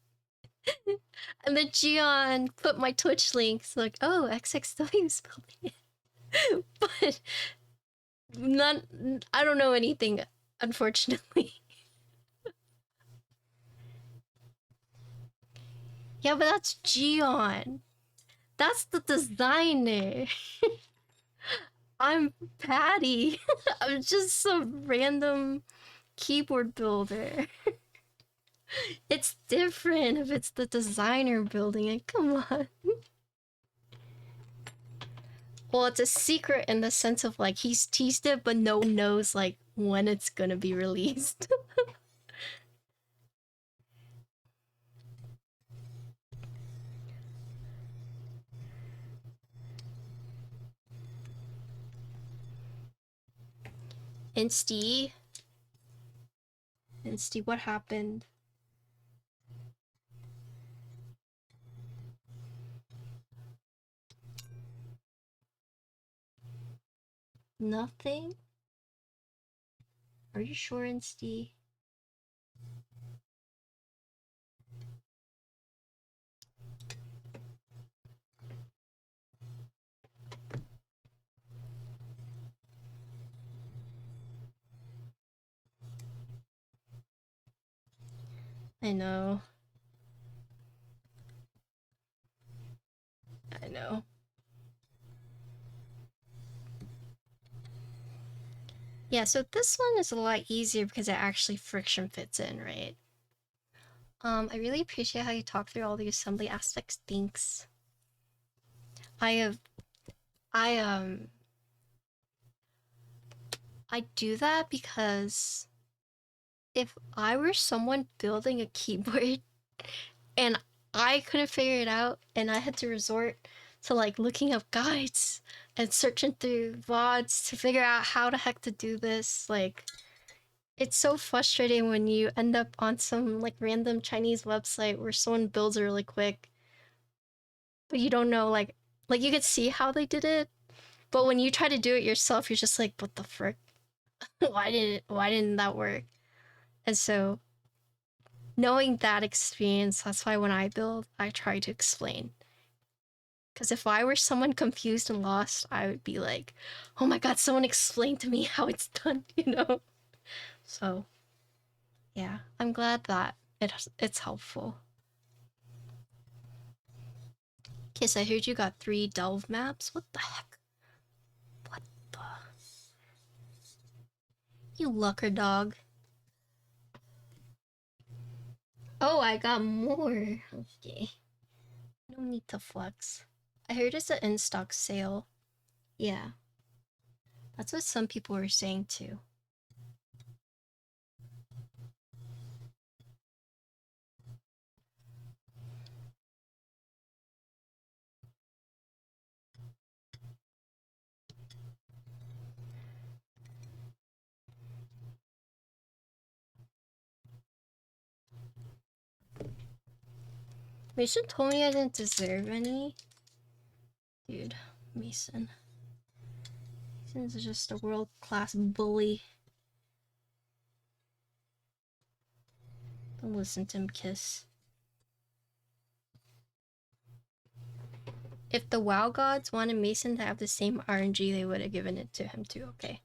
And then Gian put my Twitch links like, oh, XXW's building it. But I don't know anything, unfortunately. Yeah, but that's Gian. That's the designer. I'm Patty. I'm just some random keyboard builder. It's different if it's the designer building it. Come on. Well, it's a secret in the sense of like he's teased it, but no one knows like when it's gonna be released. Insty, what happened? Nothing? Are you sure, Insty? I know. I know. Yeah, so this one is a lot easier because it actually friction fits in, right? I really appreciate how you talk through all the assembly aspects. Thanks. I do that because if I were someone building a keyboard and I couldn't figure it out and I had to resort to like looking up guides and searching through VODs to figure out how the heck to do this, like it's so frustrating when you end up on some like random Chinese website where someone builds it really quick, but you don't know like you can see how they did it, but when you try to do it yourself, you're just like, what the frick? Why didn't that work? And so knowing that experience, that's why when I build, I try to explain. Because if I were someone confused and lost, I would be like, oh my god, someone explain to me how it's done, you know? So, yeah, I'm glad that it's helpful. Kiss, I heard you got 3 delve maps. What the heck? What the? You lucker dog. Oh, I got more. Okay. No need to flex. I heard it's an in-stock sale. Yeah. That's what some people were saying too. Mason told me I didn't deserve any. Dude, Mason. Mason's just a world-class bully. Don't listen to him, Kiss. If the WoW gods wanted Mason to have the same RNG, they would have given it to him too, okay?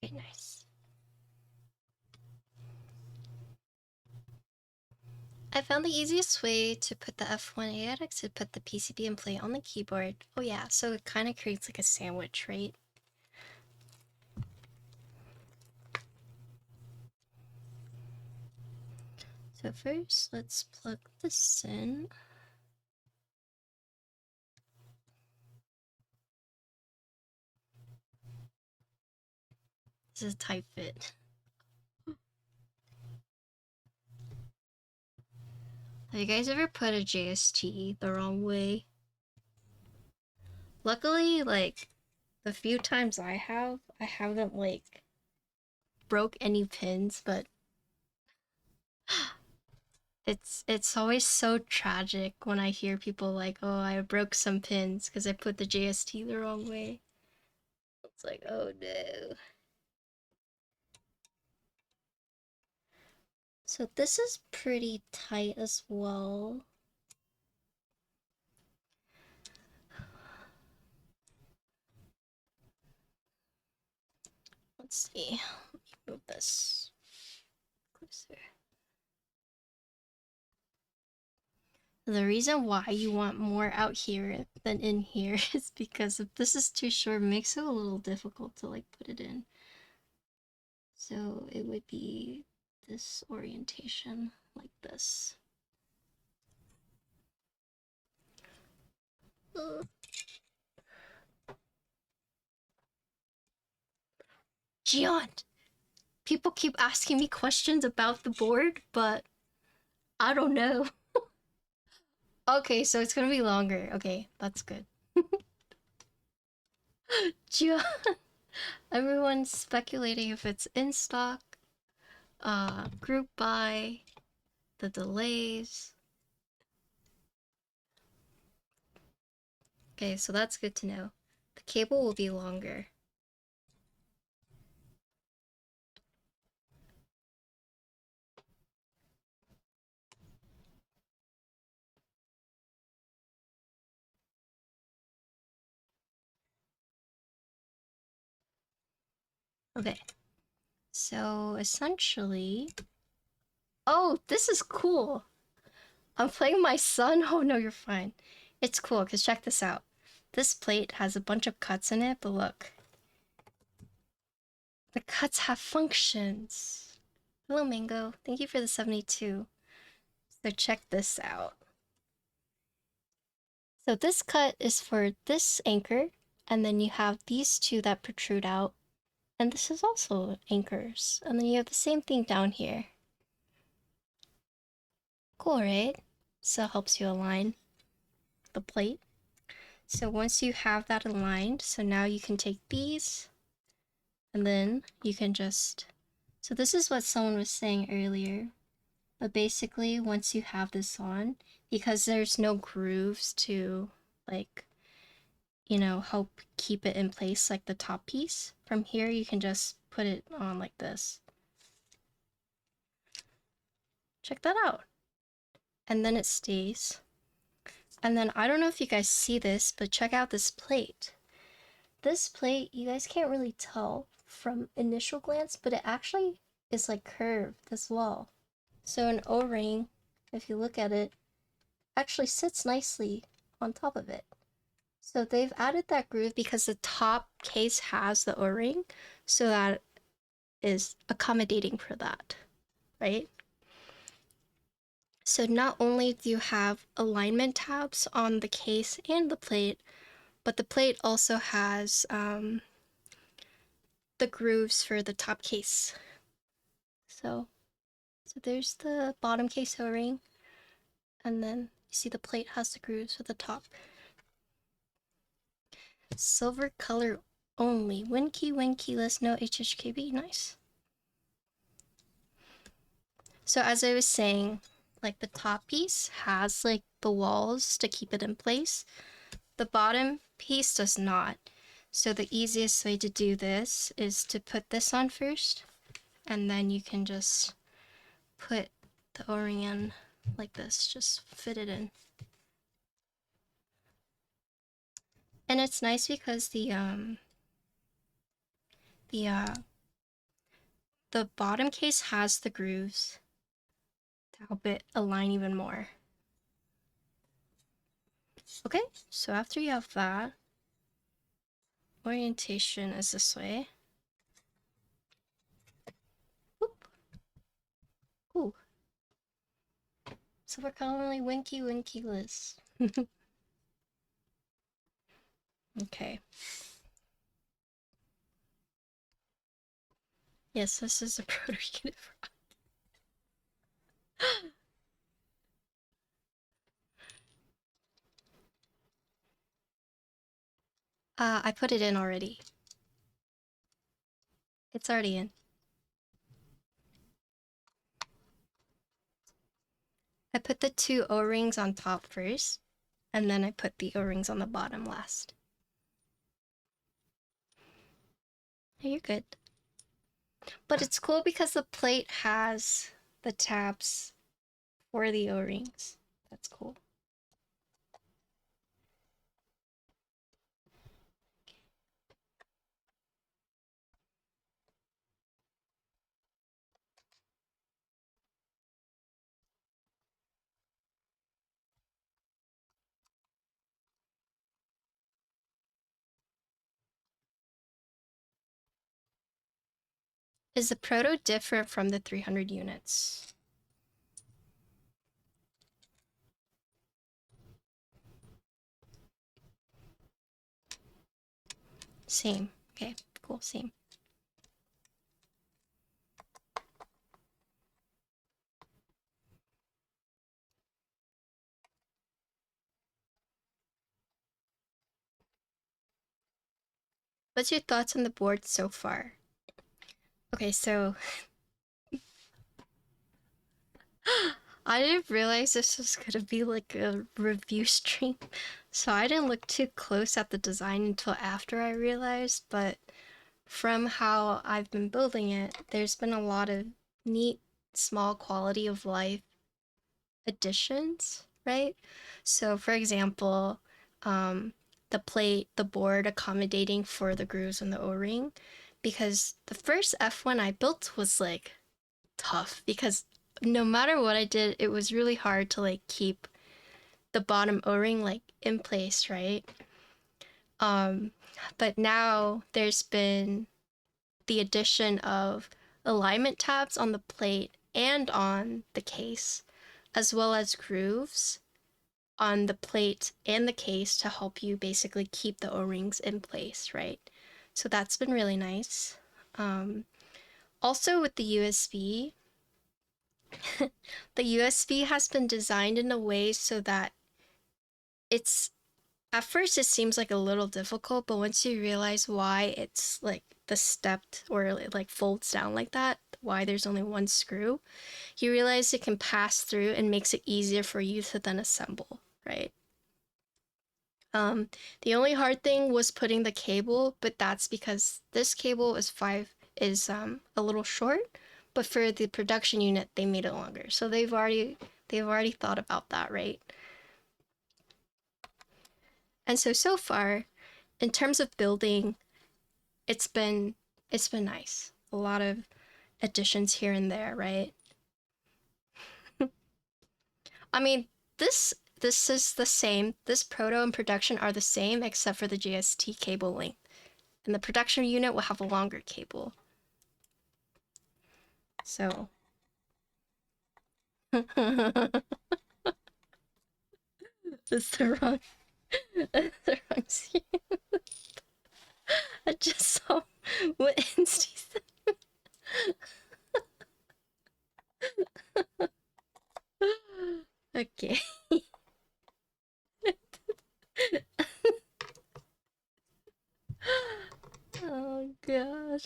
Okay, nice. I found the easiest way to put the F1 AX to put the PCB and play on the keyboard. Oh yeah, so it kind of creates like a sandwich, right? So first, let's plug this in. This is tight fit. Have you guys ever put a JST the wrong way? Luckily, like, the few times I haven't, like, broke any pins, but it's always so tragic when I hear people like, oh, I broke some pins because I put the JST the wrong way. It's like, oh no. So this is pretty tight as well. Let's see. Let me move this closer. The reason why you want more out here than in here is because if this is too short, it makes it a little difficult to like put it in. So it would be this orientation, like this. Gian! People keep asking me questions about the board, but I don't know. Okay, so it's gonna be longer. Okay, that's good. Gian! Everyone's speculating if it's in stock, group buy, the delays. Okay, so that's good to know. The cable will be longer. Okay, so essentially... Oh, this is cool! I'm playing my son? Oh no, you're fine. It's cool, because check this out. This plate has a bunch of cuts in it, but look. The cuts have functions. Hello, Mango. Thank you for the 72. So check this out. So this cut is for this anchor, and then you have these two that protrude out, and this is also anchors, and then you have the same thing down here. Cool, right? So it helps you align the plate. So once you have that aligned, so now you can take these, and then you can just, so this is what someone was saying earlier, but basically once you have this on, because there's no grooves to like, you know, help keep it in place like the top piece, from here you can just put it on like this. Check that out. And then it stays. And then I don't know if you guys see this, but check out this plate. This plate, you guys can't really tell from initial glance, but it actually is like curved as well. So an O-ring, if you look at it, actually sits nicely on top of it. So they've added that groove because the top case has the O-ring, so that is accommodating for that, right? So not only do you have alignment tabs on the case and the plate, but the plate also has the grooves for the top case. So there's the bottom case O-ring, and then you see the plate has the grooves for the top. Silver color only. Win-key, win-keyless, no HHKB. Nice. So as I was saying, like the top piece has like the walls to keep it in place. The bottom piece does not. So the easiest way to do this is to put this on first, and then you can just put the O-ring in like this, just fit it in. And it's nice because the bottom case has the grooves to help it align even more. Okay, so after you have that, orientation is this way. Whoop. Ooh. So we're commonly winky-winky-less. Okay. Yes, this is a proto unit for I put it in already. It's already in. I put the two O-rings on top first, and then I put the O-rings on the bottom last. Hey, you're good. But it's cool because the plate has the tabs for the O-rings. That's cool. Is the proto different from the 300 units? Same. Okay, cool, same. What's your thoughts on the board so far? Okay, so I didn't realize this was gonna be like a review stream, so I didn't look too close at the design until after I realized, but from how I've been building it, there's been a lot of neat, small quality of life additions, right? So for example, the plate, the board accommodating for the grooves and the O-ring, because the first F1 I built was like tough because no matter what I did, it was really hard to like keep the bottom O-ring like in place, right? But now there's been the addition of alignment tabs on the plate and on the case, as well as grooves on the plate and the case to help you basically keep the O-rings in place, right? So that's been really nice. Also with the USB, the USB has been designed in a way so that it's, at first it seems like a little difficult, but once you realize why it's like the stepped or it like folds down like that, why there's only one screw, you realize it can pass through and makes it easier for you to then assemble, right? The only hard thing was putting the cable, but that's because this cable is a little short, but for the production unit they made it longer. So they've already thought about that, right? And so far, in terms of building, it's been nice. A lot of additions here and there, right? I mean, this is the same. This proto and production are the same except for the GST cable length. And the production unit will have a longer cable. So it's the wrong scene. I just saw what Insty said. Okay. Oh god.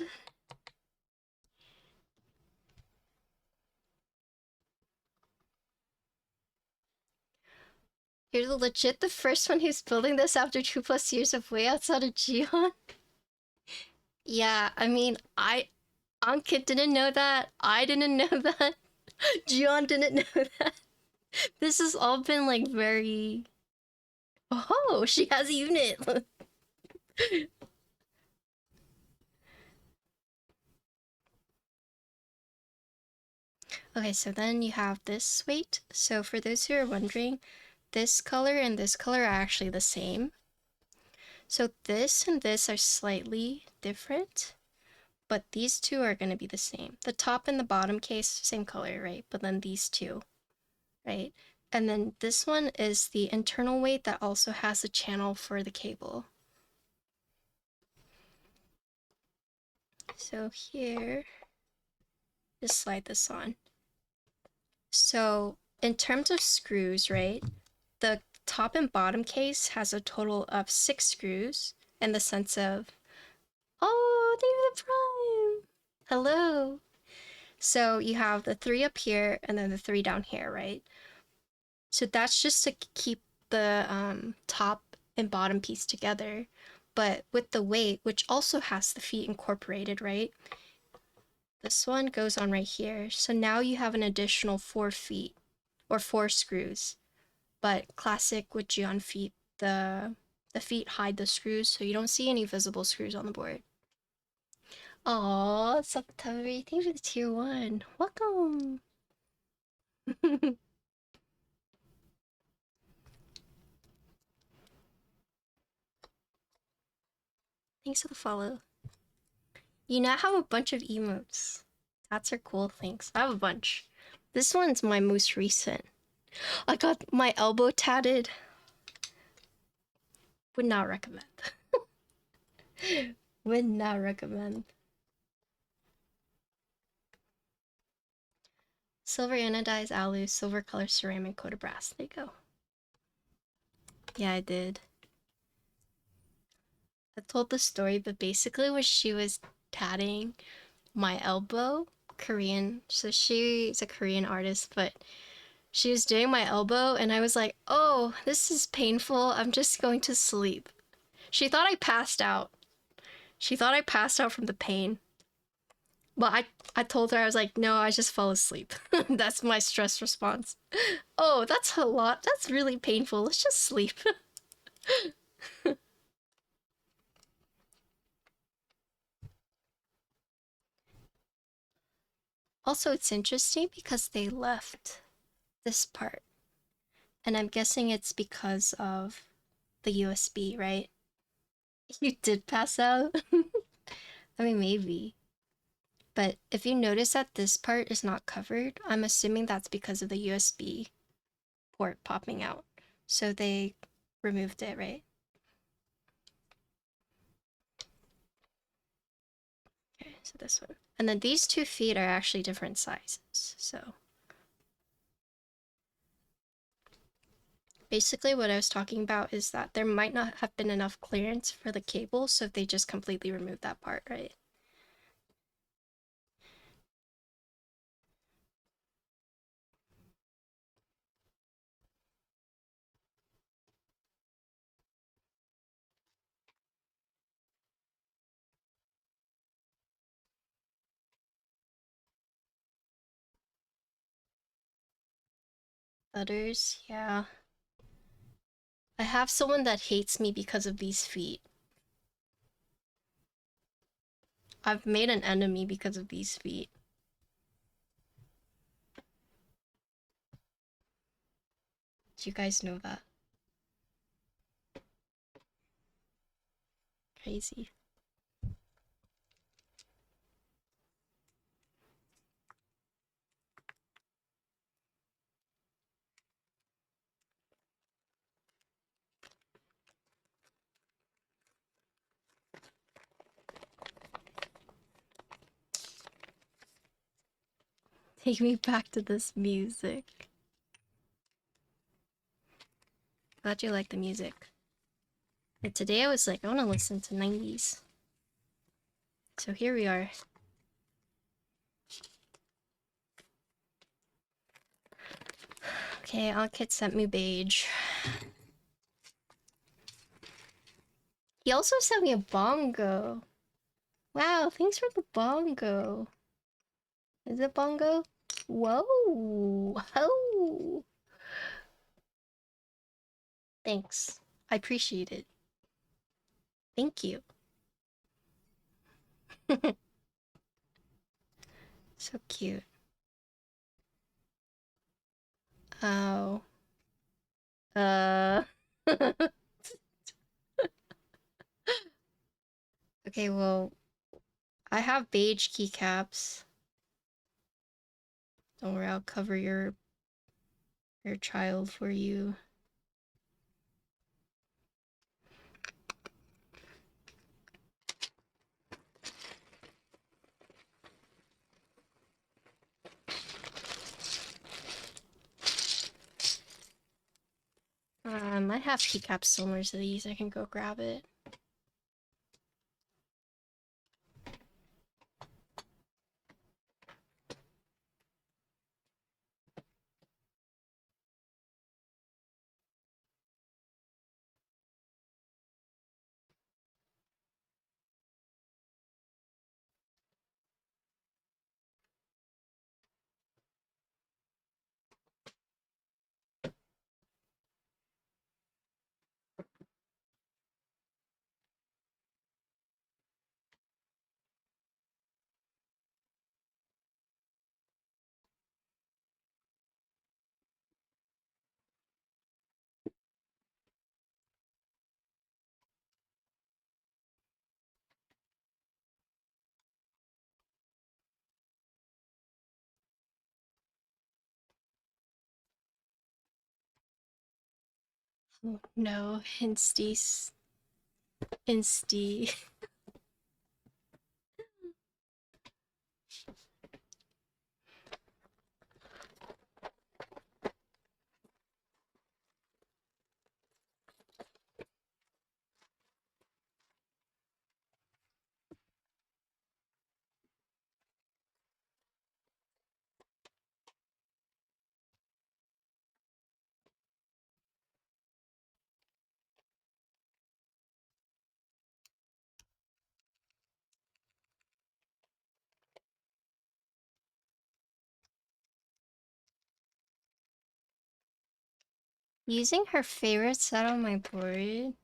You're legit the first one who's building this after 2+ years of way outside of Geon? Yeah, I mean, Ankit didn't know that. I didn't know that. Geon didn't know that. This has all been like very... Oh, she has a unit! Okay, so then you have this weight. So for those who are wondering, this color and this color are actually the same. So this and this are slightly different, but these two are going to be the same. The top and the bottom case, same color, right? But then these two, right? And then this one is the internal weight that also has a channel for the cable. So here, just slide this on. So in terms of screws, right? The top and bottom case has a total of 6 screws in the sense of, oh, David Prime! Hello! So you have the 3 up here and then the 3 down here, right? So that's just to keep the top and bottom piece together. But with the weight, which also has the feet incorporated, right? This one goes on right here. So now you have an additional 4 feet or 4 screws. But classic with Geon feet, the feet hide the screws, so you don't see any visible screws on the board. Aww, September, thank you for the tier 1. Welcome! Thanks for the follow. You now have a bunch of emotes. That's are cool, thanks. I have a bunch. This one's my most recent. I got my elbow tatted. Would not recommend. Would not recommend. Silver anodized alu, silver color ceramic coated brass. There you go. Yeah, I did. I told the story, but basically when she was tatting my elbow, Korean, so she's a Korean artist, but she was doing my elbow and I was like, oh, this is painful, I'm just going to sleep. She thought I passed out. She thought I passed out from the pain. But I told her, I was like, no, I just fell asleep. That's my stress response. Oh, that's a lot. That's really painful. Let's just sleep. Also, it's interesting because they left this part. And I'm guessing it's because of the USB, right? You did pass out? I mean, maybe. But if you notice that this part is not covered, I'm assuming that's because of the USB port popping out. So they removed it, right? Okay, so this one. And then these 2 feet are actually different sizes, so. Basically what I was talking about is that there might not have been enough clearance for the cable, so they just completely removed that part, right? Others, yeah. I have someone that hates me because of these feet. I've made an enemy because of these feet. Do you guys know that? Crazy. Take me back to this music. Glad you like the music. And today I was like, I want to listen to 90s. So here we are. Okay, Ankit sent me beige. He also sent me a bongo. Wow, thanks for the bongo. Is it bongo? Whoa! Oh! Thanks. I appreciate it. Thank you. So cute. Oh. Okay, well, I have beige keycaps. Don't worry, I'll cover your child for you. I have keycaps similar to these. I can go grab it. Oh no, insty. Using her favorite set on my board.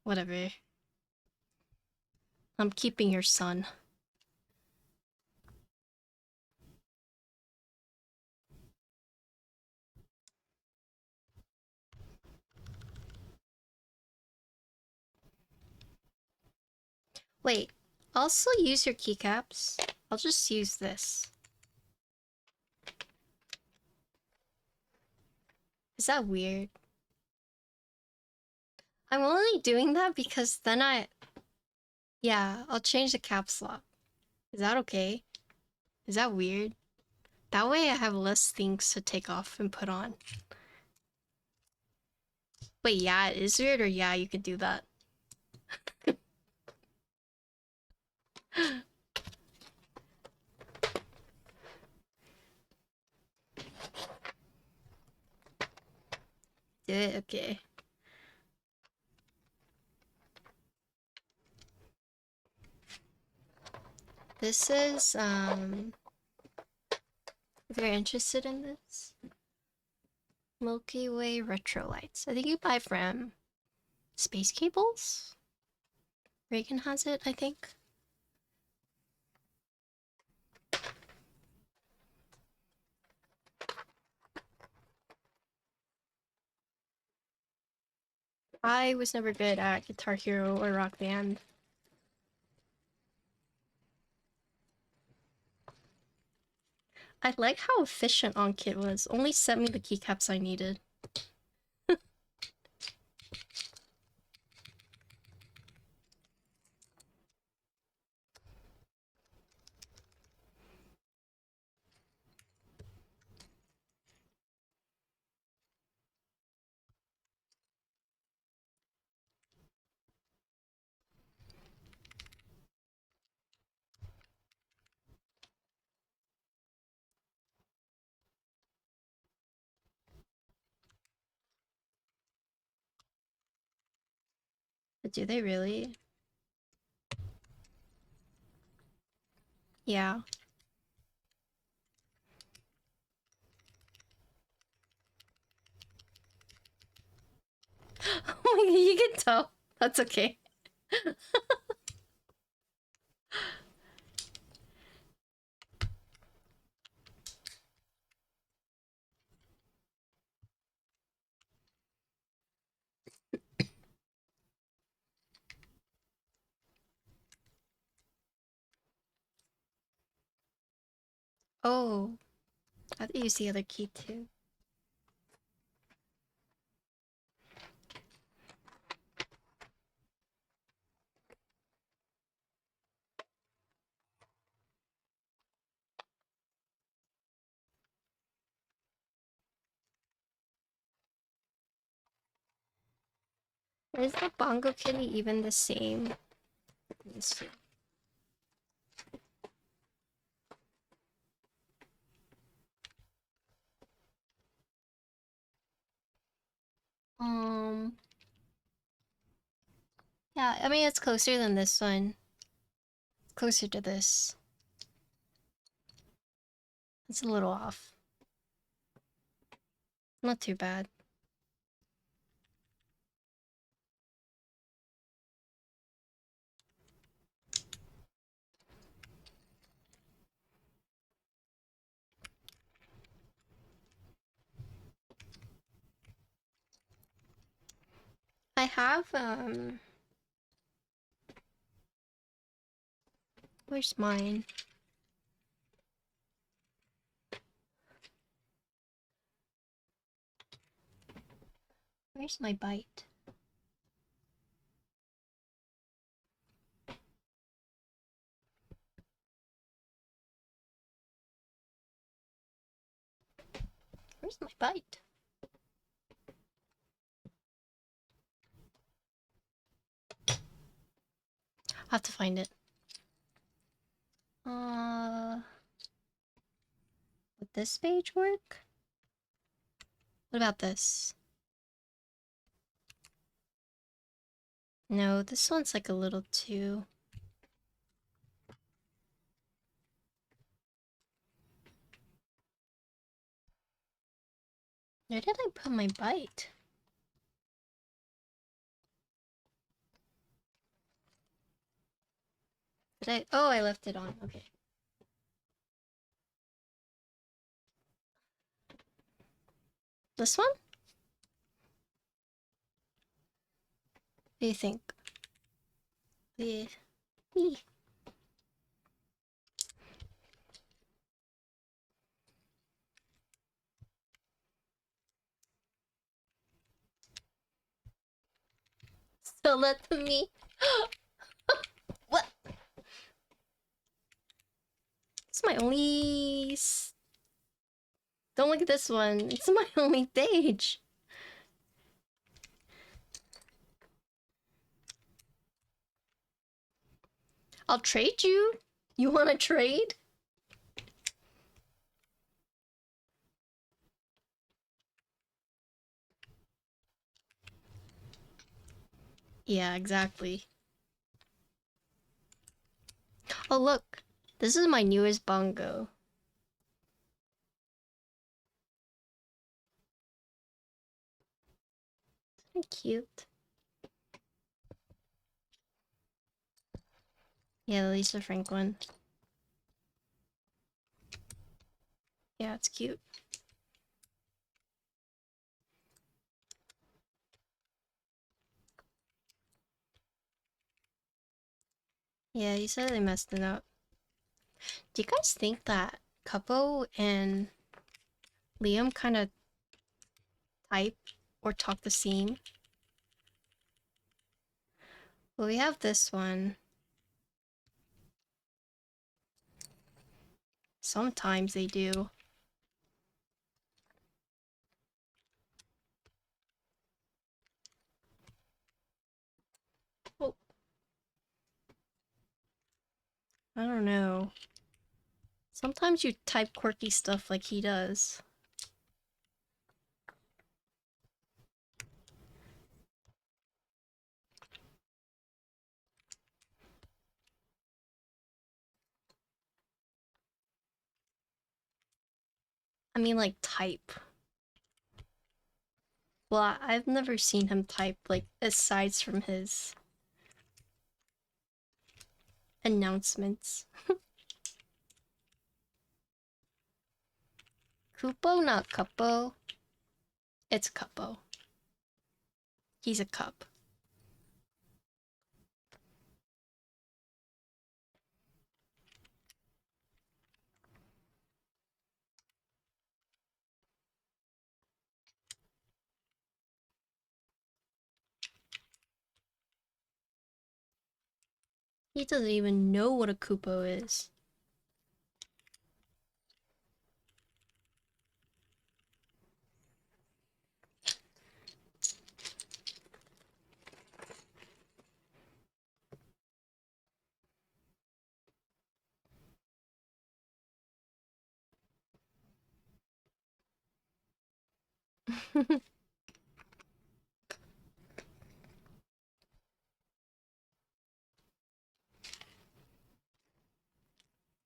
Whatever. I'm keeping your son. Wait, I'll still use your keycaps. I'll just use this. Is that weird? I'm only doing that because then yeah, I'll change the caps lock. Is that okay? Is that weird? That way I have less things to take off and put on. Wait, yeah, it is weird, or yeah, you could do that. Do it? Okay. This is, if you're interested in this, Milky Way retro lights. I think you buy from Space Cables? Reagan has it, I think. I was never good at Guitar Hero or Rock Band. I like how efficient OnKit was. Only sent me the keycaps I needed. But do they really? Yeah. Oh my god, you can tell. That's okay. Oh, I have to use the other key too. Is the Bongo Kitty even the same? Let me see. Yeah, I mean, it's closer than this one. Closer to this. It's a little off. Not too bad. I have, where's mine? Where's my bite? Where's my bite? I'll have to find it. Would this page work? What about this? No, this one's like a little too... Where did I put my bite? Did I? Oh, I left it on. Okay. This one? What do you think? Yeah. Me. So let me. What? It's my only. Don't look at this one. It's my only stage. I'll trade you. You want to trade? Yeah, exactly. Oh, look. This is my newest bongo. Isn't it cute? Yeah, the Lisa Franklin. Yeah, it's cute. Yeah, you said they messed it up. Do you guys think that Keykobo and Liam kind of type or talk the same? Well, we have this one. Sometimes they do. Oh. I don't know. Sometimes you type quirky stuff like he does. I mean, like, type. Well, I've never seen him type, like, aside from his announcements. Kupo, not Cuppo. It's Cuppo. He's a cup. He doesn't even know what a Kupo is.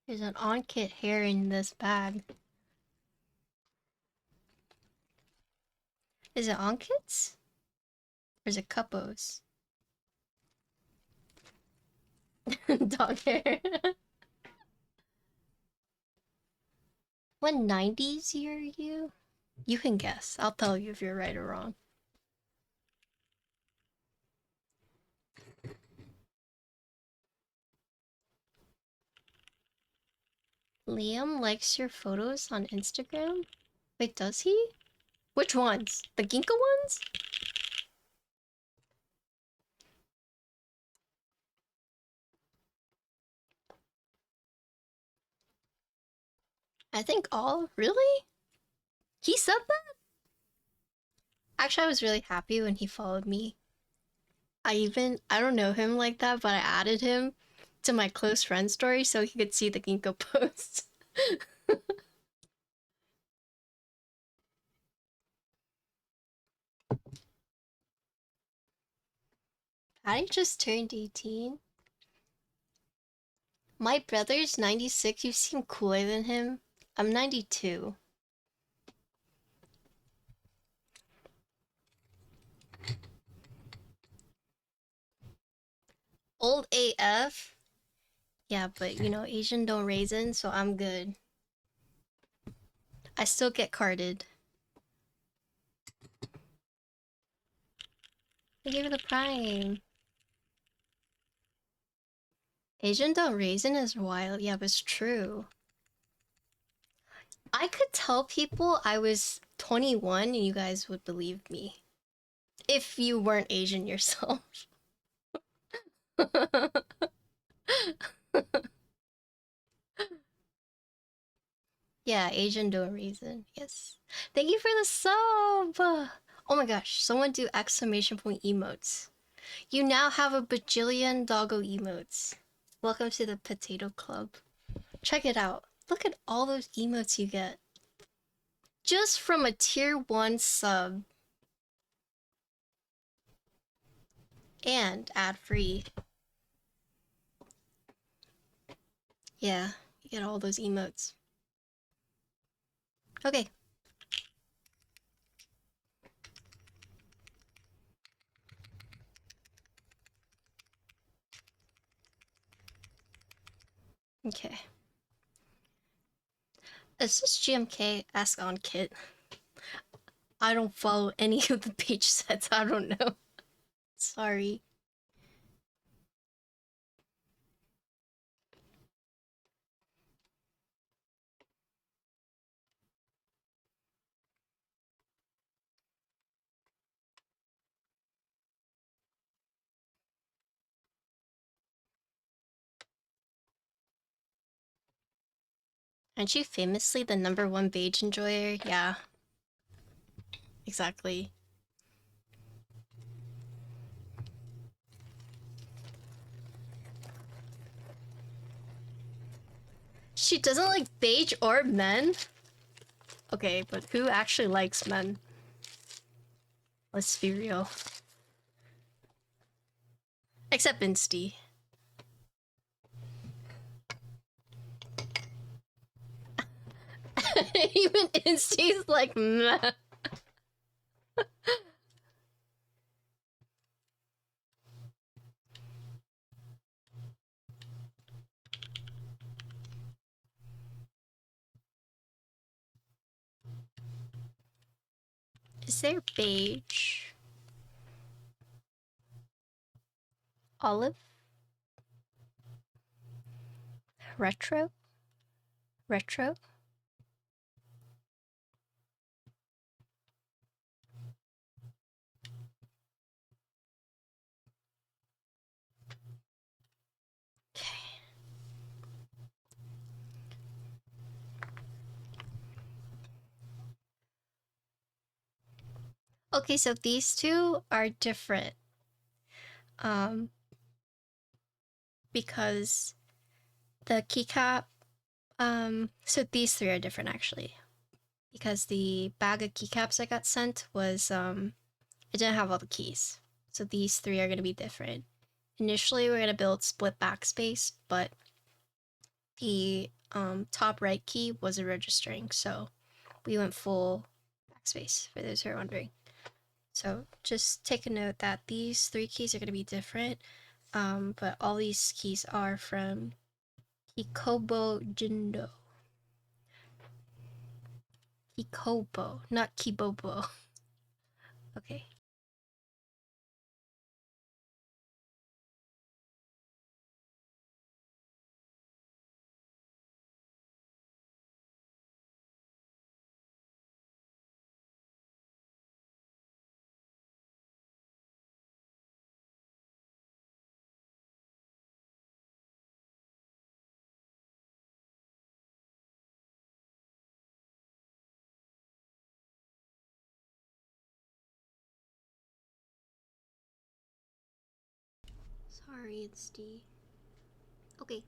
There's an on-kit hair in this bag. Is it on-kits? Or is it Cuppos? Dog hair. What 90s year are you? You can guess. I'll tell you if you're right or wrong. Liam likes your photos on Instagram? Wait, does he? Which ones? The Ginkgo ones? I think all. Really? He said that? Actually, I was really happy when he followed me. I don't know him like that, but I added him to my close friend story so he could see the Ginkgo posts. I just turned 18. My brother's 96. You seem cooler than him. I'm 92. Old AF? Yeah, but you know, Asian don't raisin, so I'm good. I still get carded. I gave it the prime. Asian don't raisin is wild. Yeah, but it's true. I could tell people I was 21 and you guys would believe me. If you weren't Asian yourself. Yeah, Asian don't raisin. Yes. Thank you for the sub! Oh my gosh, someone do exclamation point emotes. You now have a bajillion doggo emotes. Welcome to the Potato Club. Check it out. Look at all those emotes you get. Just from a tier 1 sub. And ad-free. Yeah, you get all those emotes. Okay. Okay. Is this GMK? Ask on Kit. I don't follow any of the page sets. I don't know. Sorry. Aren't you famously the #1 beige enjoyer? Yeah. Exactly. She doesn't like beige or men? Okay, but who actually likes men? Let's be real. Except Insty. Even Insty's like, meh. Is there beige? Olive? Retro? Retro? Okay. Okay, so these two are different. Because the keycap, so these three are different actually. Because the bag of keycaps I got sent was, it didn't have all the keys. So these three are gonna be different. Initially, we're gonna build split backspace, but the top right key wasn't registering, so we went full backspace, for those who are wondering. So just take a note that these three keys are gonna be different, but all these keys are from Keykobo Jindo. Keykobo, not Keybobo. Okay. Sorry, it's D. Okay,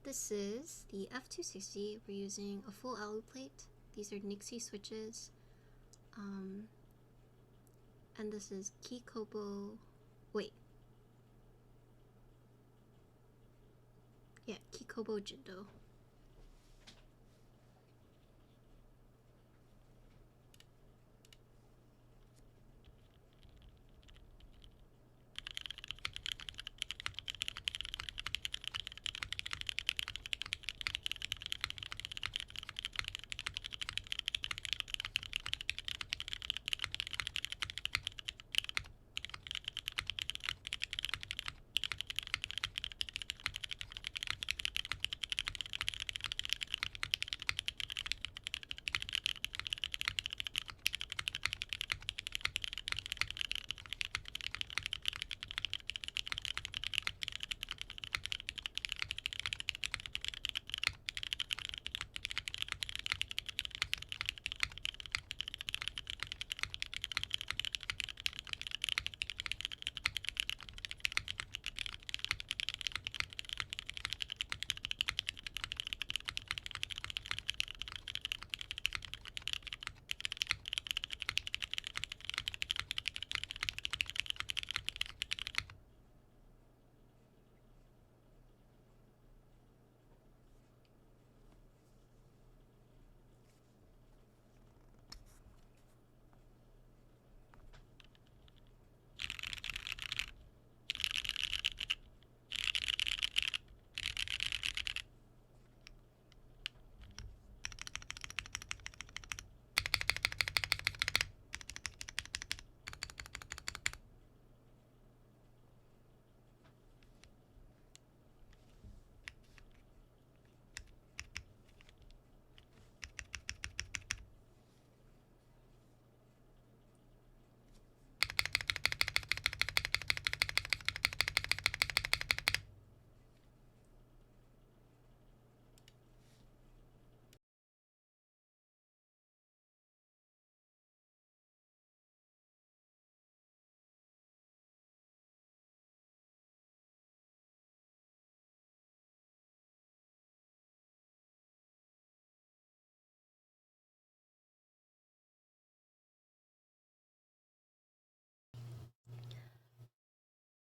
this is the F2-60. We're using a full alloy plate. These are Nixie switches. And this is Keykobo. Wait. Yeah, Keykobo Jindo.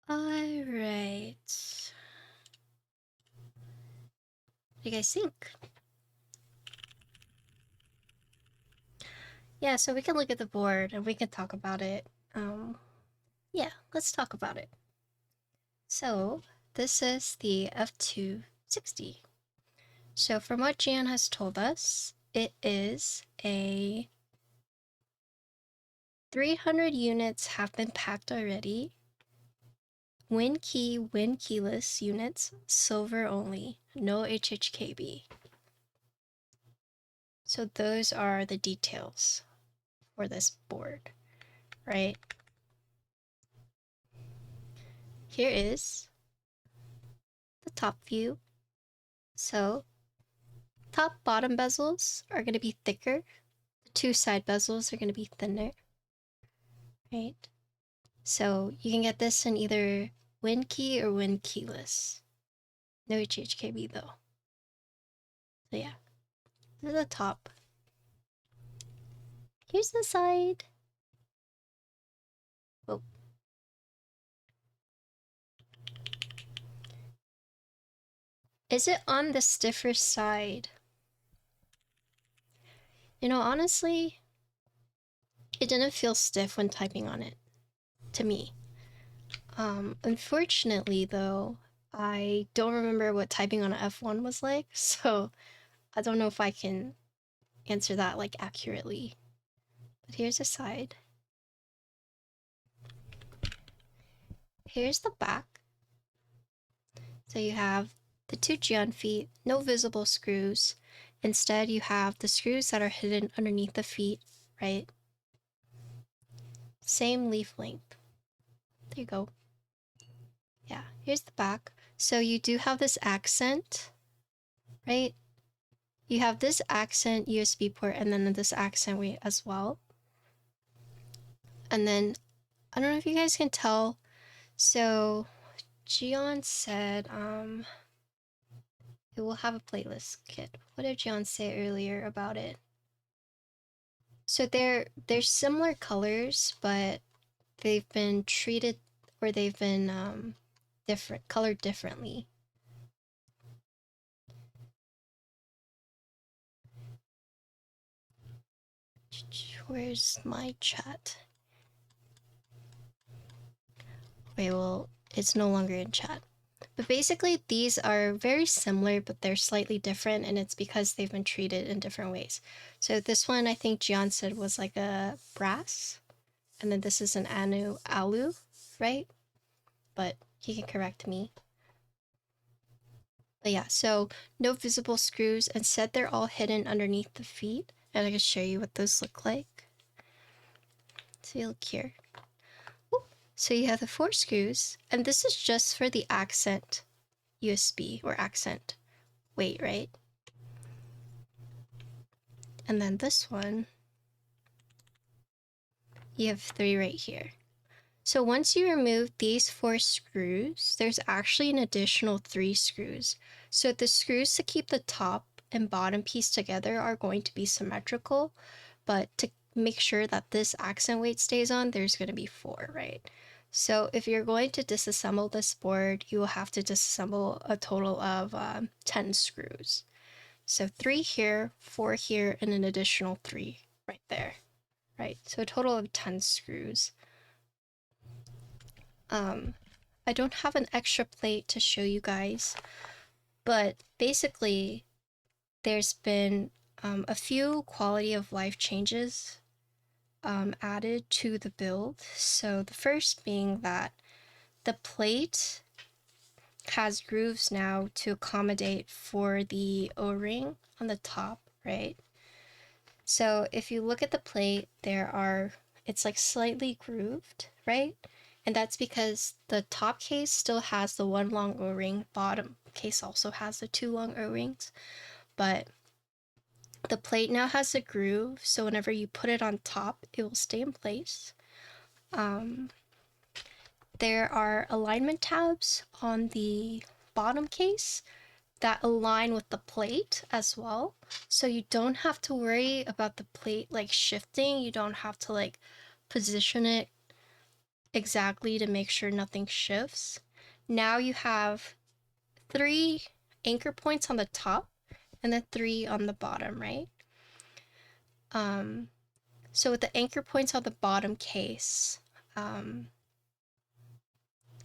Alright. What do you guys think? Yeah, so we can look at the board and we can talk about it. Yeah, let's talk about it. So, this is the F2-60. So from what Jan has told us, it is a 300 units have been packed already. Win key, win keyless units, silver only, no HHKB. So those are the details for this board, right? Here is the top view. So top bottom bezels are going to be thicker. The two side bezels are going to be thinner, right? So you can get this in either win key or win keyless. No HHKB though. So yeah, this is the top. Here's the side. Oh. Is it on the stiffer side? You know, honestly, it didn't feel stiff when typing on it, to me. Unfortunately though, I don't remember what typing on an F1 was like, so I don't know if I can answer that like accurately. But here's the side. Here's the back. So you have the two geon feet, no visible screws. Instead, you have the screws that are hidden underneath the feet, right? Same leaf length. There you go. Yeah, here's the back. So you do have this accent, right? You have this accent USB port and then this accent way as well. And then, I don't know if you guys can tell. So Gian said, it will have a playlist kit. What did Gian say earlier about it? So they're similar colors, but they've been treated, or they've been colored differently. Where's my chat? Okay, well, it's no longer in chat. But basically, these are very similar, but they're slightly different, and it's because they've been treated in different ways. So this one, I think Gian said, was like a brass, and then this is an alu, right? But he can correct me. But yeah, so no visible screws. Instead, they're all hidden underneath the feet, and I can show you what those look like. So you look here. So you have the 4 screws, and this is just for the accent USB or accent weight, right? And then this one, you have 3 right here. So once you remove these 4 screws, there's actually an additional 3 screws. So the screws to keep the top and bottom piece together are going to be symmetrical, but to make sure that this accent weight stays on, there's going to be 4, right? So if you're going to disassemble this board, you will have to disassemble a total of 10 screws. So 3 here, 4 here, and an additional 3 right there, right? So a total of 10 screws. I don't have an extra plate to show you guys, but basically there's been a few quality of life changes added to the build. So the first being that the plate has grooves now to accommodate for the O-ring on the top, right? So if you look at the plate, it's like slightly grooved, right? And that's because the top case still has the 1 long O-ring, bottom case also has the 2 long O-rings, but the plate now has a groove, so whenever you put it on top, it will stay in place. There are alignment tabs on the bottom case that align with the plate as well, so you don't have to worry about the plate like shifting. You don't have to like position it exactly to make sure nothing shifts. Now you have 3 anchor points on the top and then 3 on the bottom, right? So with the anchor points on the bottom case,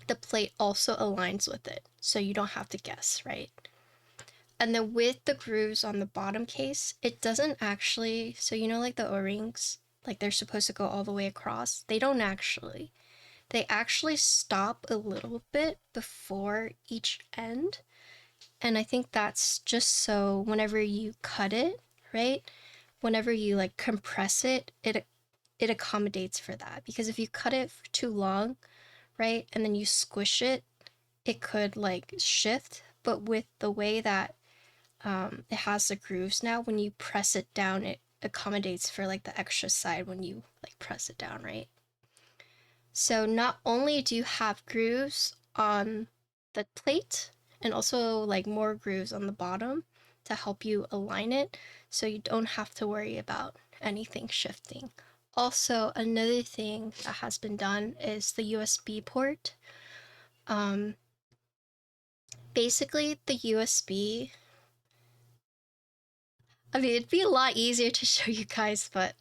the plate also aligns with it, so you don't have to guess, right? And then with the grooves on the bottom case, it doesn't actually, so you know like the O-rings, like they're supposed to go all the way across? They don't actually. They actually stop a little bit before each end. And I think that's just so whenever you cut it, right? Whenever you like compress it, it accommodates for that. Because if you cut it for too long, right, and then you squish it, it could like shift. But with the way that it has the grooves now, when you press it down, it accommodates for like the extra side when you like press it down, right? So not only do you have grooves on the plate, and also like more grooves on the bottom to help you align it, so you don't have to worry about anything shifting. Also, another thing that has been done is the USB port. Basically, the USB, I mean, it'd be a lot easier to show you guys, but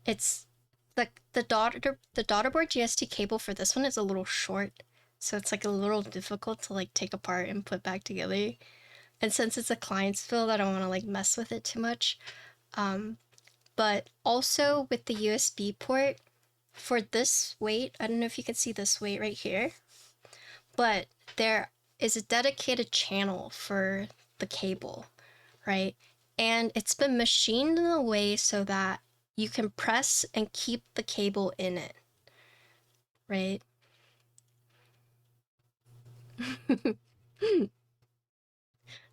it's the daughterboard GST cable for this one is a little short, so it's like a little difficult to like take apart and put back together. And since it's a client's build, I don't want to like mess with it too much. But also with the USB port, for this weight, I don't know if you can see this weight right here, but there is a dedicated channel for the cable, right? And it's been machined in a way so that you can press and keep the cable in it, right?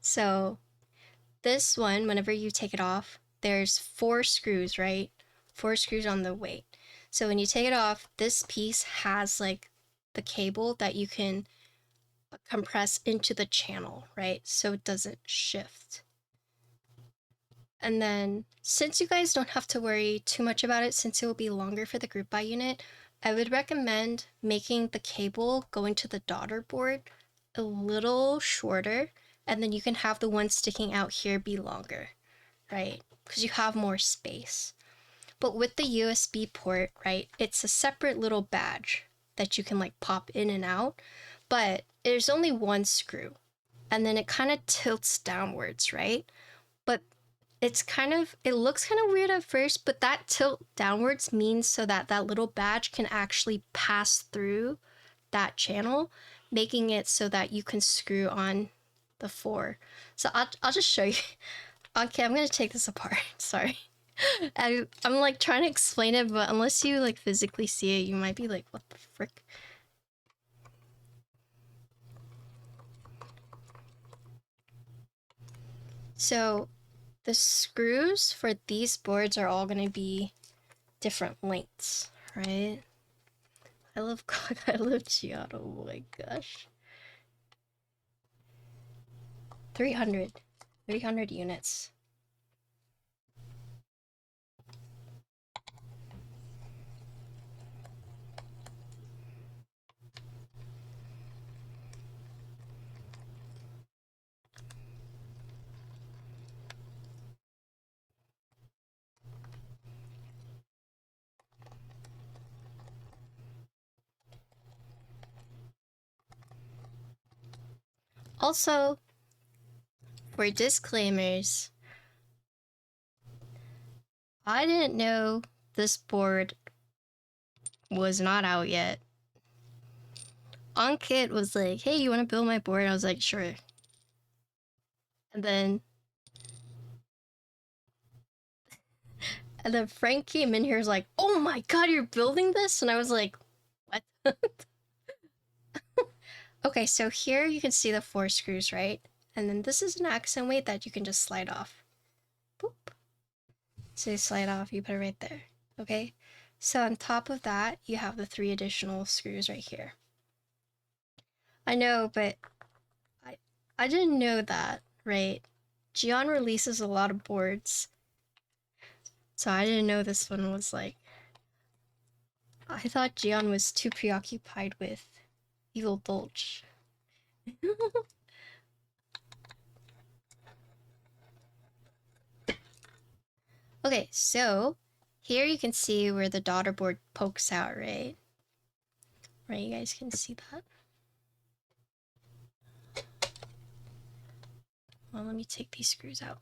So this one, whenever you take it off, there's 4 screws, right? 4 screws on the weight. So when you take it off, this piece has like the cable that you can compress into the channel, right? So it doesn't shift. And then since you guys don't have to worry too much about it, since it will be longer for the group buy unit, I would recommend making the cable going to the daughter board a little shorter, and then you can have the one sticking out here be longer, right? Because you have more space. But with the USB port, right, it's a separate little badge that you can like pop in and out, but there's only 1 screw, and then it kind of tilts downwards, right? But it's kind of, it looks kind of weird at first, but that tilt downwards means so that that little badge can actually pass through that channel, making it so that you can screw on the 4. So I'll just show you. Okay, I'm gonna take this apart. Sorry. I'm like trying to explain it, but unless you like physically see it, you might be like, what the frick? So the screws for these boards are all gonna be different lengths, right? I love Giotto, oh my gosh. 300 units. Also, for disclaimers, I didn't know this board was not out yet. Ankit was like, hey, you want to build my board? I was like, sure. And then Frank came in here, was like, oh my god, you're building this? And I was like, what? Okay, so here you can see the 4 screws, right? And then this is an accent weight that you can just slide off. Boop. So you slide off, you put it right there, okay? So on top of that, you have the 3 additional screws right here. I know, but I didn't know that, right? Geon releases a lot of boards, so I didn't know this one was like... I thought Jian was too preoccupied with Evil Dolch. Okay, so here you can see where the daughter board pokes out, right? Right, you guys can see that. Well, let me take these screws out.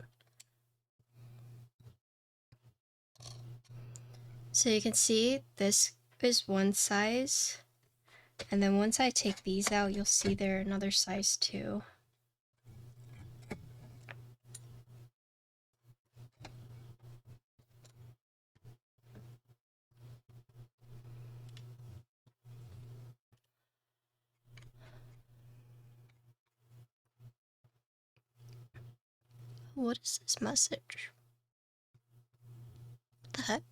So you can see this is one size, and then once I take these out, you'll see they're another size too. What is this message? What the heck?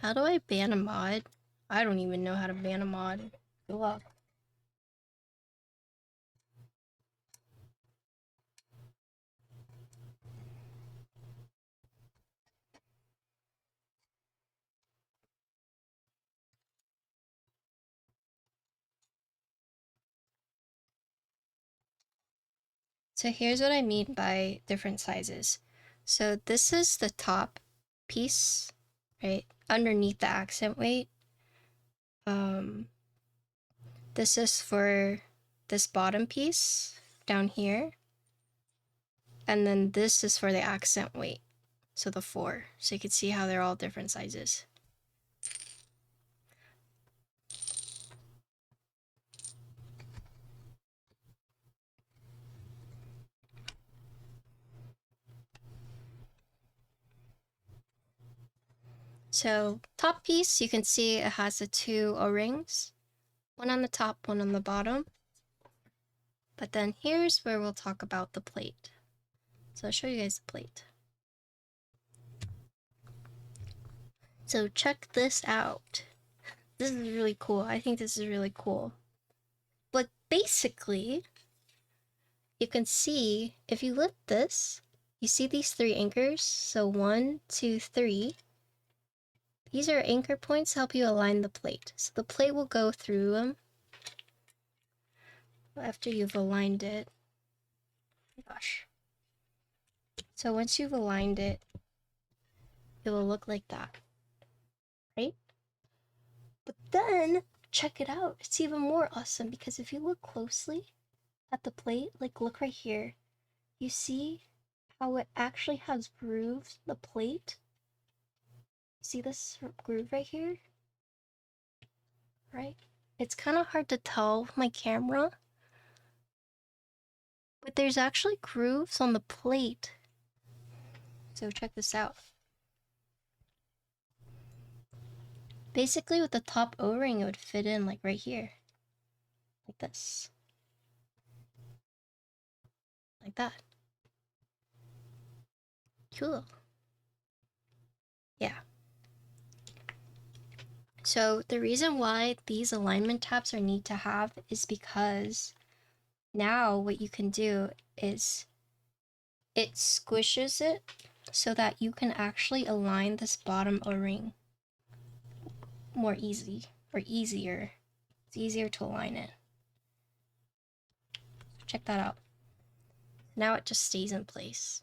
How do I ban a mod? I don't even know how to ban a mod. Good luck. So here's what I mean by different sizes. So this is the top piece, right? Underneath the accent weight. This is for this bottom piece down here. And then this is for the accent weight. So the 4. So you can see how they're all different sizes. So top piece, you can see it has the 2 O-rings. One on the top, one on the bottom. But then here's where we'll talk about the plate. So I'll show you guys the plate. So check this out. This is really cool. I think this is really cool. But basically, you can see, if you lift this, you see these 3 anchors? So 1, 2, 3. These are anchor points to help you align the plate. So the plate will go through them after you've aligned it. Gosh. So once you've aligned it, it will look like that, right? But then, check it out. It's even more awesome because if you look closely at the plate, like look right here, you see how it actually has grooves, the plate. See this groove right here? Right? It's kind of hard to tell with my camera, but there's actually grooves on the plate. So check this out. Basically with the top O-ring, it would fit in like right here. Like this. Like that. Cool. Yeah. So the reason why these alignment tabs are neat to have is because now what you can do is it squishes it so that you can actually align this bottom O-ring more easy or easier. It's easier to align it. Check that out. Now it just stays in place.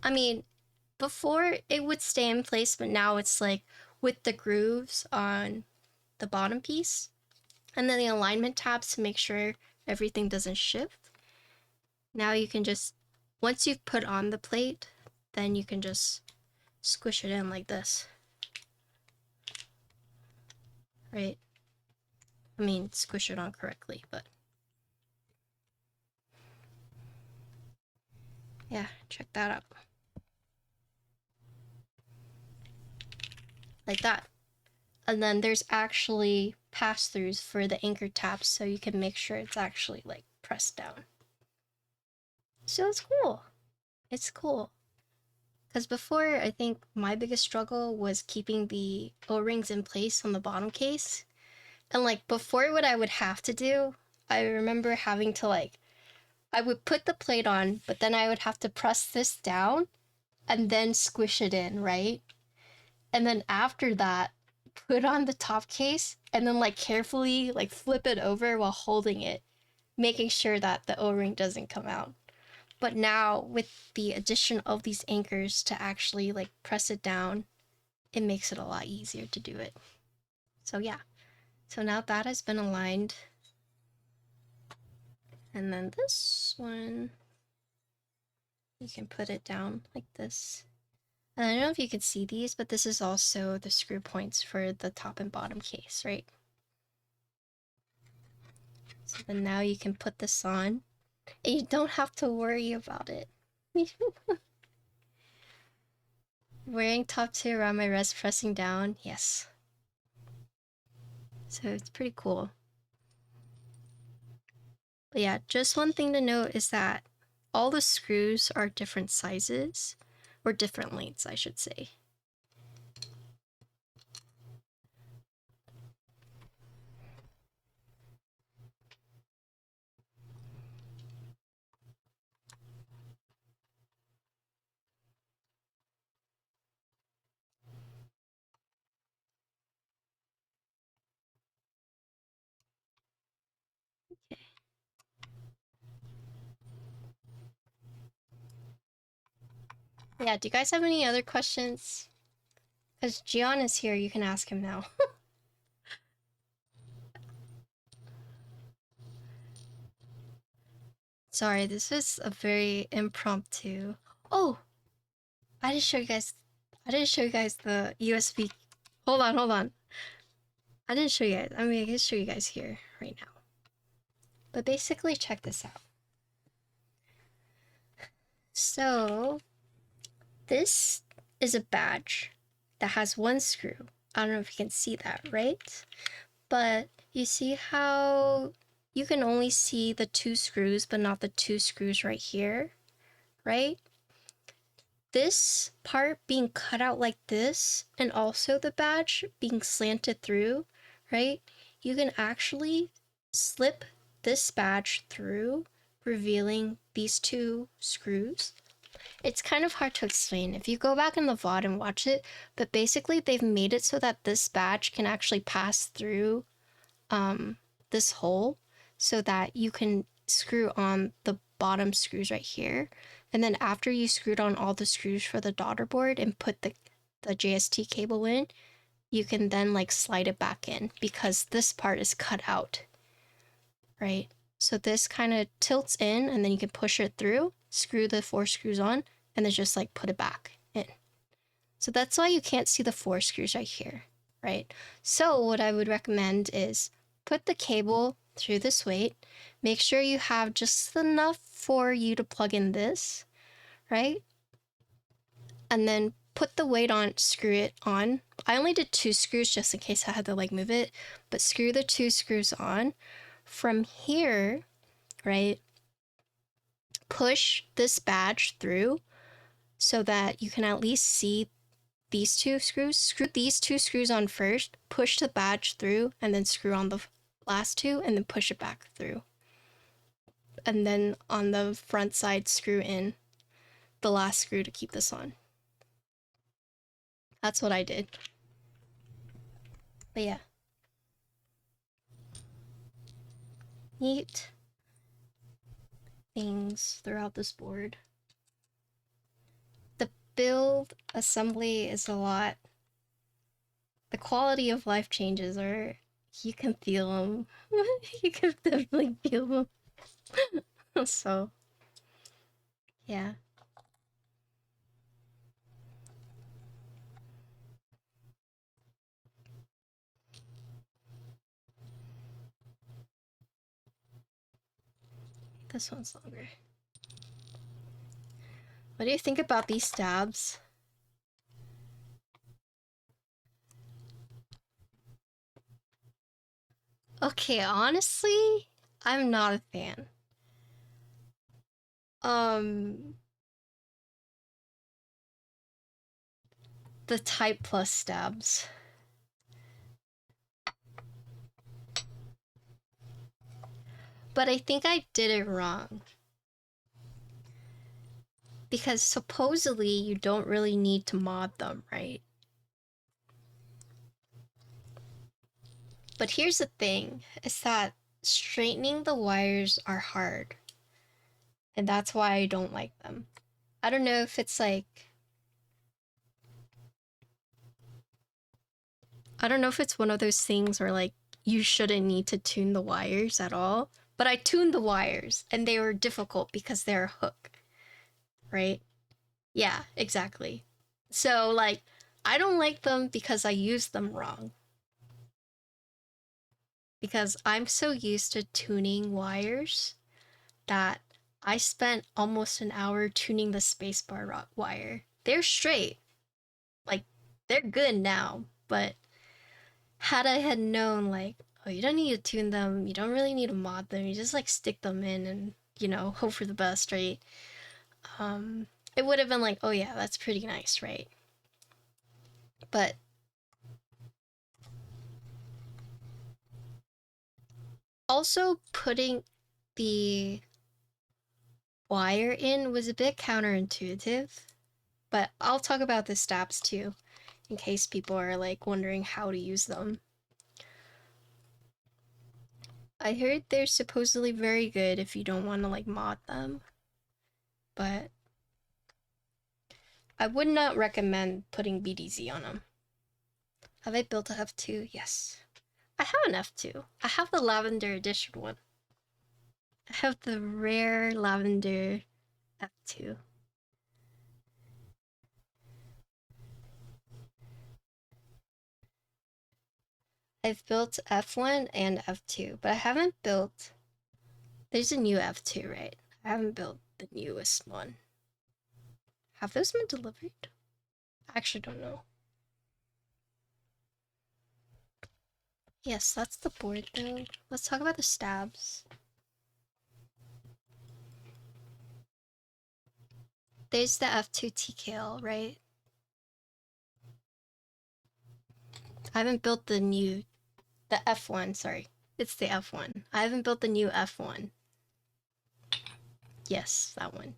I mean, before it would stay in place, but now it's like with the grooves on the bottom piece and then the alignment tabs to make sure everything doesn't shift. Now you can just, once you've put on the plate, then you can just squish it in like this. Right? I mean, squish it on correctly, but yeah, check that out. Like that. And then there's actually pass-throughs for the anchor tabs, so you can make sure it's actually like pressed down. So it's cool. It's cool. Because before, I think my biggest struggle was keeping the O-rings in place on the bottom case. And like before, what I would have to do, I remember having to like, I would put the plate on, but then I would have to press this down and then squish it in, right? And then after that, put on the top case and then like carefully like flip it over while holding it, making sure that the O-ring doesn't come out. But now with the addition of these anchors to actually like press it down, it makes it a lot easier to do it. So yeah, so now that has been aligned. And then this one, you can put it down like this. And I don't know if you can see these, but this is also the screw points for the top and bottom case, right? So then now you can put this on and you don't have to worry about it. Wearing top 2 around my wrist, pressing down, yes. So it's pretty cool. But yeah, just one thing to note is that all the screws are different sizes, or different lengths, I should say. Yeah, do you guys have any other questions? Because Gian is here, you can ask him now. Sorry, this was a very impromptu. Oh, I didn't show you guys the USB. Hold on. I didn't show you guys. I mean, I can show you guys here right now. But basically, check this out. So, this is a badge that has one screw. I don't know if you can see that, right? But you see how you can only see the 2 screws, but not the 2 screws right here, right? This part being cut out like this, and also the badge being slanted through, right? You can actually slip this badge through, revealing these 2 screws. It's kind of hard to explain. If you go back in the VOD and watch it, but basically they've made it so that this badge can actually pass through this hole so that you can screw on the bottom screws right here. And then after you screwed on all the screws for the daughter board and put the JST cable in, you can then like slide it back in because this part is cut out, right? So this kind of tilts in and then you can push it through, screw the 4 screws on, and then just like put it back in. So that's why you can't see the 4 screws right here, right? So what I would recommend is put the cable through this weight, make sure you have just enough for you to plug in this, right? And then put the weight on, screw it on. I only did 2 screws just in case I had to like move it, but screw the 2 screws on. From here, right, push this badge through so that you can at least see these 2 screws. Screw these 2 screws on first, push the badge through, and then screw on the last 2, and then push it back through. And then on the front side, screw in the last screw to keep this on. That's what I did. But yeah. Neat things throughout this board. The build assembly is a lot. The quality of life changes are, you can feel them. You can definitely feel them. So, yeah. This one's longer. What do you think about these stabs? Okay, honestly, I'm not a fan. the TypePlus stabs. But I think I did it wrong. Because supposedly you don't really need to mod them, right? But here's the thing, is that straightening the wires are hard. And that's why I don't like them. I don't know if it's like... I don't know if it's one of those things where like you shouldn't need to tune the wires at all. But I tuned the wires and they were difficult because they're a hook. Right? Yeah, exactly. So like, I don't like them because I used them wrong. Because I'm so used to tuning wires that I spent almost an hour tuning the spacebar wire. They're straight. Like, they're good now, but had I had known, like, oh, you don't need to tune them, you don't really need to mod them, you just, like, stick them in and, you know, hope for the best, right? It would have been like, oh yeah, that's pretty nice, right? But also putting the wire in was a bit counterintuitive, but I'll talk about the stabs too, in case people are like wondering how to use them. I heard they're supposedly very good if you don't want to like mod them, but I would not recommend putting BDZ on them. Have I built a F2? Yes. I have an F2. I have the Lavender Edition one. I have the rare Lavender F2. I've built F1 and F2, but I haven't built... There's a new F2, right? I haven't built the newest one. Have those been delivered? I actually don't know. Yes, that's the board though. Let's talk about the stabs. There's the F2 TKL, right? I haven't built the F1, sorry. It's the F1. I haven't built the new F1. Yes, that one.